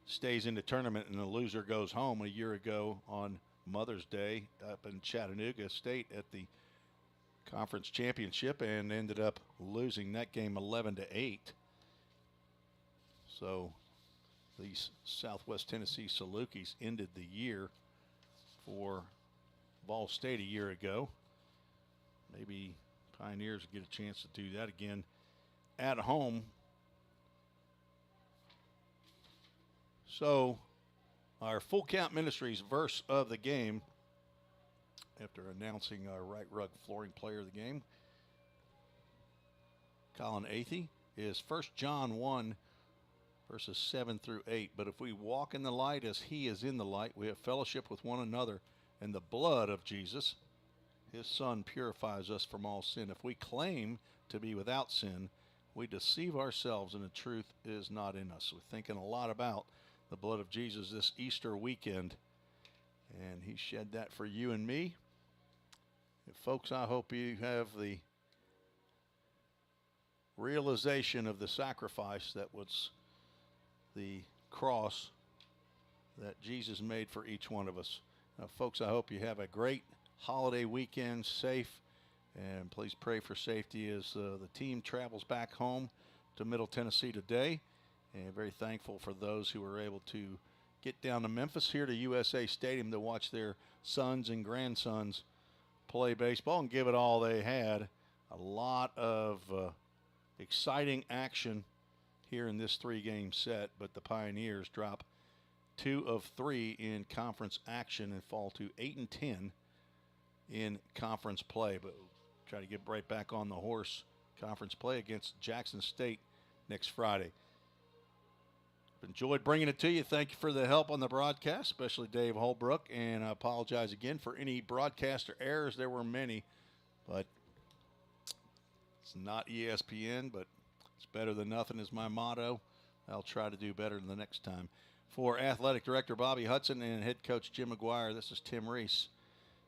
stays in the tournament and the loser goes home. A year ago on Mother's Day up in Chattanooga State at the conference championship, and ended up losing that game 11-8. So these Southwest Tennessee Salukis ended the year for Ball State a year ago. Maybe Pioneers get a chance to do that again at home. So our Full Count Ministries verse of the game, after announcing our right rug flooring player of the game, Colin Athey, is 1 John 1, verses 7 through 8. But if we walk in the light as he is in the light, we have fellowship with one another, and the blood of Jesus, his Son, purifies us from all sin. If we claim to be without sin, we deceive ourselves, and the truth is not in us. We're thinking a lot about the blood of Jesus this Easter weekend, and he shed that for you and me. And folks, I hope you have the realization of the sacrifice that was the cross that Jesus made for each one of us. Now, folks, I hope you have a great holiday weekend, safe, and please pray for safety as the team travels back home to Middle Tennessee today. And very thankful for those who were able to get down to Memphis, here to USA Stadium, to watch their sons and grandsons play baseball and give it all they had. A lot of exciting action here in this three-game set, but the Pioneers drop 2 of 3 in conference action and fall to 8-10 in conference play. But we'll try to get right back on the horse. Conference play against Jackson State next Friday. Enjoyed bringing it to you. Thank you for the help on the broadcast, especially Dave Holbrook, and I apologize again for any broadcaster errors. There were many, but it's not ESPN, but it's better than nothing is my motto. I'll try to do better the next time. For Athletic Director Bobby Hudson and Head Coach Jim McGuire, this is Tim Reese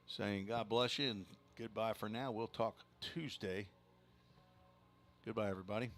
saying God bless you and goodbye for now. We'll talk Tuesday. Goodbye, everybody.